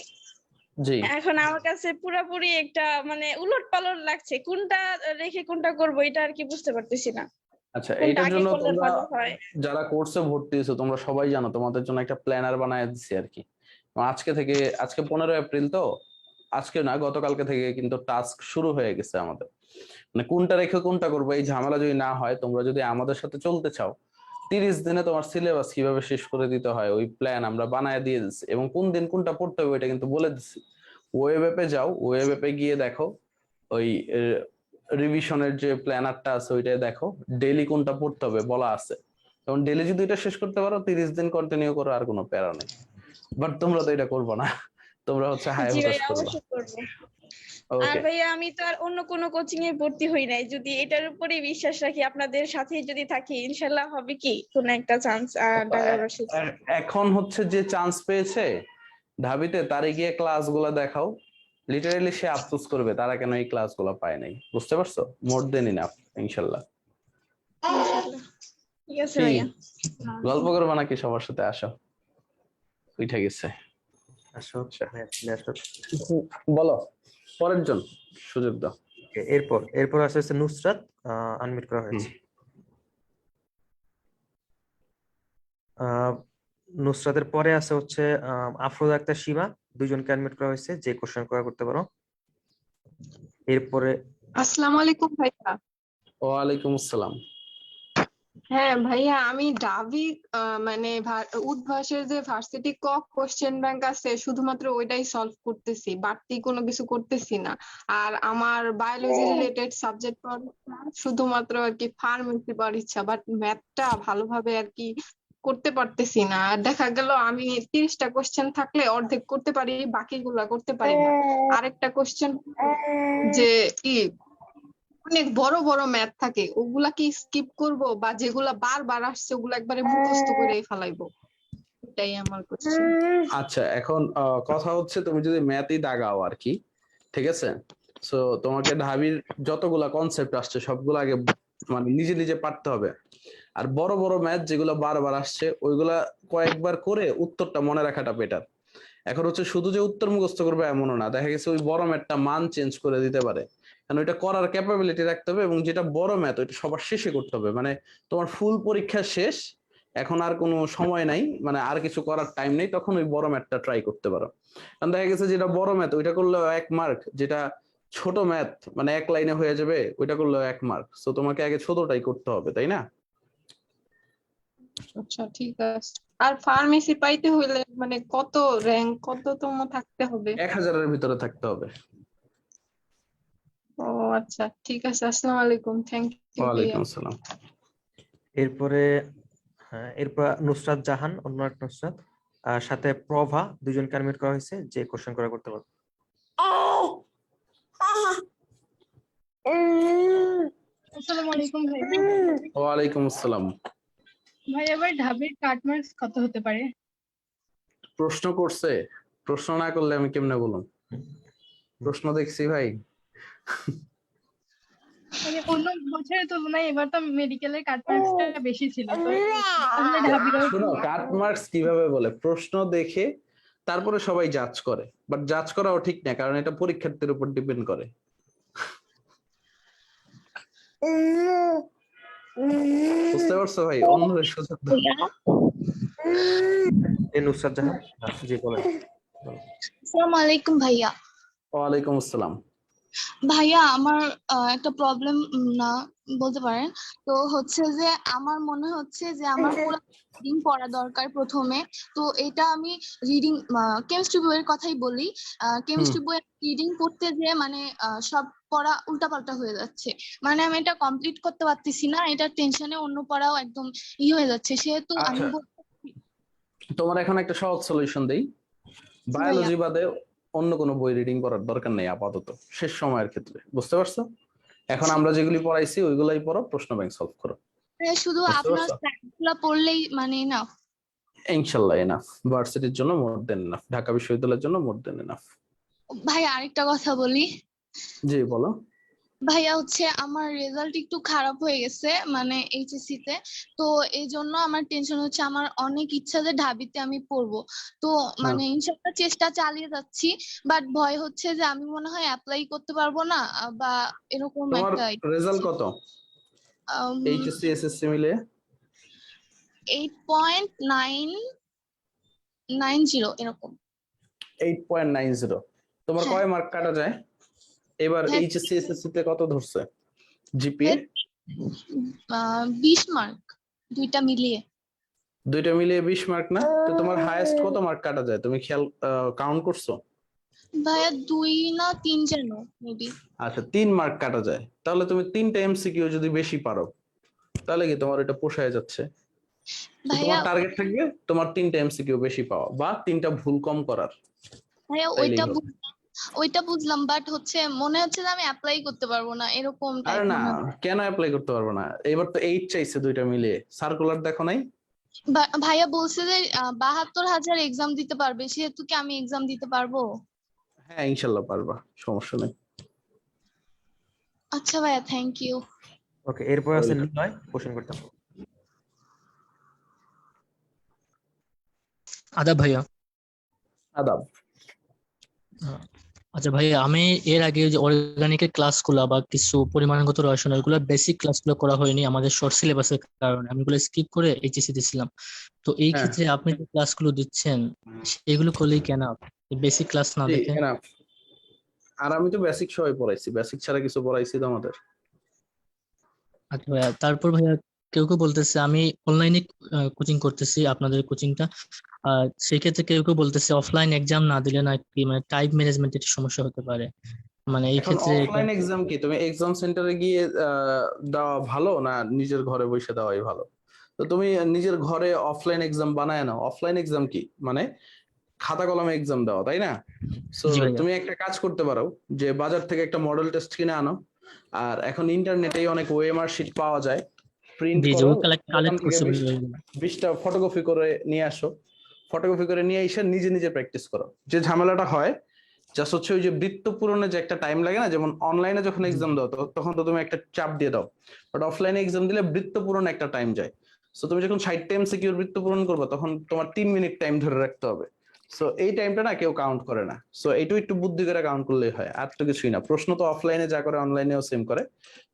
জি এখন আমার কাছে পুরাপুরি একটা মানে উলটপালট লাগছে, কোনটা রেখে কোনটা করব এটা আর কি বুঝতে পারতেছি না, আচ্ছা, কোনটা এইটার আগে জন্য করলে তোমরা ভালো হয়। যারা কোর্সে ভর্তি হয়েছো তোমরা সবাই জানো তোমাদের জন্য একটা প্ল্যানার বানায় দিচ্ছি আর কি। আজকে 15 এপ্রিল, তো আজকে না গতকালকে থেকে কিন্তু টাস্ক শুরু হয়ে গেছে আমাদের। মানে কোনটা রেখে কোনটা করবো এই ঝামেলা যদি না হয়, তোমরা যদি আমাদের সাথে চলতে চাও 30 দিনে তোমার সিলেবাস কিভাবে শেষ করে দিতে হয় ওই প্ল্যান আমরা বানায় দিয়ে দিচ্ছি, এবং কোন দিন কোনটা পড়তে হবে এটা কিন্তু বলে দিচ্ছি। ওয়েব অ্যাপে যাও, ওয়েব অ্যাপে গিয়ে দেখো ওই রিভিশনের যে প্ল্যানারটা আছে ওইটাই দেখো, ডেইলি কোনটা পড়তে হবে বলা আছে। এবং ডেইলি যদি এটা শেষ করতে পারো 30 দিন কন্টিনিউ করো, আর কোনো প্যারা নেই। বাট তোমরা তো এটা করবো না, তোমরা হচ্ছে হাই জি হতাশ ভাইয়া, করবা। অবশ্যই করবো। আর ওকে, ভাইয়া আমি তো আর অন্য কোনো কোচিং এ ভর্তি হই নাই, যদি এটার উপরেই বিশ্বাস রাখি আপনাদের সাথেই যদি থাকি ইনশাল্লাহ হবে কি কোন একটা চান্স ঢাকা ইউনিভার্সিটি। এখন হচ্ছে যে চান্স পেয়েছে ঢাবিতে, তারে গিয়ে ক্লাস গুলা দেখাও, লিটারেলি সে আফসোস করবে তারা কেন এই ক্লাস গুলা পায় নাই। বুঝতে পারছো? মোর দেন ইনাফ ইনশাল্লাহ। ইনশাল্লাহ। ঠিক আছে কি ভাইয়া। গল্প করবা নাকি? সবার সাথে আসো, উঠে গেছে। আসো হ্যাঁ, চলে আসো। বলো, পরের জন সুযোগ দাও। এরপর আসছে নুসরাত, আনমিউট করা হয়েছে। নুসরাতের পরে আছে হচ্ছে আফরোজা আক্তার সীমা, দুইজনকে আনমিউট করা হয়েছে, যে কোশ্চেন করতে পারো। এরপরে আসসালামু আলাইকুম ভাইয়া। ওয়ালাইকুম আসসালাম। হ্যাঁ ভাইয়া, আমি ঢাবি মানে উদ্ভাসের যে ভার্সিটি ক কোশ্চেন ব্যাংক আছে শুধুমাত্র ওইটাই সলভ করতেছি, বাড়তি কোনো কিছু করতেছি না। আর আমার বায়োলজি রিলেটেড সাবজেক্ট শুধুমাত্র আর কি ফার্মেসি পড়ার ইচ্ছা, বাট ম্যাথটা ভালোভাবে আর কি করতে পারতেছি না। আর দেখা গেল আমি 30টা কোশ্চেন থাকলে অর্ধেক করতে পারি, বাকিগুলা করতে পারি না। আরেকটা কোশ্চেন যে কি অনেক বড় বড় ম্যাথ থাকে, ওগুলা কি স্কিপ করব, বা যেগুলা বারবার আসছে ওগুলা একবারে মুখস্থ করে ফেলাইবো? এটাই আমার কোশ্চেন। আচ্ছা, এখন কথা হচ্ছে তুমি যদি ম্যাথই দাগাও আর কি, ঠিক আছে, সো তোমাকে ঢাবির যতগুলা কনসেপ্ট আসছে সবগুলো আগে মানে নিজে নিজে পারতে হবে। আর বড় বড় ম্যাথ যেগুলো বারবার আসছে ওইগুলা কয়েকবার করে উত্তরটা মনে রাখাটা বেটার। এখন হচ্ছে শুধু যে উত্তর মুখস্থ করবে এমনও না, দেখা গেছে ওই বড় ম্যাথটা মান চেঞ্জ করে দিতে পারে, কারণ ওইটা করার ক্যাপাবিলিটি রাখতে হবে। এবং যেটা বড় ম্যাথ ওইটা সবার শেষে করতে হবে, মানে তোমার ফুল পরীক্ষা শেষ, এখন আর কোনো সময় নাই, মানে আর কিছু করার টাইম নেই, তখন ওই বড় ম্যাথটা ট্রাই করতে পারো। কারণ দেখা গেছে যেটা বড় ম্যাথ ওইটা করলেও 1 মার্ক, যেটা ছোট ম্যাথ মানে এক লাইনে হয়ে যাবে ওইটা করলেও 1 মার্ক। তো তোমাকে আগে ছোটটাই করতে হবে, তাই না? আচ্ছা ঠিক আছে। আর ফার্মেসি পাইতে হইলে মানে কত র্যাঙ্ক কততম থাকতে হবে? 1000-এর ভিতরে থাকতে হবে। ও আচ্ছা ঠিক আছে, আসসালামু আলাইকুম, থ্যাংক ইউ ভাইয়া। ওয়ালাইকুম আসসালাম। এরপর নুসরাত জাহান, অন্য এক নুসরাত, আর সাথে প্রভা, দুইজনকে আনমিউট করা হয়েছে, যে কোশ্চেন করতে পারো। আসসালামু আলাইকুম ভাই। ওয়ালাইকুম আসসালাম। ভাই এবার ঢাবির কাট মার্কস কত হতে পারে? প্রশ্ন করছে, প্রশ্ন না করলে আমি কেমনে বলুন? প্রশ্ন দেখছি ভাই। মানে অন্য বছরের তুলনায় এবার তো মেডিকেলের কাট মার্কসটা বেশি ছিল, তো তাহলে ঢাবিরও শোনো, কাট মার্কস কিভাবে বলে, প্রশ্ন দেখে তারপরে সবাই জাজ করে, বাট জাজ করাও ঠিক না, কারণ এটা পরীক্ষার্থীর উপর ডিপেন্ড করে। বুঝতে পারছো ভাই? অন্যদের সুযোগ দাও। নুসরাত জাহান, জি বলেন। আসসালামু আলাইকুম ভাইয়া। ওয়ালাইকুম আসসালাম। ভাইয়া আমার একটা প্রবলেম না বলতে পারেন, তো হচ্ছে যে আমার মনে হচ্ছে যে আমার পুরো রিডিং পড়া দরকার প্রথমে। তো এটা আমি রিডিং কেমিস্ট্রি বইয়ের কথাই বলি, কেমিস্ট্রি বইয়ের রিডিং পড়তে যে মানে সব পড়া উল্টাপাল্টা হয়ে যাচ্ছে, মানে আমি এটা কমপ্লিট করতে পারতেছি না, এটা টেনশনে অন্য পড়াও একদম হয়ে যাচ্ছে, সেহেতু আমি তোমার এখন একটা সহজ সলিউশন দেই, বায়োলজি বাদে অন্য কোনো বই রিডিং করার দরকার নেই আপাতত শেষ সময়ের ক্ষেত্রে। বুঝতে পারছো? এখন আমরা যেগুলি পড়াইছি ওইগুলাই পড়ো, প্রশ্ন ব্যাংক সলভ করো। শুধু আপনার স্লাইডগুলো পড়লেই মানে এনাফ? ইনশাআল্লাহ এনাফ, ভার্সিটির জন্য মোর দেন এনাফ, ঢাকা বিশ্ববিদ্যালয়ের জন্য মোর দেন এনাফ। ভাই আরেকটা কথা বলি। জি বলো। ভাইয়া হচ্ছে আমার রেজাল্ট একটু খারাপ হয়ে গেছে মানে এইচএসসি তে। তো এই জন্য আমার টেনশন হচ্ছে, আমার অনেক ইচ্ছা যে ঢাবিতে আমি পড়বো। তো হ্যাঁ মানে ইনশাআল্লাহ চেষ্টা চালিয়ে যাচ্ছি, বাট ভয় হচ্ছে যে আমি মনে হয় অ্যাপ্লাই করতে পারবো না, বা এরকম তোমার একটা রেজাল্ট কত এইচএসসি এসএসসি মিলে? 8.990 এরকম। 8.90। তোমার হ্যাঁ কয় মার্ক কাটা যায় এবার ভাই, এইচএসসি এসএসসি তে? কত ধরছে জিপিএ? 20 মার্ক দুইটা মিলিয়ে। দুইটা মিলিয়ে 20 মার্ক না? তো তোমার হাইয়েস্ট কত মার্ক কাটা যায় তুমি খেয়াল কাউন্ট করছো? ভাইয়া 2 না 3 যেন মেবি। আচ্ছা 3 মার্ক কাটা যায়, তাহলে তুমি 3টা এমসিকিউ যদি বেশি পারো তাহলে কি তোমার এটা পোষায় যাচ্ছে? তো ভাইয়া তোমার টার্গেট থাকবে তোমার 3টা এমসিকিউ বেশি পাওয়া বা 3টা ভুল কম করার, ভাইয়া তাইলেই হবে। ওইটা বুঝলাম, বাট হচ্ছে মনে হচ্ছে যে আমি অ্যাপ্লাই করতে পারবো না এরকম টাইপ আরে না, মনে হচ্ছে। কেন অ্যাপ্লাই করতে পারবো না? এবার তো 8 চাইছে দুইটা মিলিয়ে, সার্কুলার দেখো নাই? ভাইয়া বলছে যে 72,000 এক্সাম দিতে পারবে, সেহেতু কি আমি এক্সাম দিতে পারবো? হ্যাঁ ইনশাল্লাহ পারবা, সমস্যা নেই। আচ্ছা ভাইয়া, থ্যাংক ইউ। ওকে, এরপর আছে নিলয়, কোশ্চেন করতে পারো। আদাব ভাইয়া। আদাব। আচ্ছা ভাইয়া, আমি এর আগে যে অর্গানিকের ক্লাসগুলো বা কিছু পরিমাণগত রসায়ন ওগুলো বেসিক ক্লাসগুলো করা হয়নি আমাদের শর্ট সিলেবাসের কারণে, আমি ওগুলো স্কিপ করে এইচএসসি দিছিলাম। তো এই হ্যাঁ ক্ষেত্রে আপনি যে ক্লাসগুলো দিচ্ছেন সেগুলো করলেই কেন বেসিক ক্লাস না জি, দেখে? enough। আর আমি তো বেসিক সবাই পড়াইছি, বেসিক ছাড়া কিছু পড়াইছি তো আমাদের? আচ্ছা ভাইয়া, তারপর ভাইয়া কেউ কেউ বলতেছে আমি অনলাইনে কোচিং করতেছি আপনাদের কোচিংটা, সেই ক্ষেত্রে কেউ কেউ বলতেছে অফলাইন এক্সাম না দিলে নাকি মানে টাইম ম্যানেজমেন্টের সমস্যা হতে পারে, মানে এই এখন ক্ষেত্রে অফলাইন এক্সাম কি তুমি এক্সাম সেন্টারে গিয়ে দেওয়া ভালো না নিজের ঘরে বসে দেওয়াই ভালো? তো তুমি নিজের ঘরে অফলাইন এক্সাম বানায় নাও। অফলাইন এক্সাম কি মানে খাতা কলমে এক্সাম দেওয়া, তাই না? সো জি ভাইয়া। তুমি একটা কাজ করতে পারো যে বাজার থেকে একটা মডেল টেস্ট কিনে আনো, আর এখন ইন্টারনেটেই অনেক ওএমআর শিট পাওয়া যায়, প্রিন্ট জি জি, করো, ও দোকান কালেক্ট থেকে করছে 20টা ফটোকপি করে নিয়ে আসো, ফটোকপি করে নিয়ে এসে নিজে নিজে প্র্যাকটিস করো। যে ঝামেলাটা হয় জাস্ট হচ্ছে ওই যে বৃত্ত পূরণে যে একটা টাইম লাগে না, যেমন অনলাইনে যখন এক্সাম দাও তখন তো তুমি একটা চাপ দিয়ে দাও, বাট অফলাইনে এক্সাম দিলে বৃত্ত পূরণে একটা টাইম যায়। সো তুমি যখন 60টা এমসিকিউর বৃত্ত পূরণ করবে তখন তোমার 3 মিনিট টাইম ধরে রাখতে হবে। সো এই টাইমটা না কেউ কাউন্ট করে না, সো এইটু একটু বুদ্ধি করে কাউন্ট করলেই হয়, আর তো কিছুই না। প্রশ্ন তো অফলাইনে যা করে অনলাইনেও সেম করে।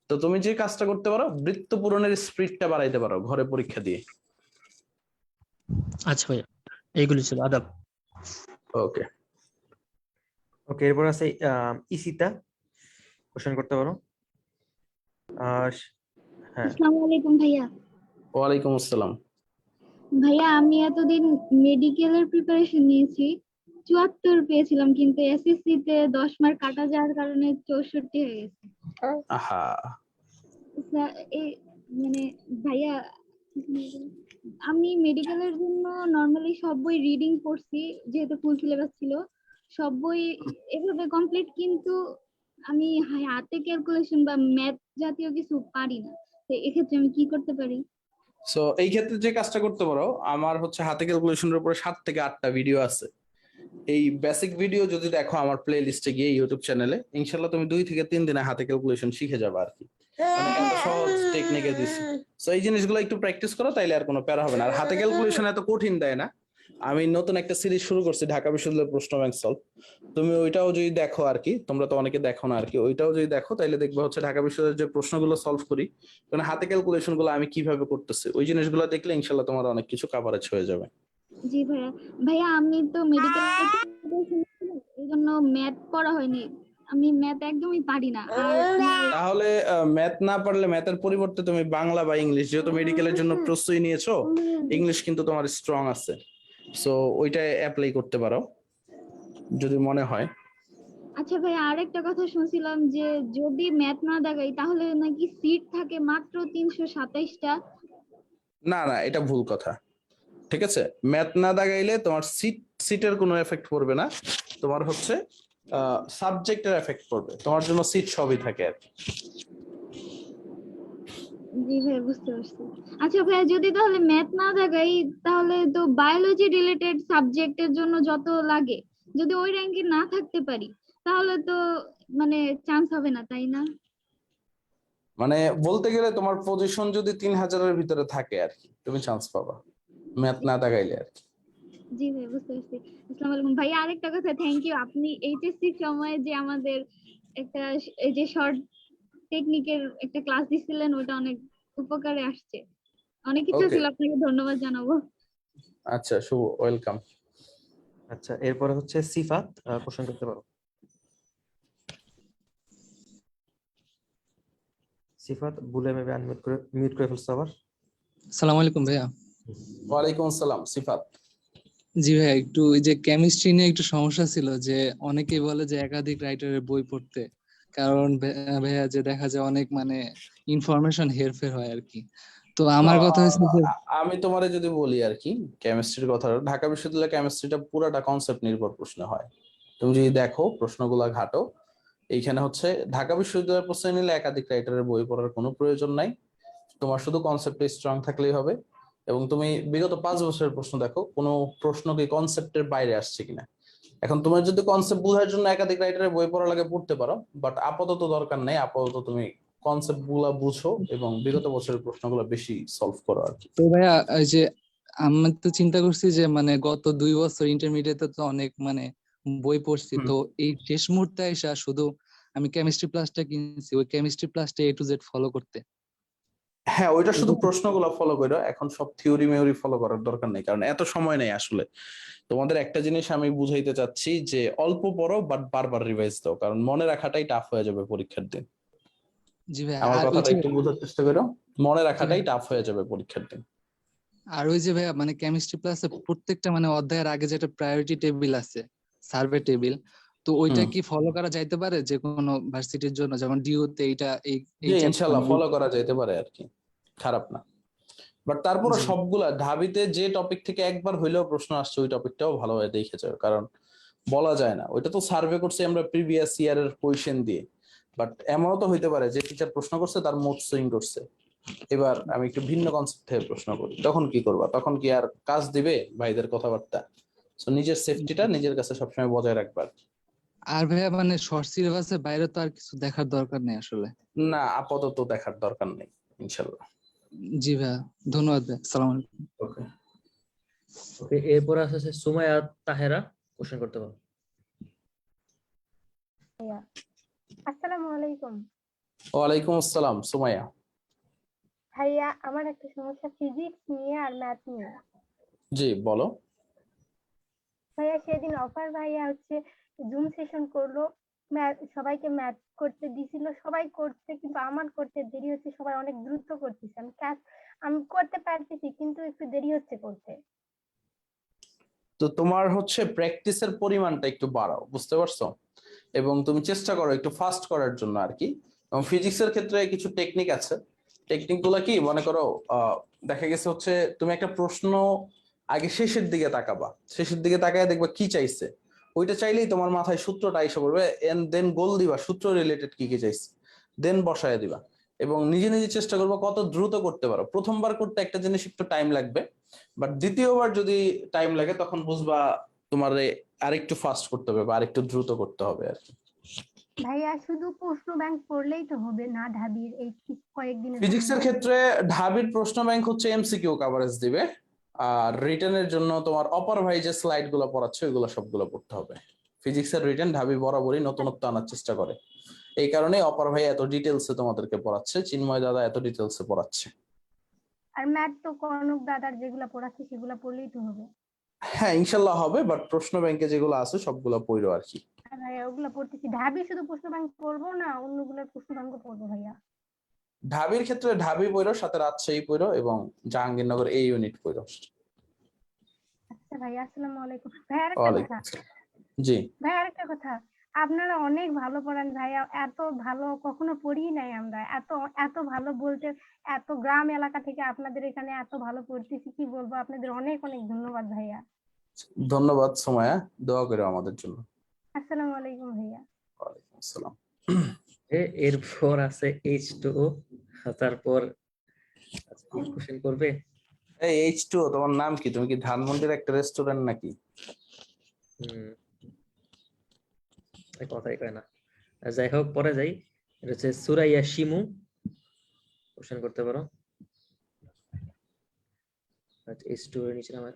তো তুমি যে কাজটা করতে পারো বৃত্ত পূরণের স্পিডটা বাড়াইতে পারো ঘরে পরীক্ষা দিয়ে। আচ্ছা ভাইয়া, এইগুলি ছিল। আদাব। ওকে ওকে, এরপর আছে ইসিতা, কোশ্চেন করতে পারো। হ্যাঁ, আসসালামু আলাইকুম ভাইয়া। ওয়ালাইকুম আসসালাম। ভাইয়া আমি এতদিন মেডিকেলের প্রিপারেশন নিয়েছি, 74 পেয়েছিলাম, কিন্তু এসএসসি তে 10 মার্ক কাটা যাওয়ার কারণে 64 হয়ে গেছে। আহা, এই মানে ভাইয়া, আমি মেডিকেলের জন্য নর্মালি সব বই রিডিং পড়ছি, যেহেতু ফুল সিলেবাস ছিল সব বই এভাবে কমপ্লিট, কিন্তু আমি হাতে ক্যালকুলেশন বা ম্যাথ জাতীয় কিছু পারি না। তো এক্ষেত্রে আমি কি করতে পারি? সো এই ক্ষেত্রে যে কাজটা করতে পারো, আমার হচ্ছে হাতে ক্যালকুলেশনের উপরে 7 থেকে 8টা ভিডিও আছে। এই বেসিক ভিডিও যদি দেখো আমার প্লে লিস্টে গিয়ে ইউটিউব চ্যানেলে, ইনশাল্লাহ তুমি 2 থেকে 3 দিনে হাতে ক্যালকুলেশন শিখে যাবে আর কি। মানে এত সহজ টেকনিকে দিছি। সো এই জিনিসগুলো একটু প্র্যাকটিস করো, তাইলে আর কোনো প্যারা হবে না। আর হাতে ক্যালকুলেশন এত কঠিন দেয় না। আমি নতুন একটা সিরিজ শুরু করছি, ঢাকা বিশ্ববিদ্যালয়ের প্রশ্ন ব্যাংক সলভ। তুমি ওইটাও যদি দেখো আর কি, তোমরা তো অনেকে দেখো না আর কি, ওইটাও যদি দেখো তাইলে দেখবে হচ্ছে ঢাকা বিশ্ববিদ্যালয়ের যে প্রশ্নগুলো সলভ করি, মানে হাতে ক্যালকুলেশন গুলো আমি কিভাবে করতেছি, ওই জিনিসগুলো দেখলে ইনশাল্লাহ তোমার অনেক কিছু কাভারেজ হয়ে যাবে। জি ভাইয়া। ভাইয়া আমি তো মেডিকেল এই জন্য ম্যাথ পড়া হয়নি, আমি ম্যাথ একদমই পারি না। তাহলে ম্যাথ না পারলে ম্যাথের পরিবর্তে তুমি বাংলা বা ইংলিশ, যেহেতু মেডিকেলের জন্য প্রস্তুতি নিয়েছো, ইংলিশ কিন্তু তোমার স্ট্রং আছে, সো ওইটা অ্যাপ্লাই করতে পারো যদি মনে হয়। আচ্ছা ভাইয়া, আরেকটা কথা শুনছিলাম যে যদি ম্যাথ না দাগাই তাহলে নাকি সিট থাকে মাত্র 327টা। না না, এটা ভুল কথা। ঠিক আছে, ম্যাথ না দাগাইলে তোমার সিটের কোনো এফেক্ট পড়বে না, তোমার হচ্ছে সাবজেক্টের এফেক্ট পড়বে, তোমার জন্য সিট সবই থাকে আর কি। জি ভাইয়া, বুঝতে পারছি। আচ্ছা ভাইয়া, যদি তাহলে ম্যাথ না দাগাই তাহলে তো বায়োলজি রিলেটেড সাবজেক্টের জন্য যত লাগে, যদি ওই র্যাঙ্কে না থাকতে পারি তাহলে তো মানে চান্স হবে না, তাই না? মানে বলতে গেলে তোমার পজিশন যদি 3000-এর ভিতরে থাকে আর কি, তুমি চান্স পাবা ম্যাথ না দাগাইলে আর কি। জি ভাই, বুঝতে পারছি। আসসালামু আলাইকুম ভাইয়া, আরেকটা কথা, থ্যাংক ইউ, আপনি এইচএসসি সময়ে যে আমাদের একটা এই যে শর্ট টেকনিকের একটা ক্লাস দিছিলেন, ওটা অনেক উপকারে আসছে। অনেক কিছু ওকে, ছিল, আপনাকে ধন্যবাদ জানাবো। আচ্ছা শুভ, ওয়েলকাম। আচ্ছা, এরপরে হচ্ছে সিফাত, কোশ্চেন করতে পারো। সিফাত, ভুলে মেবি আনমিউট করে মিউট করে ফেলছো আবার। আসসালামু আলাইকুম ভাইয়া। ওয়ালাইকুম আসসালাম সিফাত। জি ভাইয়া, একটু এই যে কেমিস্ট্রি নিয়ে একটু সমস্যা ছিল, যে অনেকেই বলে যে একাধিক রাইটারের বই পড়তে, কারণ ভাইয়া যে দেখা যায় অনেক মানে ইনফরমেশন হেরফের হয় আর কি। তো আমার কথা হচ্ছে যে আমি তোমারে যদি বলি আর কি কেমিস্ট্রির কথা, ঢাকা বিশ্ববিদ্যালয়ের কেমিস্ট্রিটা পুরাটা কনসেপ্ট নির্ভর প্রশ্ন হয়। তুমি যদি দেখো প্রশ্নগুলা ঘাটো, এইখানে হচ্ছে ঢাকা বিশ্ববিদ্যালয়ের প্রশ্ন নিলে একাধিক রাইটারের বই পড়ার কোনো প্রয়োজন নাই, তোমার শুধু কনসেপ্টে স্ট্রং থাকলেই হবে। এবং তুমি বিগত 5 বছরের প্রশ্ন দেখো, কোনো প্রশ্ন কি কনসেপ্টের বাইরে আসছে কিনা। এখন তোমার যদি কনসেপ্ট বোঝার জন্য একাধিক রাইটারের বই পড়া লাগে পড়তে পারো, বাট আপাতত দরকার নেই। আপাতত তুমি কনসেপ্ট গুলা বুঝো এবং বিগত বছরের প্রশ্নগুলো বেশি সলভ করো আর কি। তো ভাইয়া এই যে আমি তো চিন্তা করছি যে মানে গত 2 বছর ইন্টারমিডিয়েটে তো অনেক মানে বই পড়ছি, তো এই শেষ মুহূর্তে এসে শুধু আমি কেমিস্ট্রি প্লাসটা কিনছি, ওই কেমিস্ট্রি প্লাসটা A to Z ফলো করতে। হ্যাঁ, ওইটা শুধু প্রশ্নগুলো ফলো করো, এখন সব থিওরি মেওরি ফলো করার দরকার নেই, কারণ এত সময় নেই আসলে। তোমাদের একটা জিনিস আমি বুঝাইতে চাচ্ছি যে অল্প পড়ো বাট বারবার রিভাইজ দাও, কারণ মনে রাখাটাই টাফ হয়ে যাবে পরীক্ষার দিন। জি ভাই, আমার আর ওই কথাটা যে একটু বোঝার চেষ্টা করো, মনে জি রাখাটাই ভাই, টাফ হয়ে যাবে পরীক্ষার দিন। আর ওই যে ভাইয়া মানে কেমিস্ট্রি প্লাসে প্রত্যেকটা মানে অধ্যায়ের আগে যেটা প্রায়োরিটি টেবিল আছে, সার্ভে টেবিল, তো ওইটা কি ফলো করা যাইতে পারে যে কোনো ভার্সিটির জন্য, যেমন ডিউ তে এইটা এই জি ইনশাল্লাহ মানে ফলো করা যেতে পারে আর কি, খারাপ না। বাট তারপরে জি সবগুলা ঢাবিতে যে টপিক থেকে একবার হইলেও প্রশ্ন আসছে, ওই টপিকটাও ভালোভাবে দেখে যাবে, কারণ বলা যায় না, ওইটা তো সার্ভে করছি আমরা প্রিভিয়াস ইয়ারের কোয়েশ্চেন দিয়ে। বাট এমনও তো হইতে পারে যে টিচার প্রশ্ন করছে, তার মুড সুইং করছে, এবার আমি একটু ভিন্ন কনসেপ্ট থেকে প্রশ্ন করি, তখন কি করবা? তখন কি আর কাজ দিবে ভাইদের কথাবার্তা? সো নিজের সেফটিটা নিজের কাছে সবসময় বজায় রাখবা। আর ভাইয়া মানে শর্ট সিলেবাসের বাইরে তো আর কিছু দেখার দরকার নেই আসলে। না, আপাতত দেখার দরকার নেই ইনশাল্লাহ। জি ভাইয়া, ধন্যবাদ ভাই, আসসালামু আলাইকুম। ওকে ওকে, এরপর আছে সুমাইয়া তাহেরা, কোশ্চেন করতে পারো। আসসালামু আলাইকুম ওয়ালাইকুম আসসালাম সুমাইয়া। ভাইয়া, আমার একটা সমস্যা ফিজিক্স নিয়ে আর ম্যাথ নিয়ে। জি বলো। ভাইয়া সেদিন অফার ভাইয়া হচ্ছে জুম সেশন করলো, সবাইকে ম্যাথ করতে দিছিল, সবাই করছে, কিন্তু আমার করতে দেরি হচ্ছে, সবাই অনেক দ্রুত করতেছে, আমি করতে পারতেছি কিন্তু একটু দেরি হচ্ছে করতে। তো তোমার হচ্ছে প্র্যাকটিসের পরিমাণটা একটু বাড়াও, বুঝতে পারছো? এবং তুমি চেষ্টা করো একটু ফাস্ট করার জন্য আর কি। এবং ফিজিক্সের ক্ষেত্রে কিছু টেকনিক আছে, টেকনিক গুলা কি মনে করো, দেখা গেছে হচ্ছে তুমি একটা প্রশ্ন আগে শেষের দিকে তাকাবা, শেষের দিকে তাকায় দেখবা কি চাইছে, ওইটা চাইলেই তোমার মাথায় সূত্রটা এসে পড়বে, এন্ড দেন গোল দিবা সূত্র রিলেটেড কি কি চাইছে, দেন বসায় দিবা। এবং নিজে নিজে চেষ্টা করবো কত দ্রুত করতে পারো। প্রথমবার করতে একটা জিনিস একটু টাইম লাগবে, বাট দ্বিতীয়বার যদি টাইম লাগে তখন বুঝবা তোমার আরেকটু ফাস্ট করতে হবে বা আরেকটু দ্রুত করতে হবে আর কি। ভাইয়া শুধু প্রশ্ন ব্যাংক পড়লেই তো হবে না ঢাবির এই কয়েকদিনের ফিজিক্সের ক্ষেত্রে ঢাবির প্রশ্ন ব্যাংক হচ্ছে এমসিকিউ কভারেজ দিবে, আর রিটেনের জন্য তোমার অপার ভাই যে স্লাইড গুলো পড়াচ্ছে ওইগুলো সবগুলো পড়তে হবে। ফিজিক্সের রিটেন ঢাবি বরাবরই নতুনত্ব আনার চেষ্টা করে, এই কারণে অপার ভাই এত ডিটেলসে তোমাদেরকে পড়াচ্ছে, চিন্ময় দাদা এত ডিটেলসে পড়াচ্ছে। আর ম্যাথ তো কনক দাদার যেগুলা পড়াচ্ছে সেগুলা পড়লেই তো হবে। হ্যাঁ ইনশাল্লাহ হবে, বাট প্রশ্ন ব্যাংকে যেগুলো আছে সবগুলো পড়ো আর কি। ভাইয়া ওগুলা পড়তেছি, ঢাবি শুধু প্রশ্ন ব্যাংক পড়বো না, অন্যগুলোর প্রশ্ন ব্যাংক পড়বো ভাইয়া। ঢাবির ক্ষেত্রে ঢাবি পড়ো, সাথে রাজশাহী পড়ো এবং জাহাঙ্গীরনগর এই ইউনিট পড়ো। আচ্ছা ভাইয়া, আসসালামু আলাইকুম। ভাই আরেকটা ওয়ালাইকুম কথা, আসসালাম। জি ভাই আরেকটা কথা, আপনারা অনেক ভালো পড়ান ভাইয়া, এত ভালো কখনো পড়ি নাই আমরা, এত এত ভালো বলতে, এত গ্রাম এলাকা থেকে আপনাদের এখানে এত ভালো পড়তেছি, কি বলবো, আপনাদের অনেক অনেক ধন্যবাদ ভাইয়া। ধন্যবাদ সুমাইয়া, দোয়া করো আমাদের জন্য। আসসালামু আলাইকুম ভাইয়া। ওয়ালাইকুম আসসালাম। এরপর আছে H2O, তারপর কোশ্চেন করবে। এই H2O তোমার নাম কি? তুমি কি ধানমন্ডির একটা রেস্টুরেন্ট নাকি? কথাই কয় না। যাই হোক, পরে যাই। এটা হচ্ছে সুরাইয়া শিমু, কোশ্চেন করতে পারো। আচ্ছা S2 এর নিচে আমার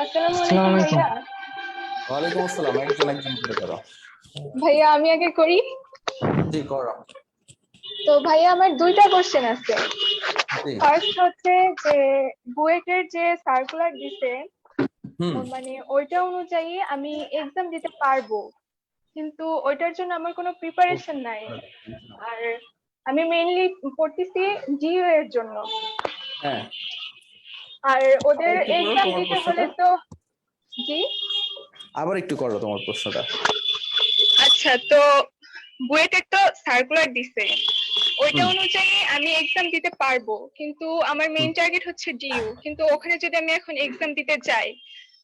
আসসালামু আলাইকুম ভাইয়া। ওয়ালাইকুম আসসালাম, একজন করে করো। ভাইয়া আমি আগে করি। জি করো। তো ভাইয়া আমার দুইটা কোশ্চেন আছে। জি। ফার্স্ট হচ্ছে যে বুয়েটের যে সার্কুলার দিছে মানে ওইটা অনুযায়ী আমি এক্সাম দিতে পারবো, কিন্তু ওইটার জন্য আমার কোনো প্রিপারেশন নাই। আর আমি মেইনলি পড়তেছি জিইউ এর জন্য। হ্যাঁ। আর ওদের একটু করো এক্সাম তোমার দিতে হলে প্রশ্নটা। তো জি আবার একটু করো তোমার প্রশ্নটা। আচ্ছা, তো বুয়েটের তো সার্কুলার দিছে, ওইটা অনুযায়ী আমি এক্সাম দিতে পারবো, কিন্তু আমার মেইন টার্গেট হচ্ছে ডিইউ। কিন্তু ওখানে যদি আমি এখন এক্সাম দিতে যাই,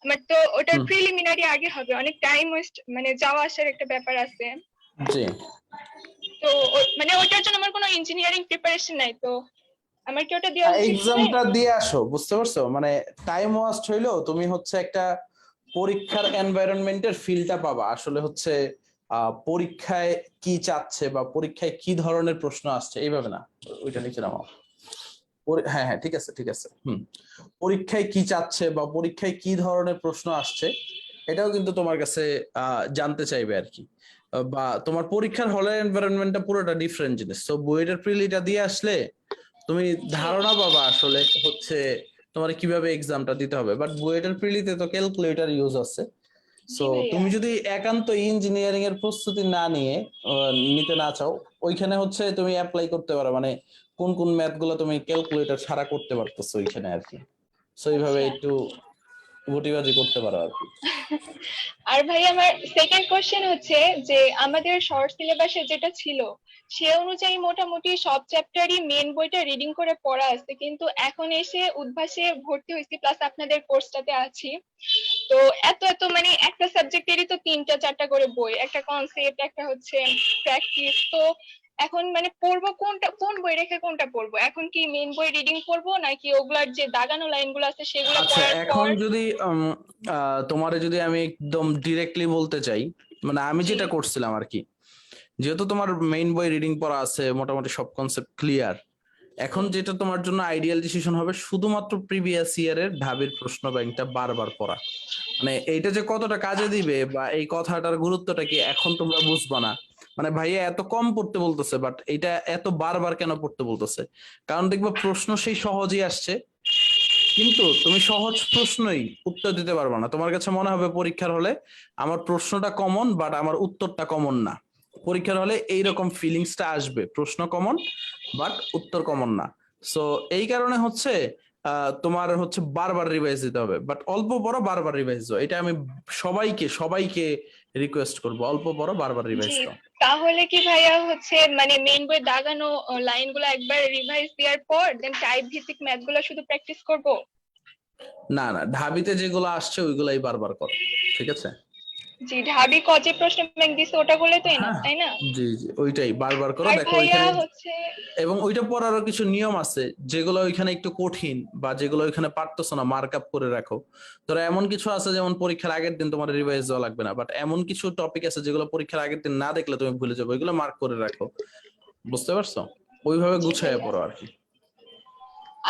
আমার তো ওটার প্রিলিমিনারি আগে হবে, অনেক টাইম ওয়েস্ট, মানে যাওয়া আসার একটা ব্যাপার আছে। জি। তো মানে ওটার জন্য আমার কোনো ইঞ্জিনিয়ারিং প্রিপারেশন নাই, তো আমার কি ওটা দেওয়া উচিত? এক্সামটা দিয়ে আসো, বুঝতে পারছো? মানে টাইম ওয়াস্ট হইলেও তুমি হচ্ছে একটা পরীক্ষার এনভায়রনমেন্টের ফিলটা পাবা। আসলে হচ্ছে পরীক্ষায় কি চাচ্ছে বা পরীক্ষায় কি ধরনের প্রশ্ন আসছে, এইভাবে না, ওইটা নিচে নামাও। হ্যাঁ হ্যাঁ ঠিক আছে ঠিক আছে। পরীক্ষায় কি চাচ্ছে বা পরীক্ষায় কি ধরনের প্রশ্ন আসছে এটাও কিন্তু তোমার কাছে জানতে চাইবে আর কি। বা তোমার পরীক্ষার হলের এনভায়রনমেন্টটা পুরোটা ডিফারেন্ট জিনিস। তো বুয়েটের প্রিলিটা দিয়ে আসলে তুমি ধারণা পাবা আসলে হচ্ছে তোমার কিভাবে এক্সামটা দিতে হবে। বাট বুয়েটের প্রিলিতে তো ক্যালকুলেটর ইউজ আছে। সো তুমি যদি একান্ত ইঞ্জিনিয়ারিং এর প্রস্তুতি না নিয়ে নিতে না চাও, ওইখানে হচ্ছে তুমি অ্যাপ্লাই করতে পারো, মানে কোন কোন ম্যাথ গুলো তুমি ক্যালকুলেটর ছাড়া করতে পারতেছো ওইখানে আর কি। সো এইভাবে একটু গুটিবাজি করতে পারো আর কি। আর ভাই আমার সেকেন্ড কোশ্চেন হচ্ছে যে আমাদের শর্ট সিলেবাসে যেটা ছিল সে অনুযায়ী মোটামুটি সব চ্যাপ্টারই মেন বইটা রিডিং করে পড়া আছে, কিন্তু এখন এসে উদ্ভাসে ভর্তি হয়েছি, প্লাস আপনাদের কোর্সটাতে আছি। তো এত এত মানে একটা সাবজেক্টেরই তো 3টা 4টা করে বই, একটা কনসেপ্ট, একটা হচ্ছে প্র্যাকটিস। তো এখন মানে পড়বো কোনটা, কোন বই রেখে কোনটা পড়বো? এখন কি মেন বই রিডিং করবো নাকি ওগুলার যে দাগানো লাইনগুলো আছে সেগুলো আচ্ছা, পড়ার এখন পর? যদি তোমারে যদি আমি একদম ডিরেক্টলি বলতে চাই, মানে আমি যেটা করছিলাম আর কি, যেহেতু তোমার মেইন বই রিডিং পড়া আছে, মোটামুটি সব কনসেপ্ট ক্লিয়ার, এখন যেটা তোমার জন্য আইডিয়াল ডিসিশন হবে শুধুমাত্র প্রিভিয়াস ইয়ারের ঢাবির প্রশ্ন ব্যাংকটা বারবার পড়া। মানে এইটা যে কতটা কাজে দিবে বা এই কথাটার গুরুত্বটা কি এখন তোমরা বুঝবা না। মানে ভাইয়া এত কম পড়তে বলতেছে, বাট এটা এত বারবার কেন পড়তে বলতেছে? কারণ দেখবা প্রশ্ন সেই সহজেই আসছে, কিন্তু তুমি সহজ প্রশ্নই উত্তর দিতে পারবে না। তোমার কাছে মনে হবে পরীক্ষার হলে আমার প্রশ্নটা কমন বাট আমার উত্তরটা কমন না। পরীক্ষার হলে এইরকম ফিলিংসটা আসবে, প্রশ্ন কমন বাট উত্তর কমন না। সো এই কারণে হচ্ছে তোমার হচ্ছে বারবার রিভাইজ দিতে হবে। বাট অল্প বড় বারবার রিভাইজ দাও, এটা আমি সবাইকে রিকোয়েস্ট করবো, অল্প বড় বারবার রিভাইজ জি, দাও। তাহলে কি ভাইয়া হচ্ছে মানে মেইন বই দাগানো লাইনগুলো একবার রিভাইজ দেওয়ার পর দেন টাইপ ভিত্তিক ম্যাথ গুলো শুধু প্র্যাকটিস করব? না না, ঢাবিতে যেগুলো আসছে ওইগুলাই বারবার করো, ঠিক আছে? জি, ঢাবি ক যে প্রশ্ন ব্যাংক দিছে ওটা বলে তো না, তাই না? জি জি, ওইটাই বারবার করো। আর দেখো ভাইয়া ওইখানে, হচ্ছে এবং ওইটা পড়ারও কিছু নিয়ম আছে, যেগুলো ওইখানে একটু কঠিন বা যেগুলো ওইখানে পারতেছো না মার্ক আপ করে রাখো। ধরো এমন কিছু আছে যেমন পরীক্ষার আগের দিন তোমার রিভাইজ দেওয়া লাগবে না, বাট এমন কিছু টপিক আছে যেগুলো পরীক্ষার আগের দিন না দেখলে তুমি ভুলে যাবে, ওইগুলো মার্ক করে রাখো। বুঝতে পারছো? ওইভাবে গুছাইয়া পড়ো আর কি।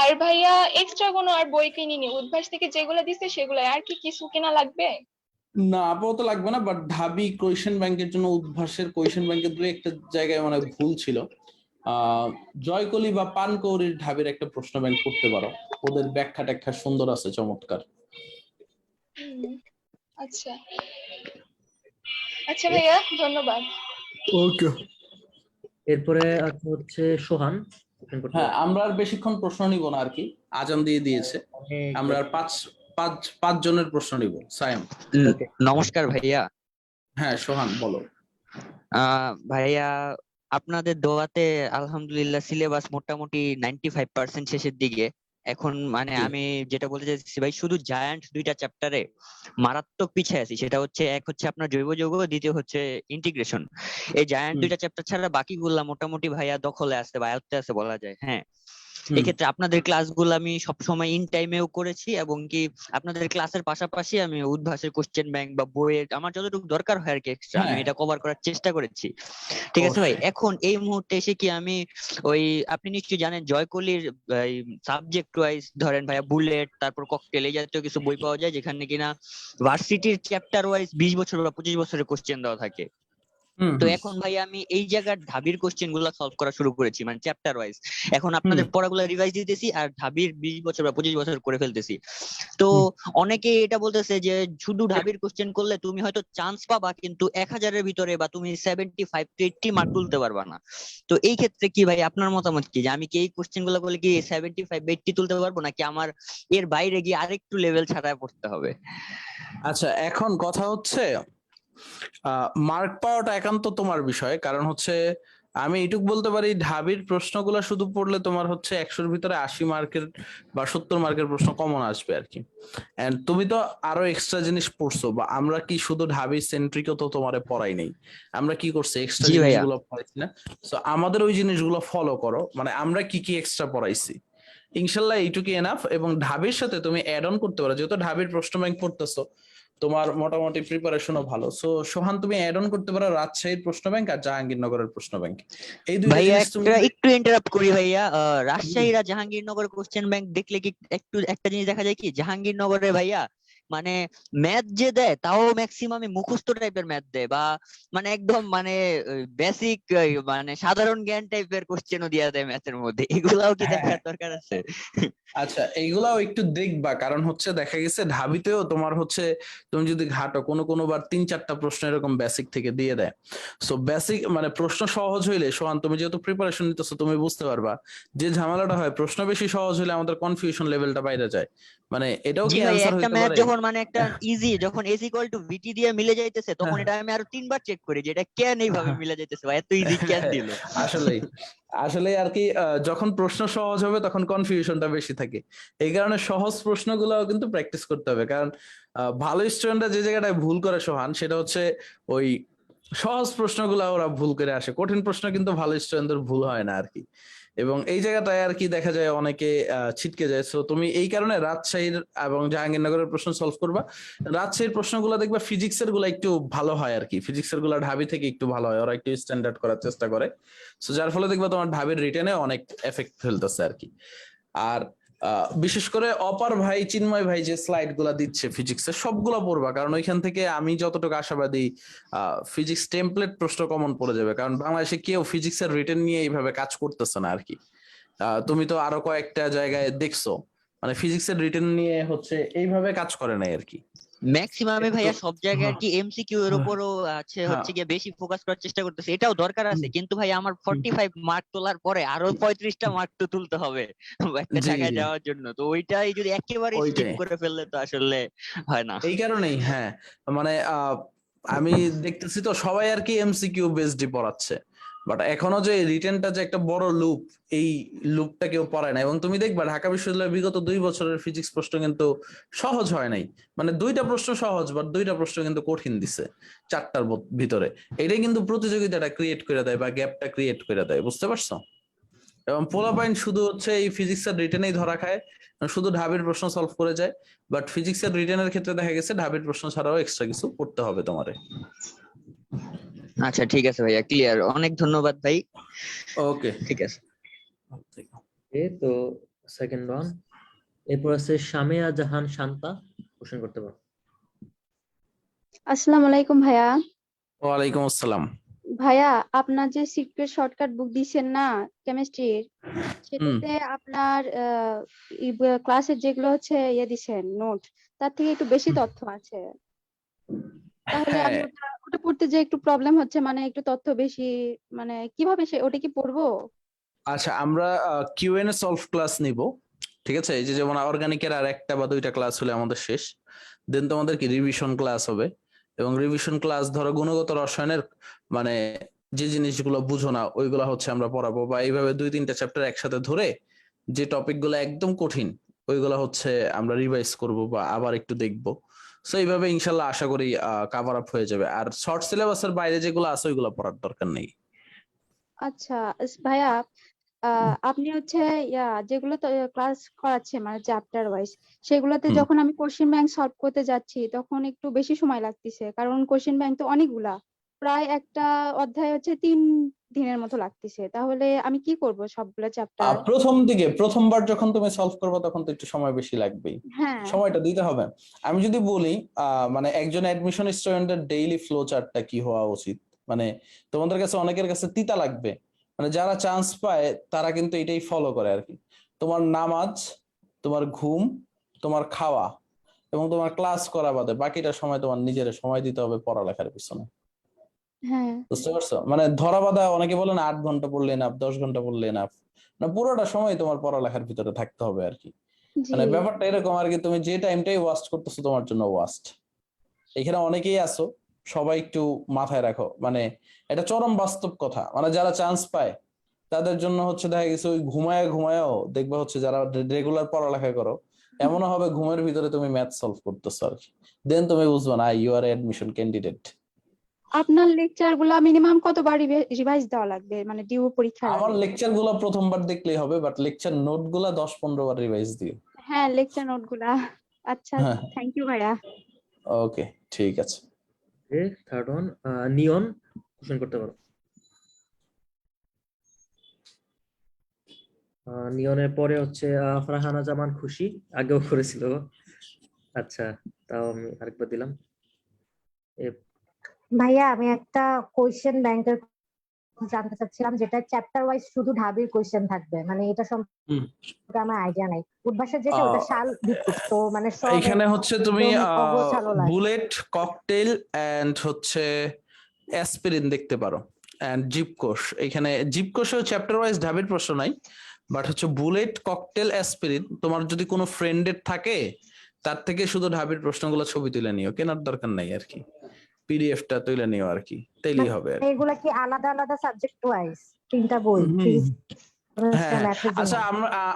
আর ভাইয়া এক্সট্রা কোনো আর বই কিনিনি, উদ্ভাস থেকে যেগুলো দিছে সেগুলো, আর কি কিছু কেনা লাগবে? না আপাতত লাগবে না, বাট ঢাবি কোয়েশ্চেন ব্যাংকের জন্য উদ্ভাসের কোয়েশ্চেন ব্যাংকের দুই একটা জায়গায় মানে ভুল ছিল। জয়কলি বা পানকৌড়ির ঢাবির একটা প্রশ্ন ব্যাংক করতে পারো, ওদের ব্যাখ্যা ট্যাখ্যা সুন্দর আছে, চমৎকার। আচ্ছা আচ্ছা ভাইয়া, ধন্যবাদ। ওকে। এরপরে হচ্ছে সোহান। হ্যাঁ, আমরা আর বেশিক্ষণ প্রশ্ন নিব না আর কি, আজান দিয়ে দিয়েছে। আমরা আর পাঁচ জনের প্রশ্ন নিব। সায়েম। নমস্কার ভাইয়া। হ্যাঁ সোহান বলো। ভাইয়া আপনাদের দোয়াতে আলহামদুলিল্লাহ সিলেবাস মোটামুটি 95% শেষের দিকে। এখন মানে আমি যেটা বলতে চাইছি ভাই, শুধু জায়ান্ট 2টা চ্যাপ্টারে মারাত্মক পিছিয়ে আছি। সেটা হচ্ছে, এক হচ্ছে আপনার জৈব যৌগ, দ্বিতীয় হচ্ছে ইন্টিগ্রেশন। এই জায়ান্ট 2টা চ্যাপ্টার ছাড়া বাকিগুলা মোটামুটি ভাইয়া দখলে আছে বা আয়ত্তে আছে বলা যায়। হ্যাঁ, এক্ষেত্রে আপনাদের ক্লাসগুলো আমি সবসময় ইন টাইমেও করেছি, এবং কি আপনাদের ক্লাসের পাশাপাশি আমি উদ্ভাসের কোশ্চেন ব্যাংক বা বইয়ের আমার যতটুকু দরকার হয় আর কি এক্সট্রা আমি হ্যাঁ এটা কভার করার চেষ্টা করেছি। ঠিক আছে ভাই, অবশ্যই। এখন এই মুহূর্তে এসে কি আমি ওই আপনি নিশ্চয়ই জানেন জয়কলির সাবজেক্ট ওয়াইজ ধরেন ভাইয়া বুলেট তারপর ককটেল এই জাতীয় কিছু বই পাওয়া যায় যেখানে কিনা ভার্সিটির চ্যাপ্টার ওয়াইজ 20 বছর বা 25 বছরের কোশ্চেন দেওয়া থাকে। তো এখন ভাই আমি এই জায়গার ঢাবির কোশ্চেন গুলো সলভ করা শুরু করেছি, মানে চ্যাপ্টার ওয়াইজ। এখন আপনাদের পড়াগুলো রিভাইজ দিতেছি আর ঢাবির 20 বছর বা 25 বছর করে ফেলতেছি। তো অনেকে এটা বলতেছে যে শুধু ঢাবির কোশ্চেন করলে তুমি হয়তো চান্স পাবা, কিন্তু 1000-এর ভিতরে বা তুমি 75 to 80 মার্ক তুলতে পারবা না। তো এই ক্ষেত্রে কি ভাই আপনার মতামত কি, যে আমি কি এই কোশ্চেন গুলো করলে কি 75-80 তুলতে পারবো, নাকি আমার এর বাইরে গিয়ে আরেকটু লেভেল ছাড়াই পড়তে হবে? আচ্ছা, এখন কথা হচ্ছে মার্ক পাওয়াটা একান্ত তোমার বিষয়। কারণ হচ্ছে আমি এইটুকু বলতে পারি, ঢাবির প্রশ্নগুলো শুধু পড়লে তোমার হচ্ছে 100-র ভিতরে 80 মার্কের বা 70 মার্কের প্রশ্ন কমন আসবে আর কি। এন্ড তুমি তো আরো এক্সট্রা জিনিস পড়ছো, বা আমরা কি শুধু ঢাবি সেন্ট্রিকও তো তোমারে পড়াই নাই, আমরা কি করছি এক্সট্রা জি ভাইয়া। জিনিসগুলো পড়াইছি না? সো আমাদের ওই জিনিসগুলো ফলো করো, মানে আমরা কি কি এক্সট্রা পড়াইছি ইনশাল্লাহ এইটুকু এনাফ। এবং ঢাবির সাথে তুমি অ্যাড অন করতে পারো, যেহেতু ঢাবির প্রশ্ন ব্যাংক পড়তেছো, তোমার মোটামুটি প্রিপারেশনও ভালো। সো সোহান, তুমি অ্যাড অন করতে পারো রাজশাহীর প্রশ্ন ব্যাংক আর জাহাঙ্গীরনগরের প্রশ্ন ব্যাংক, এই দুইটা ভাইয়া জিনিস তুমি একটু ইন্টারাপ্ট করি ভাইয়া, রাজশাহীরা জাহাঙ্গীরনগর কোশ্চেন ব্যাংক দেখলে কি একটু একটা জিনিস দেখা যায় কি, জাহাঙ্গীরনগরে ভাইয়া মানে ম্যাথ যে দেয় তাও ম্যাক্সিমাম মুখস্থ টাইপের ম্যাথ দেয়, বা মানে একদম মানে বেসিক মানে সাধারণ জ্ঞান টাইপের কোশ্চেনও দিয়ে দেয় ম্যাথের মধ্যে। এগুলাও কি দেখার দরকার আছে? আচ্ছা, এইগুলাও একটু দেখবা, কারণ হচ্ছে দেখা গেছে ঢাবিতেও তোমার হচ্ছে তুমি যদি ঘাটো কোনো বার 3-4টা প্রশ্ন এরকম বেসিক থেকে দিয়ে দেয়। সো বেসিক মানে প্রশ্ন সহজ হইলে সোহান, তুমি যেহেতু প্রিপারেশন নিতেছো তুমি বুঝতে পারবা যে ঝামেলাটা হয় প্রশ্ন বেশি সহজ হলে আমাদের কনফিউশন লেভেলটা বাইরে যায়। মানে এটাও জি কি ভাই, অ্যান্সার একটা হইতে ম্যাথ পারে? যখন মানে একটা ইজি যখন এস ইকুয়াল টু ভিটি দিয়ে মিলে যাইতেছে তখন এটা আমি আরো 3বার চেক করি যে এটা কেন এইভাবে মিলে যাইতেছে, ভাই এত ইজি কেন দিল? আসলেই আসলে আর কি যখন প্রশ্ন সহজ হবে তখন কনফিউশনটা বেশি থাকে। এই কারণে সহজ প্রশ্নগুলো কিন্তু প্র্যাকটিস করতে হবে। কারণ ভালো স্টুডেন্টরা যে জায়গাটায় ভুল করে সোহান, সেটা হচ্ছে ওই সহজ প্রশ্নগুলো ওরা ভুল করে আসে, কঠিন প্রশ্ন কিন্তু ভালো স্টুডেন্টদের ভুল হয় না আর কি। এবং এই জায়গাটায় আর কি দেখা যায় অনেকে ছিটকে যায়। সো তুমি এই কারণে রাজশাহীর এবং জাহাঙ্গীরনগরের প্রশ্ন সলভ করবা। রাজশাহীর প্রশ্নগুলো দেখবা ফিজিক্সের গুলা একটু ভালো হয় আর কি, ফিজিক্সের গুলা ঢাবি থেকে একটু ভালো হয়, ওরা একটু স্ট্যান্ডার্ড করার চেষ্টা করে। সো যার ফলে দেখবা তোমার ঢাবির রিটেনে অনেক এফেক্ট ফেলতেছে আর কি। আর বিশেষ করে অপার ভাই, চিন্ময় ভাই যে স্লাইড গুলা দিচ্ছে ফিজিক্সের সবগুলা পড়বা, কারণ ওইখান থেকে আমি যতটুকু আশাবাদী ফিজিক্স টেমপ্লেট প্রশ্ন কমন পড়ে যাবে। কারণ বাংলাদেশে কেউ ফিজিক্সের রিটেন নিয়ে এইভাবে কাজ করতেছে না আর কি। তুমি তো আরো কয়েকটা জায়গায় দেখছো মানে ফিজিক্সের রিটেন নিয়ে হচ্ছে এইভাবে কাজ করে নাই আর কি। ম্যাক্সিমামে ভাইয়া সব জায়গায় আর কি এমসিকিউ এর উপরও হচ্ছে গিয়ে বেশি ফোকাস করার চেষ্টা করতেছে, এটাও দরকার আছে, কিন্তু ভাই আমার 45 মার্ক তোলার পরে আরো 35টা মার্ক তো তুলতে হবে একটা জি জায়গায় জি যাওয়ার জন্য। তো ওইটাই যদি একেবারে স্কিপ ওইটাই, করে ফেললে তো আসলে হয় না। এই কারণেই হ্যাঁ, মানে আমি দেখতেছি তো সবাই আর কি এমসিকিউ বেসডই পড়াচ্ছে, বাট এখনো যে রিটেনটা যে একটা বড় লুপ, এই লুপটা কেউ পড়ায় না। এবং তুমি দেখবা ঢাকা বিশ্ববিদ্যালয়ের বিগত 2 বছরের ফিজিক্স প্রশ্ন কিন্তু সহজ হয় নাই, মানে 2টা প্রশ্ন সহজ বাট 2টা প্রশ্ন কিন্তু কঠিন দিছে 4টার ভিতরে। এটাই কিন্তু প্রতিযোগিতাটা ক্রিয়েট করে দেয় বা গ্যাপটা ক্রিয়েট করে দেয়, বুঝতে পারছো? এবং পোলাপাইন শুধু হচ্ছে এই ফিজিক্সের রিটেনেই ধরা খায়, শুধু ঢাবির প্রশ্ন সলভ করে যায়। বাট ফিজিক্সের রিটেনের ক্ষেত্রে দেখা গেছে ঢাবির প্রশ্ন ছাড়াও এক্সট্রা কিছু পড়তে হবে তোমারে। আচ্ছা ঠিক আছে ভাইয়া, ক্লিয়ার, অনেক ধন্যবাদ ভাই। ওকে ঠিক আছে। তো সেকেন্ড ওয়ান, এরপর আছে শামিয়া জাহান শান্তা, কোশ্চেন করতে পারো। আসসালামু আলাইকুম ভাইয়া। ওয়ালাইকুম আসসালাম। ভাইয়া, আপনার যে সিক্রেট শর্টকাট বুক দিছেন না কেমিস্ট্রির, সেটাতে আপনার ক্লাসের যেগুলো হচ্ছে দিছেন নোট, তার থেকে একটু বেশি তথ্য আছে। তাহলে আমি ওটা পড়তে যে একটু প্রবলেম হচ্ছে, মানে একটু তথ্য বেশি, মানে কিভাবে ওটা কি পড়বো? আচ্ছা, আমরা কিউএনএ সলভ ক্লাস নিব, ঠিক আছে? এই যে যেমন অর্গানিকের আর 1টা বা 2টা ক্লাস হলে আমাদের শেষ, দেন তোমাদের কি রিভিশন ক্লাস হবে। এবং রিভিশন ক্লাস ধরো গুণগত রসায়নের মানে যে জিনিসগুলো বুঝো না ওইগুলো হচ্ছে আমরা পড়াবো, বা এইভাবে 2-3টা চ্যাপ্টার একসাথে ধরে যে টপিক গুলো একদম কঠিন ওইগুলো হচ্ছে আমরা রিভাইজ করব বা আবার একটু দেখবো। সো এইভাবে ইনশাল্লাহ আশা করি কভার আপ হয়ে যাবে। আর শর্ট সিলেবাসের বাইরে যেগুলো আছে ওইগুলো পড়ার দরকার নেই। আচ্ছা ভাইয়া, আপনি হচ্ছে যেগুলো ক্লাস করাচ্ছে মানে চ্যাপ্টার ওয়াইজ, সেগুলোতে হুম। যখন আমি কোশ্চেন ব্যাংক সলভ করতে যাচ্ছি তখন একটু বেশি সময় লাগতেছে, কারণ কোশ্চেন ব্যাংক তো অনেকগুলা, প্রায় একটা অধ্যায় হচ্ছে 3 দিনের মতো লাগতেছে। তাহলে আমি কি করব সবগুলো চ্যাপ্টার? প্রথম দিকে প্রথমবার যখন তুমি সলভ করবে তখন তো একটু সময় বেশি লাগবেই, হ্যাঁ সময়টা দিতে হবে। আমি যদি বলি মানে একজন অ্যাডমিশন স্টুডেন্টের ডেইলি ফ্লো চার্টটা কি হওয়া উচিত, মানে তোমাদের কাছে অনেকের কাছে তিতা লাগবে, মানে যারা চান্স পায় তারা কিন্তু এটাই ফলো করে আর কি। তোমার নামাজ, তোমার ঘুম, তোমার খাওয়া এবং তোমার ক্লাস করা বাদে বাকিটা সময় তোমার নিজের সময় দিতে হবে পড়ালেখার পিছনে। হ্যাঁ বুঝতে পারছো? মানে ধরা বাঁধা অনেকে বলেন 8 ঘন্টা পড়লে এনাফ, 10 ঘন্টা পড়লে এনাফ, না পুরোটা সময় তোমার পড়ালেখার ভিতরে থাকতে হবে আর কি। জি মানে ব্যাপারটা এরকম আর কি, তুমি যে টাইমটাই ওয়াস্ট করতেছো তোমার জন্য ওয়াস্ট। এখানে অনেকেই আছো, সবাই একটু মাথায় রাখো, মানে এটা চরম বাস্তব কথা। মানে যারা চান্স পায় তাদের জন্য হচ্ছে দেখা গেছে ওই ঘুমায়ও দেখবে হচ্ছে যারা রেগুলার পড়ালেখা করো, এমনও হবে ঘুমের ভিতরে তুমি ম্যাথ সলভ করতেছো আর কি, দেন তুমি বুঝবে না ইউ আর অ্যাডমিশন ক্যান্ডিডেট। আপনার লেকচার গুলা মিনিমাম কতবার রিভাইজ দেওয়া লাগবে মানে ডিউ পরীক্ষার আমার আগে? লেকচার গুলা প্রথমবার দেখলেই হবে, বাট লেকচার নোট গুলা 10-15 বার রিভাইজ দিও। হ্যাঁ লেকচার নোট গুলা। আচ্ছা হ্যাঁ, থ্যাংক ইউ ভাইয়া। ওকে ঠিক আছে। থার্ড ওয়ান, নিয়ন কোশ্চেন করতে পারো। নিয়নের পরে হচ্ছে ফারহানা জামান খুশি, আগেও করেছিল। আচ্ছা, তাও আমি আরেকবার দিলাম। ভাইয়া আমি একটা কোয়েশ্চেন ব্যাংকের জানতে চাচ্ছিলাম, যেটা চ্যাপ্টার ওয়াইজ শুধু ঢাবির কোয়েশ্চেন থাকবে, মানে এটা সম্পর্কে আমার আইডিয়া নাই। উদ্ভাসের যেটা ওটা সাল ভিত্তিক, তো মানে সব এখানে হচ্ছে তুমি একদম অগোছালো লাগে। বুলেট, ককটেল এন্ড হচ্ছে অ্যাসপিরিন দেখতে পারো, এন্ড জীবকোষ। এখানে জীবকোষেও চ্যাপ্টার ওয়াইজ ঢাবির প্রশ্ন নাই, বাট হচ্ছে বুলেট, ককটেল, অ্যাসপিরিন তোমার যদি কোনো ফ্রেন্ডের থাকে তার থেকে শুধু ঢাবির প্রশ্নগুলো ছবি তুলে নিও, কেনার দরকার নাই আর কি, পিডিএফটা তুলে নিও আর কি, তাইলেই হবে আর কি। এগুলা কি আলাদা আলাদা সাবজেক্ট ওয়াইজ 3টা বই? হ্যাঁ আচ্ছা,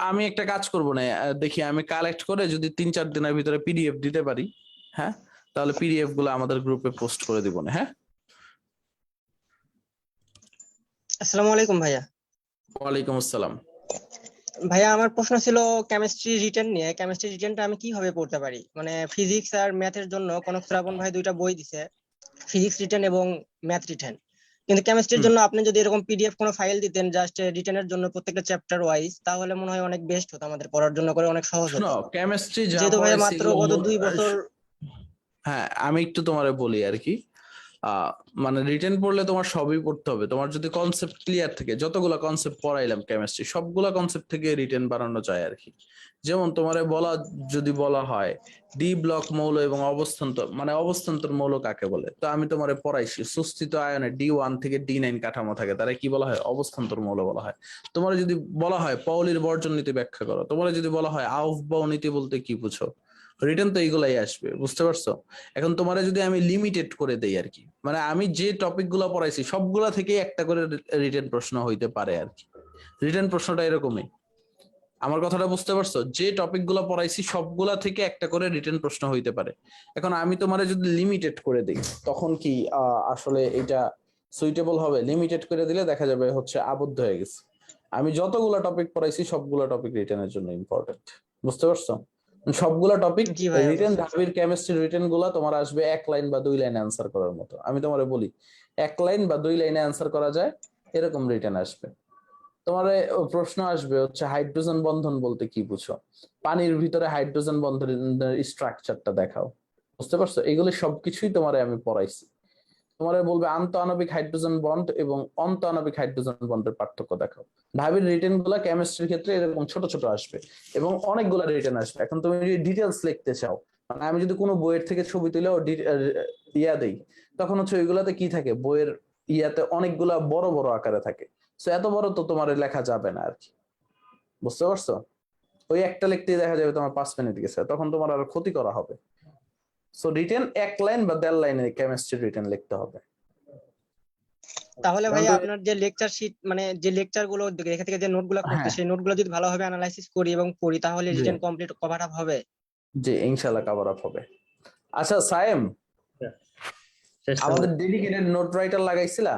আমি একটা কাজ করব না, দেখি আমি কালেক্ট করে যদি 3-4 দিনের ভিতরে পিডিএফ দিতে পারি, হ্যাঁ তাহলে পিডিএফ গুলো আমাদের গ্রুপে পোস্ট করে দিব না। হ্যাঁ, আসসালামু আলাইকুম ভাইয়া। ওয়ালাইকুম আসসালাম। ভাইয়া আমার প্রশ্ন ছিল কেমিস্ট্রি রিটেন নিয়ে। কেমিস্ট্রি রিটেনটা আমি কিভাবে পড়তে পারি? মানে ফিজিক্স আর ম্যাথের জন্য কনক শ্রাবণ ভাই 2টা বই দিছে, ফিজিক্স রিটেন এবং ম্যাথ রিটেন, কিন্তু কেমিস্ট্রির জন্য আপনি যদি এরকম পিডিএফ কোনো ফাইল দিতেন জাস্ট রিটেনের জন্য প্রত্যেকটা চ্যাপ্টার ওয়াইজ, তাহলে মনে হয় অনেক বেস্ট হতো, আমাদের পড়ার জন্য করে অনেক সহজ হতো। কেমিস্ট্রি যা যেহেতু ভাইয়া পড়াইছি মাত্র গত 2 বছর। হ্যাঁ আমি একটু তোমারে বলি আর কি, মানে রিটেন পড়লে তোমার সবই পড়তে হবে। তোমার যদি কনসেপ্ট ক্লিয়ার থাকে, যতগুলো কনসেপ্ট পড়াইলাম কেমিস্ট্রি সবগুলা কনসেপ্ট থেকে রিটেন বানানো যায় আর কি। যেমন তোমারে যদি বলা হয় ডি ব্লক মৌল এবং অবস্থান্তর, মানে অবস্থান্তর মৌল কাকে বলে, তো আমি তোমারে পড়াইছি সুস্থিত আয়নে D1 থেকে D9 কাঠামো থাকে, তারা কি বলা হয়? অবস্থান্তর মৌল বলা হয়। তোমার যদি বলা হয় পাউলির বর্জন নীতি ব্যাখ্যা করো, তোমার যদি বলা হয় আউফবাউ নীতি বলতে কি বুঝো, রিটেন তো এইগুলাই আসবে, বুঝতে পারছো? এখন তোমারে যদি আমি লিমিটেড করে দেই আর কি, মানে আমি যে টপিক গুলা পড়াইছি সবগুলা থেকে একটা করে রিটেন প্রশ্ন হইতে পারে আর কি। রিটেন প্রশ্নটা এরকমই, আমার কথাটা বুঝতে পারছো? যে টপিক গুলা পড়াইছি সবগুলা থেকে একটা করে রিটেন প্রশ্ন হইতে পারে। এখন আমি তোমারে যদি লিমিটেড করে দিই তখন কি আসলে এটা সুইটেবল হবে? লিমিটেড করে দিলে দেখা যাবে হচ্ছে আবদ্ধ হয়ে গেছে। আমি যতগুলা টপিক পড়াইছি সবগুলা টপিক রিটেনের জন্য ইম্পর্টেন্ট, বুঝতে পারছো? সবগুলা টপিক রিটেন, ঢাবির কেমিস্ট্রি রিটেন গুলা তোমার আসবে 1 লাইন বা 2 লাইনে অ্যান্সার করার মতো। আমি তোমারে বলি 1 লাইন বা 2 লাইনে অ্যান্সার করা যায় এরকম রিটেন আসবে। তোমার প্রশ্ন আসবে হচ্ছে হাইড্রোজেন বন্ধন বলতে কি বুঝো, পানির ভিতরে হাইড্রোজেন বন্ধনের স্ট্রাকচারটা দেখাও, বুঝতে পারছো? এগুলি সবকিছুই তোমারে আমি পড়াইছি। তোমারে বলবে আন্তঃআণবিক হাইড্রোজেন বন্ড এবং অন্তঃআণবিক হাইড্রোজেন বন্ডের পার্থক্য দেখাও। ঢাবির রিটেন গুলা কেমিস্ট্রির ক্ষেত্রে এরকম ছোট ছোট আসবে এবং অনেকগুলা রিটেন আসবে। এখন তুমি যদি ডিটেলস লিখতে চাও, মানে আমি যদি কোনো বইয়ের থেকে ছবি তুলেও ইয়া দেই, তখন হচ্ছে ওইগুলাতে কি থাকে, বইয়ের ইয়াতে অনেকগুলা বড় বড় আকারে থাকে, সো এত বড় তো তোমার লেখা যাবে না আর কি, বুঝতে পারছো? ওই একটা লিখতেই দেখা যাবে তোমার 5 মিনিট গেছে, তখন তোমার আরো ক্ষতি করা হবে। সো রিটেন 1 লাইন বা 1.5 লাইনে কেমিস্ট্রি রিটেন লিখতে হবে। তাহলে ভাই আপনার যে লেকচার শিট, মানে যে লেকচার গুলো এখান থেকে যে নোটগুলো করতে, সেই নোটগুলো যদি ভালোভাবে অ্যানালাইসিস করি এবং পড়ি, তাহলে রিটেন কমপ্লিট কভার আপ হবে। জি ইনশাআল্লাহ কভার আপ হবে। আচ্ছা সায়েম, আমাদের ডেডিকেটেড নোট রাইটার লাগাইছিলা?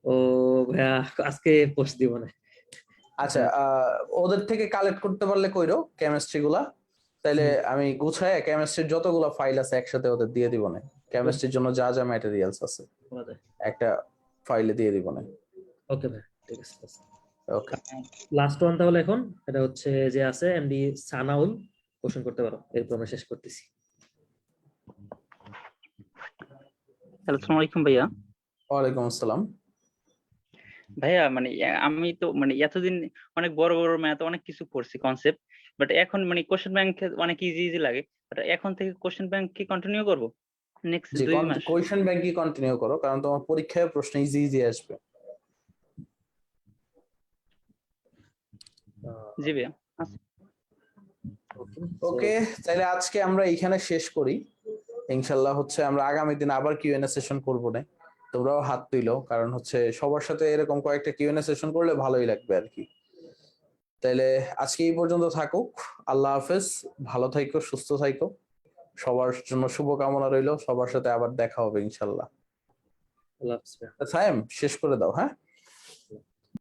ও ভাইয়া আজকে পোস্ট দিব না, আচ্ছা ওদের থেকে কালেক্ট করতে পারলে কইরো কেমিস্ট্রি গুলা, তাইলে আমি গুছায় কেমিস্ট্রির যতগুলা ফাইল আছে একসাথে ওদের দিয়ে দিব না। কেমিস্ট্রির জন্য যা যা ম্যাটেরিয়ালস আছে একটা ফাইলে দিয়ে দিব না। ওকে ভাই, ঠিক আছে। ওকে, লাস্ট ওয়ান তাহলে এখন এটা হচ্ছে যে আছে এমডি সানাউল, কোশ্চেন করতে পারো, এরপর আমরা শেষ করতেছি। হ্যালো, আসসালামু আলাইকুম ভাইয়া। ওয়ালাইকুম আসসালাম। ভাইয়া মানে আমি তো মানে এতদিন অনেক বড় বড় ম্যাথ অনেক কিছু পড়ছি কনসেপ্ট, বাট এখন মানে কোশ্চেন ব্যাংক অনেক ইজি ইজি লাগে, বাট এখন থেকে কোশ্চেন ব্যাংক কি কন্টিনিউ করব নেক্সট জি, 2 মাস? কোয়েশ্চেন ব্যাংকই কন্টিনিউ করো, কারণ তোমার পরীক্ষায় প্রশ্ন ইজি ইজি আসবে। জি ভাইয়া। ওকে, তাহলে আজকে আমরা এখানে শেষ করি। ইনশাল্লাহ হচ্ছে আমরা আগামী দিন আবার কিউএনএ সেশন করবো না, তোমরাও হাত তুলো, কারণ হচ্ছে সবার সাথে এরকম কয়েকটা কিউএনএ সেশন করলে ভালোই লাগবে আর কি। তাইলে আজকে এই পর্যন্ত থাকুক। আল্লাহ হাফেজ, ভালো থাইকো, সুস্থ থাইকো, সবার জন্য শুভকামনা রইলো। সবার সাথে আবার দেখা হবে ইনশাল্লাহ। আল্লাহ হাফেজ। সায়েম শেষ করে দাও। হ্যাঁ।